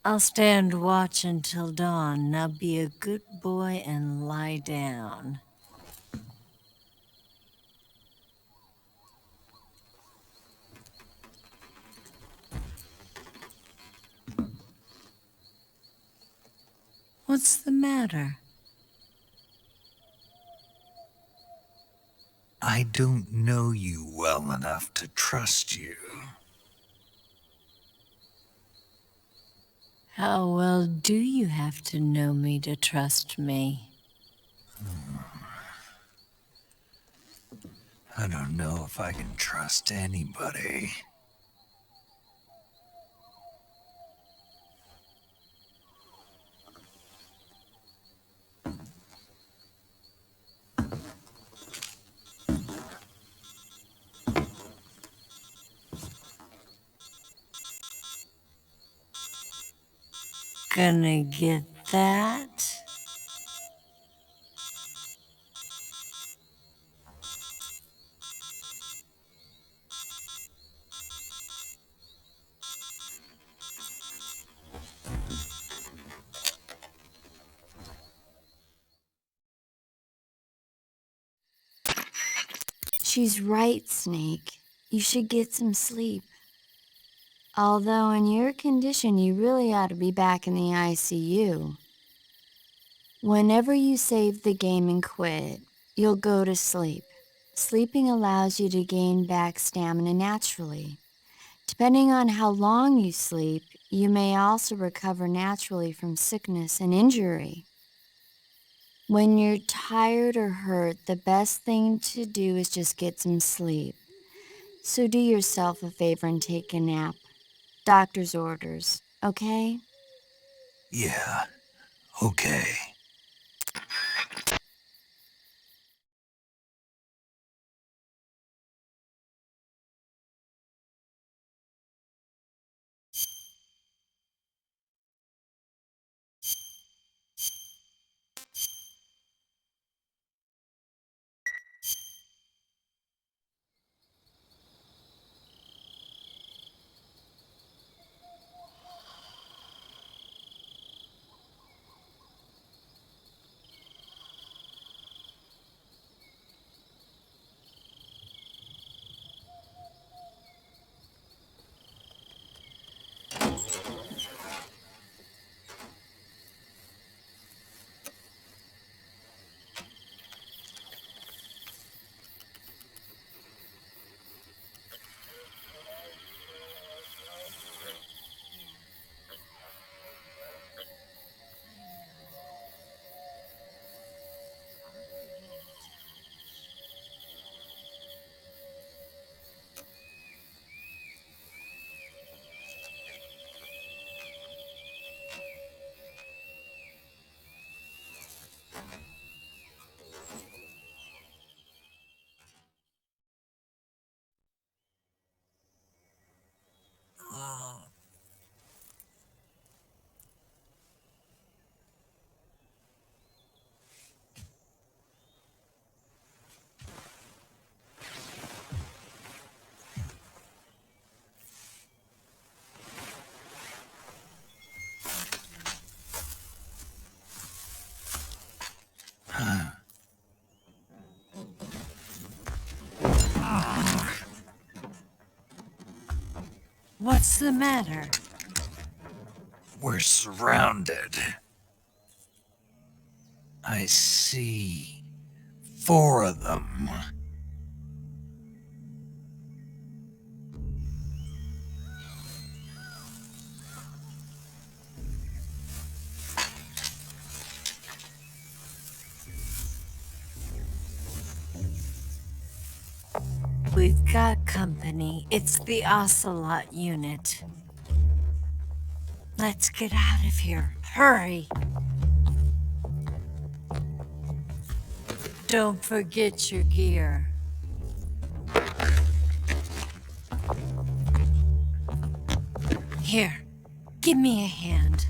S20: I'll stand watch until dawn. Now be a good boy and lie down. What's the matter?
S2: I don't know you well enough to trust you.
S20: How well do you have to know me to trust me?
S2: I don't know if I can trust anybody.
S20: Gonna get that?
S12: She's right, Snake. You should get some sleep. Although in your condition, you really ought to be back in the ICU. Whenever you save the game and quit, you'll go to sleep. Sleeping allows you to gain back stamina naturally. Depending on how long you sleep, you may also recover naturally from sickness and injury. When you're tired or hurt, the best thing to do is just get some sleep. So do yourself a favor and take a nap. Doctor's orders, okay?
S2: Yeah, okay.
S20: What's the matter?
S2: We're surrounded. I see 4 of them.
S20: We've got company. It's the Ocelot unit. Let's get out of here. Hurry! Don't forget your gear. Here, give me a hand.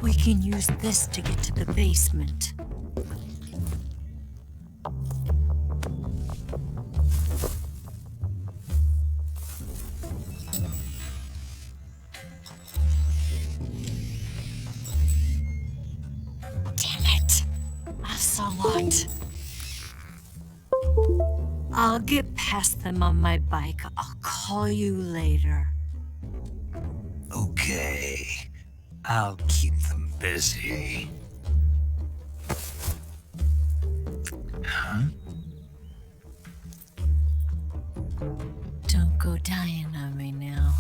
S20: We can use this to get to the basement. Damn it! Ocelot. I'll get past them on my bike. I'll call you later.
S2: Okay. I'll keep them busy. Huh?
S20: Don't go dying on me now.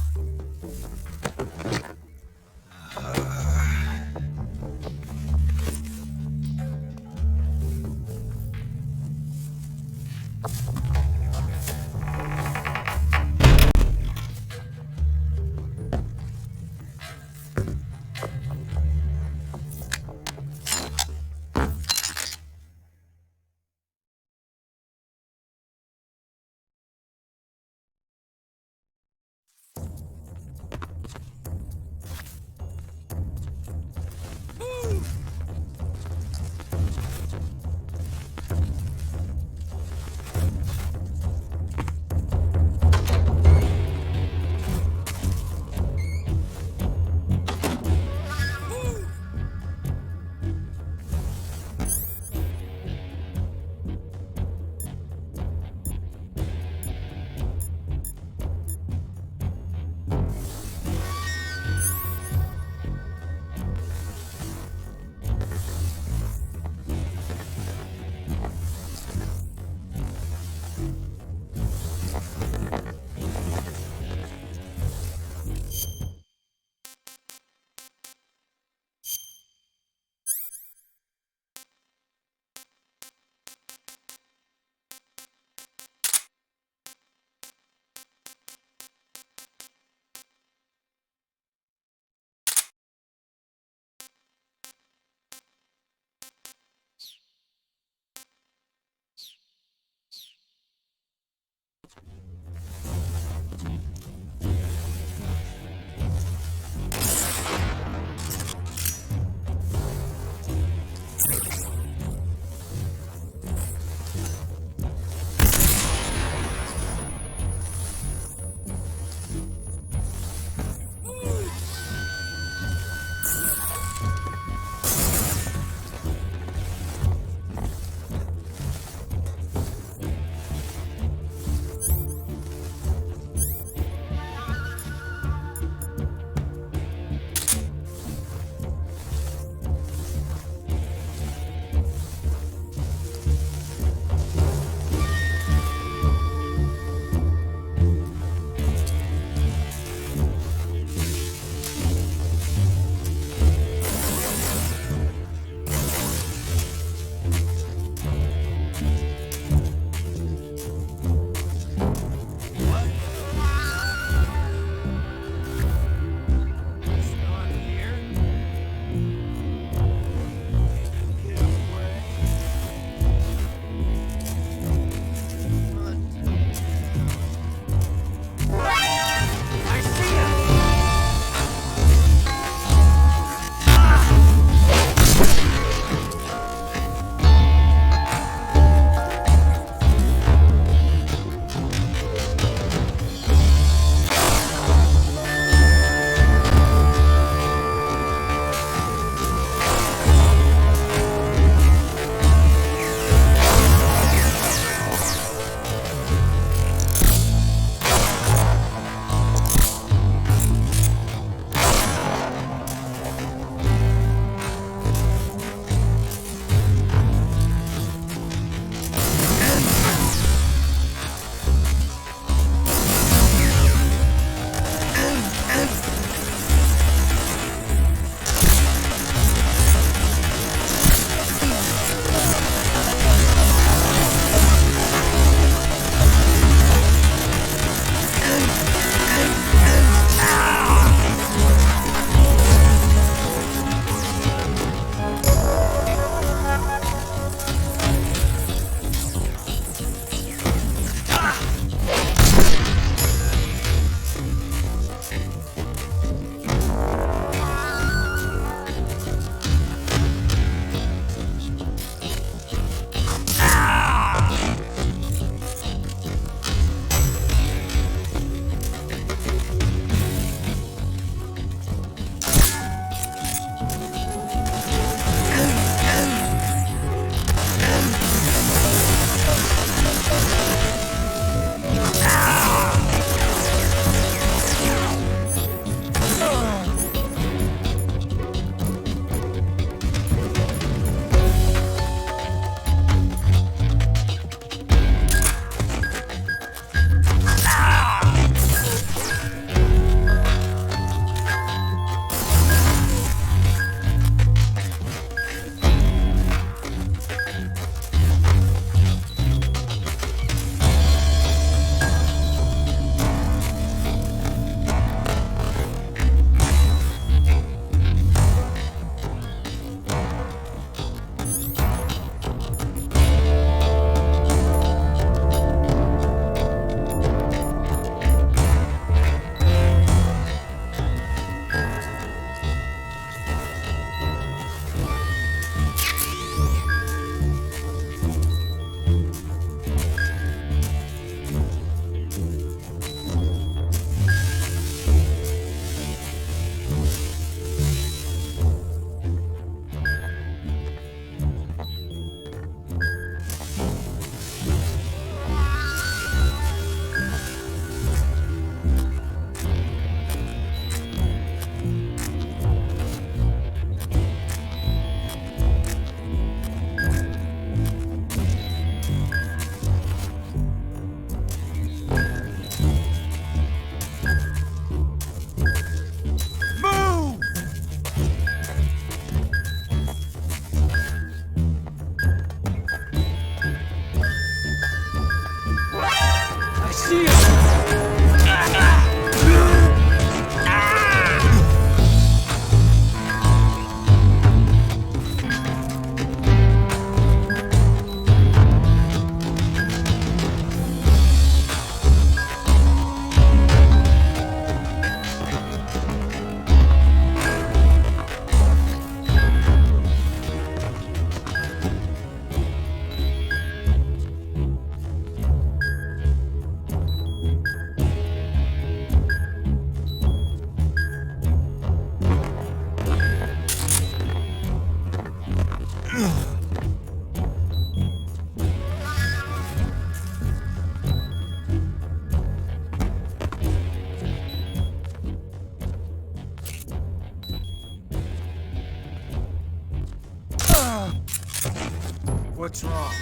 S8: What's wrong?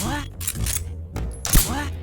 S8: What? What?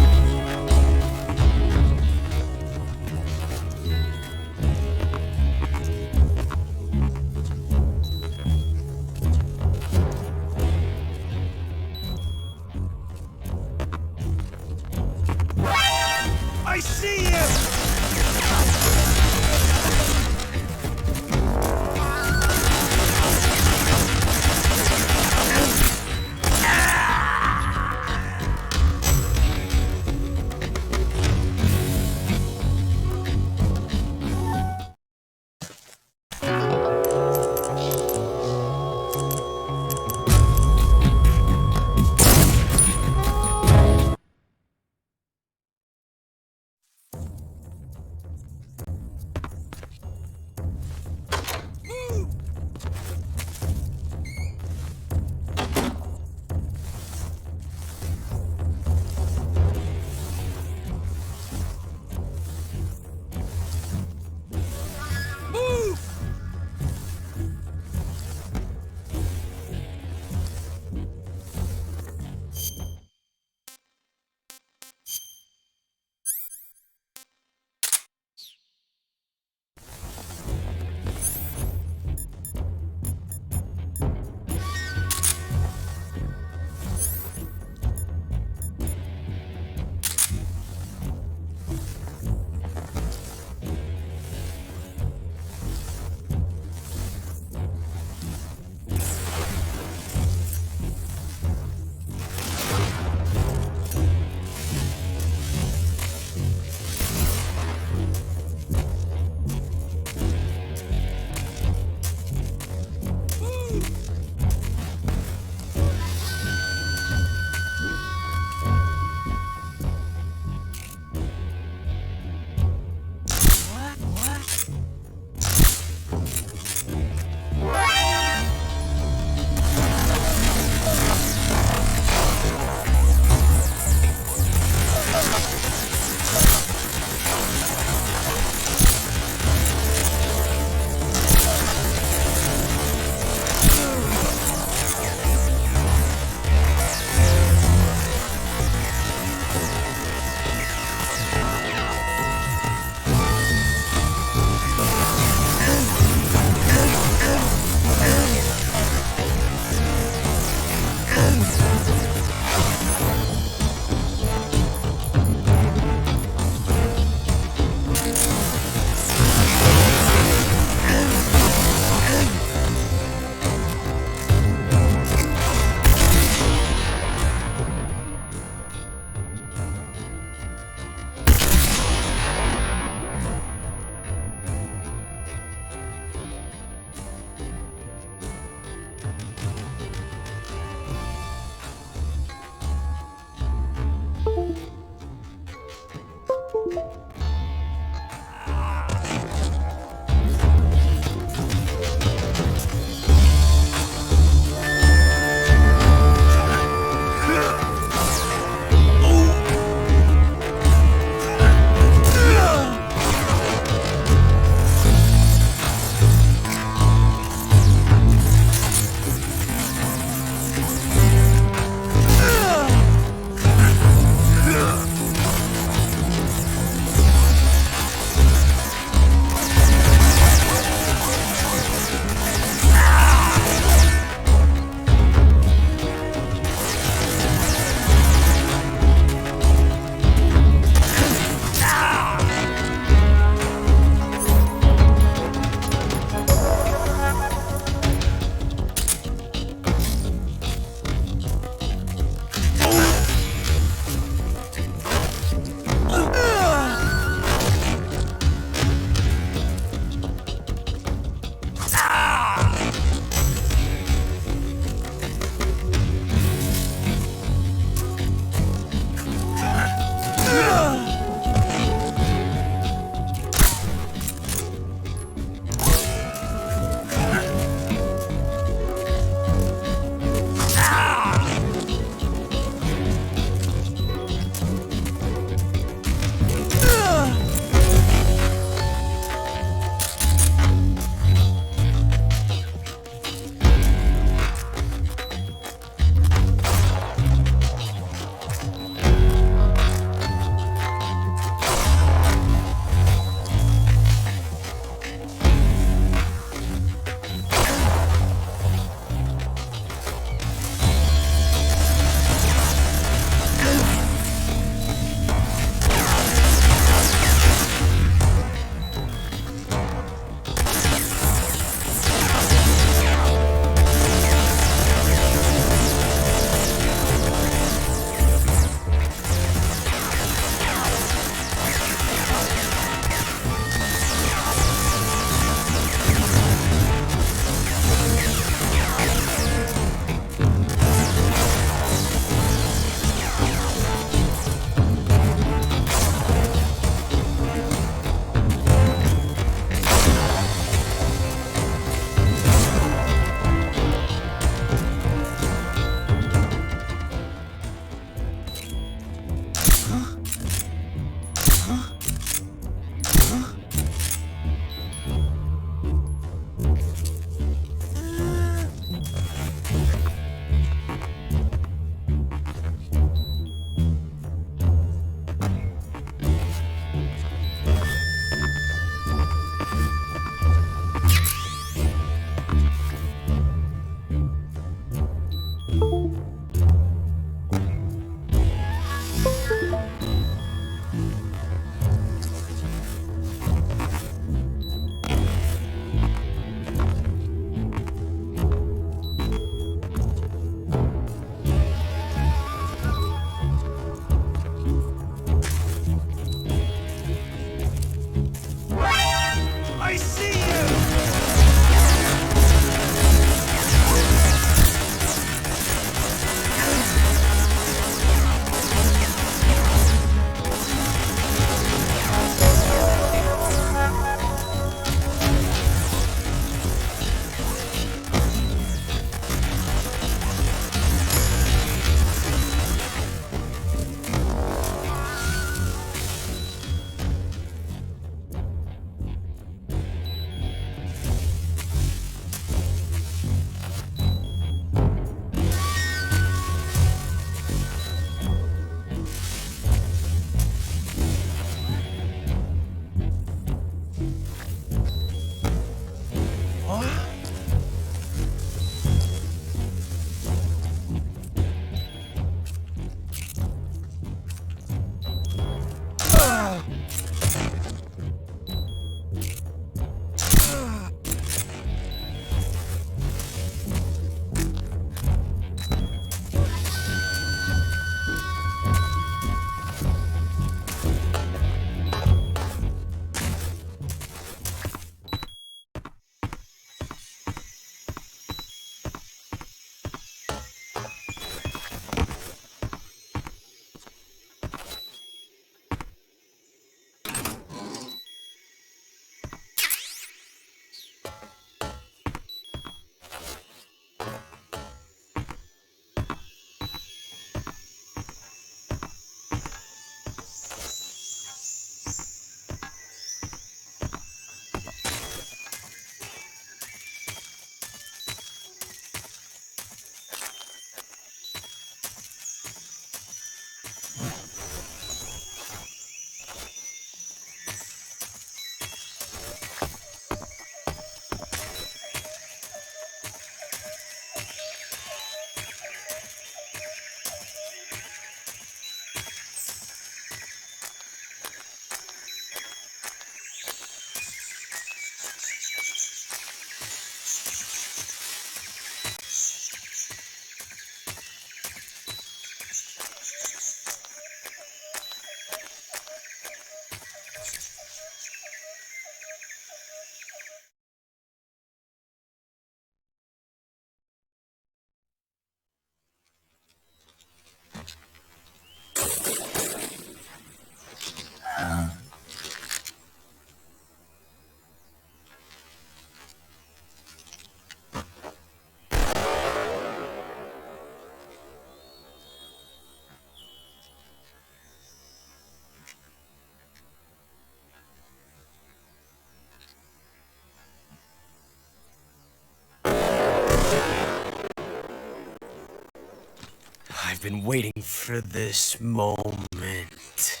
S8: I've been waiting for this moment.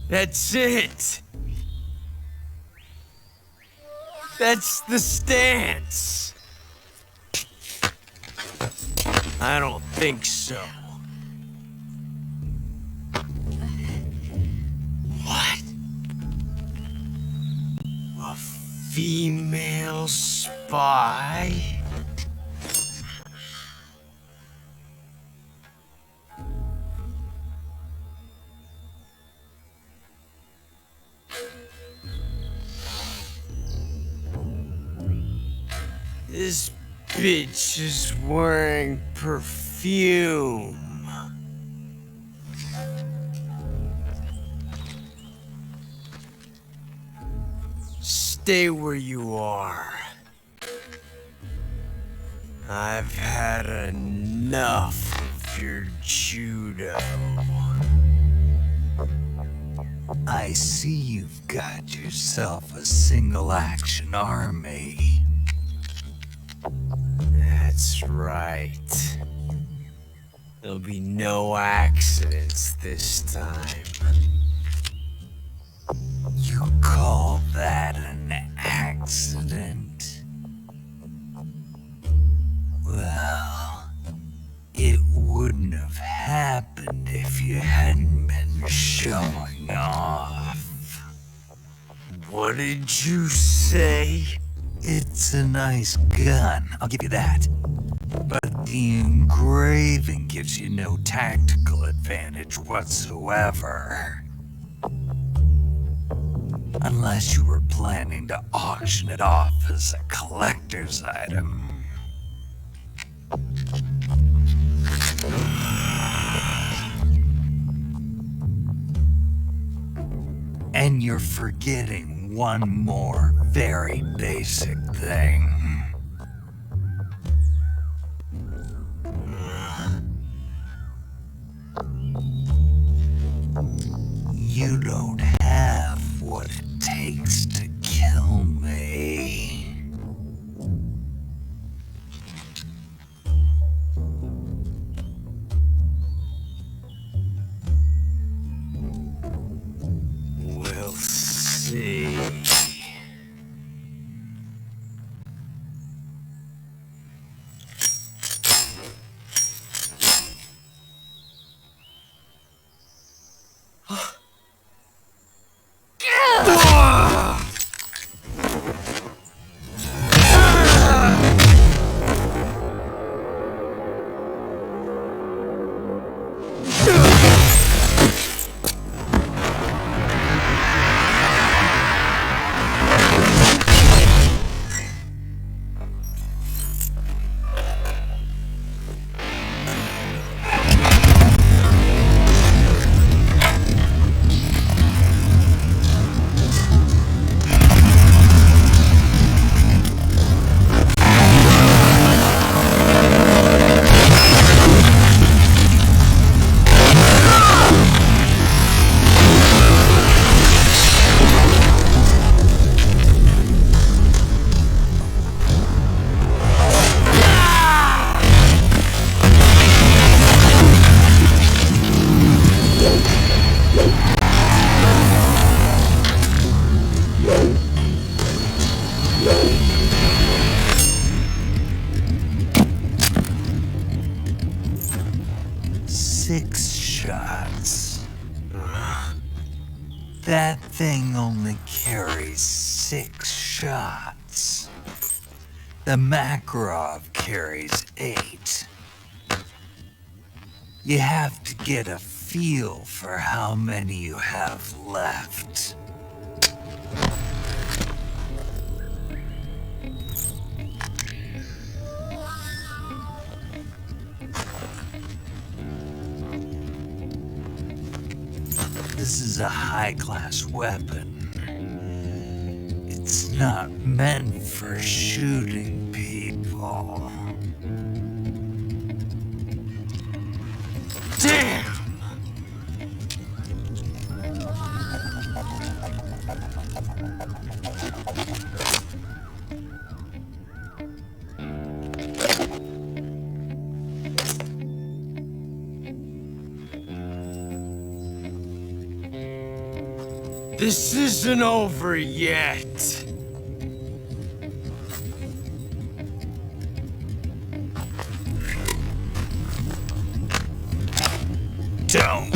S8: That's it! That's the stance! I don't think so. What? A female spy? This bitch is wearing perfume. Stay where you are. I've had enough of your judo.
S2: I see you've got yourself a single-action army.
S8: That's right. There'll be no accidents this time.
S2: You call that an accident? Well, it wouldn't have happened if you hadn't been showing off.
S8: What did you say?
S2: It's a nice gun, I'll give you that. But the engraving gives you no tactical advantage whatsoever. Unless you were planning to auction it off as a collector's item. And you're forgetting one more very basic thing. don't have what it takes to kill me. We'll see. That thing only carries 6 shots. The Makarov carries 8. You have to get a feel for how many you have left. This is a high-class weapon. It's not meant for shooting people. Damn!
S8: This isn't over yet.
S2: Don't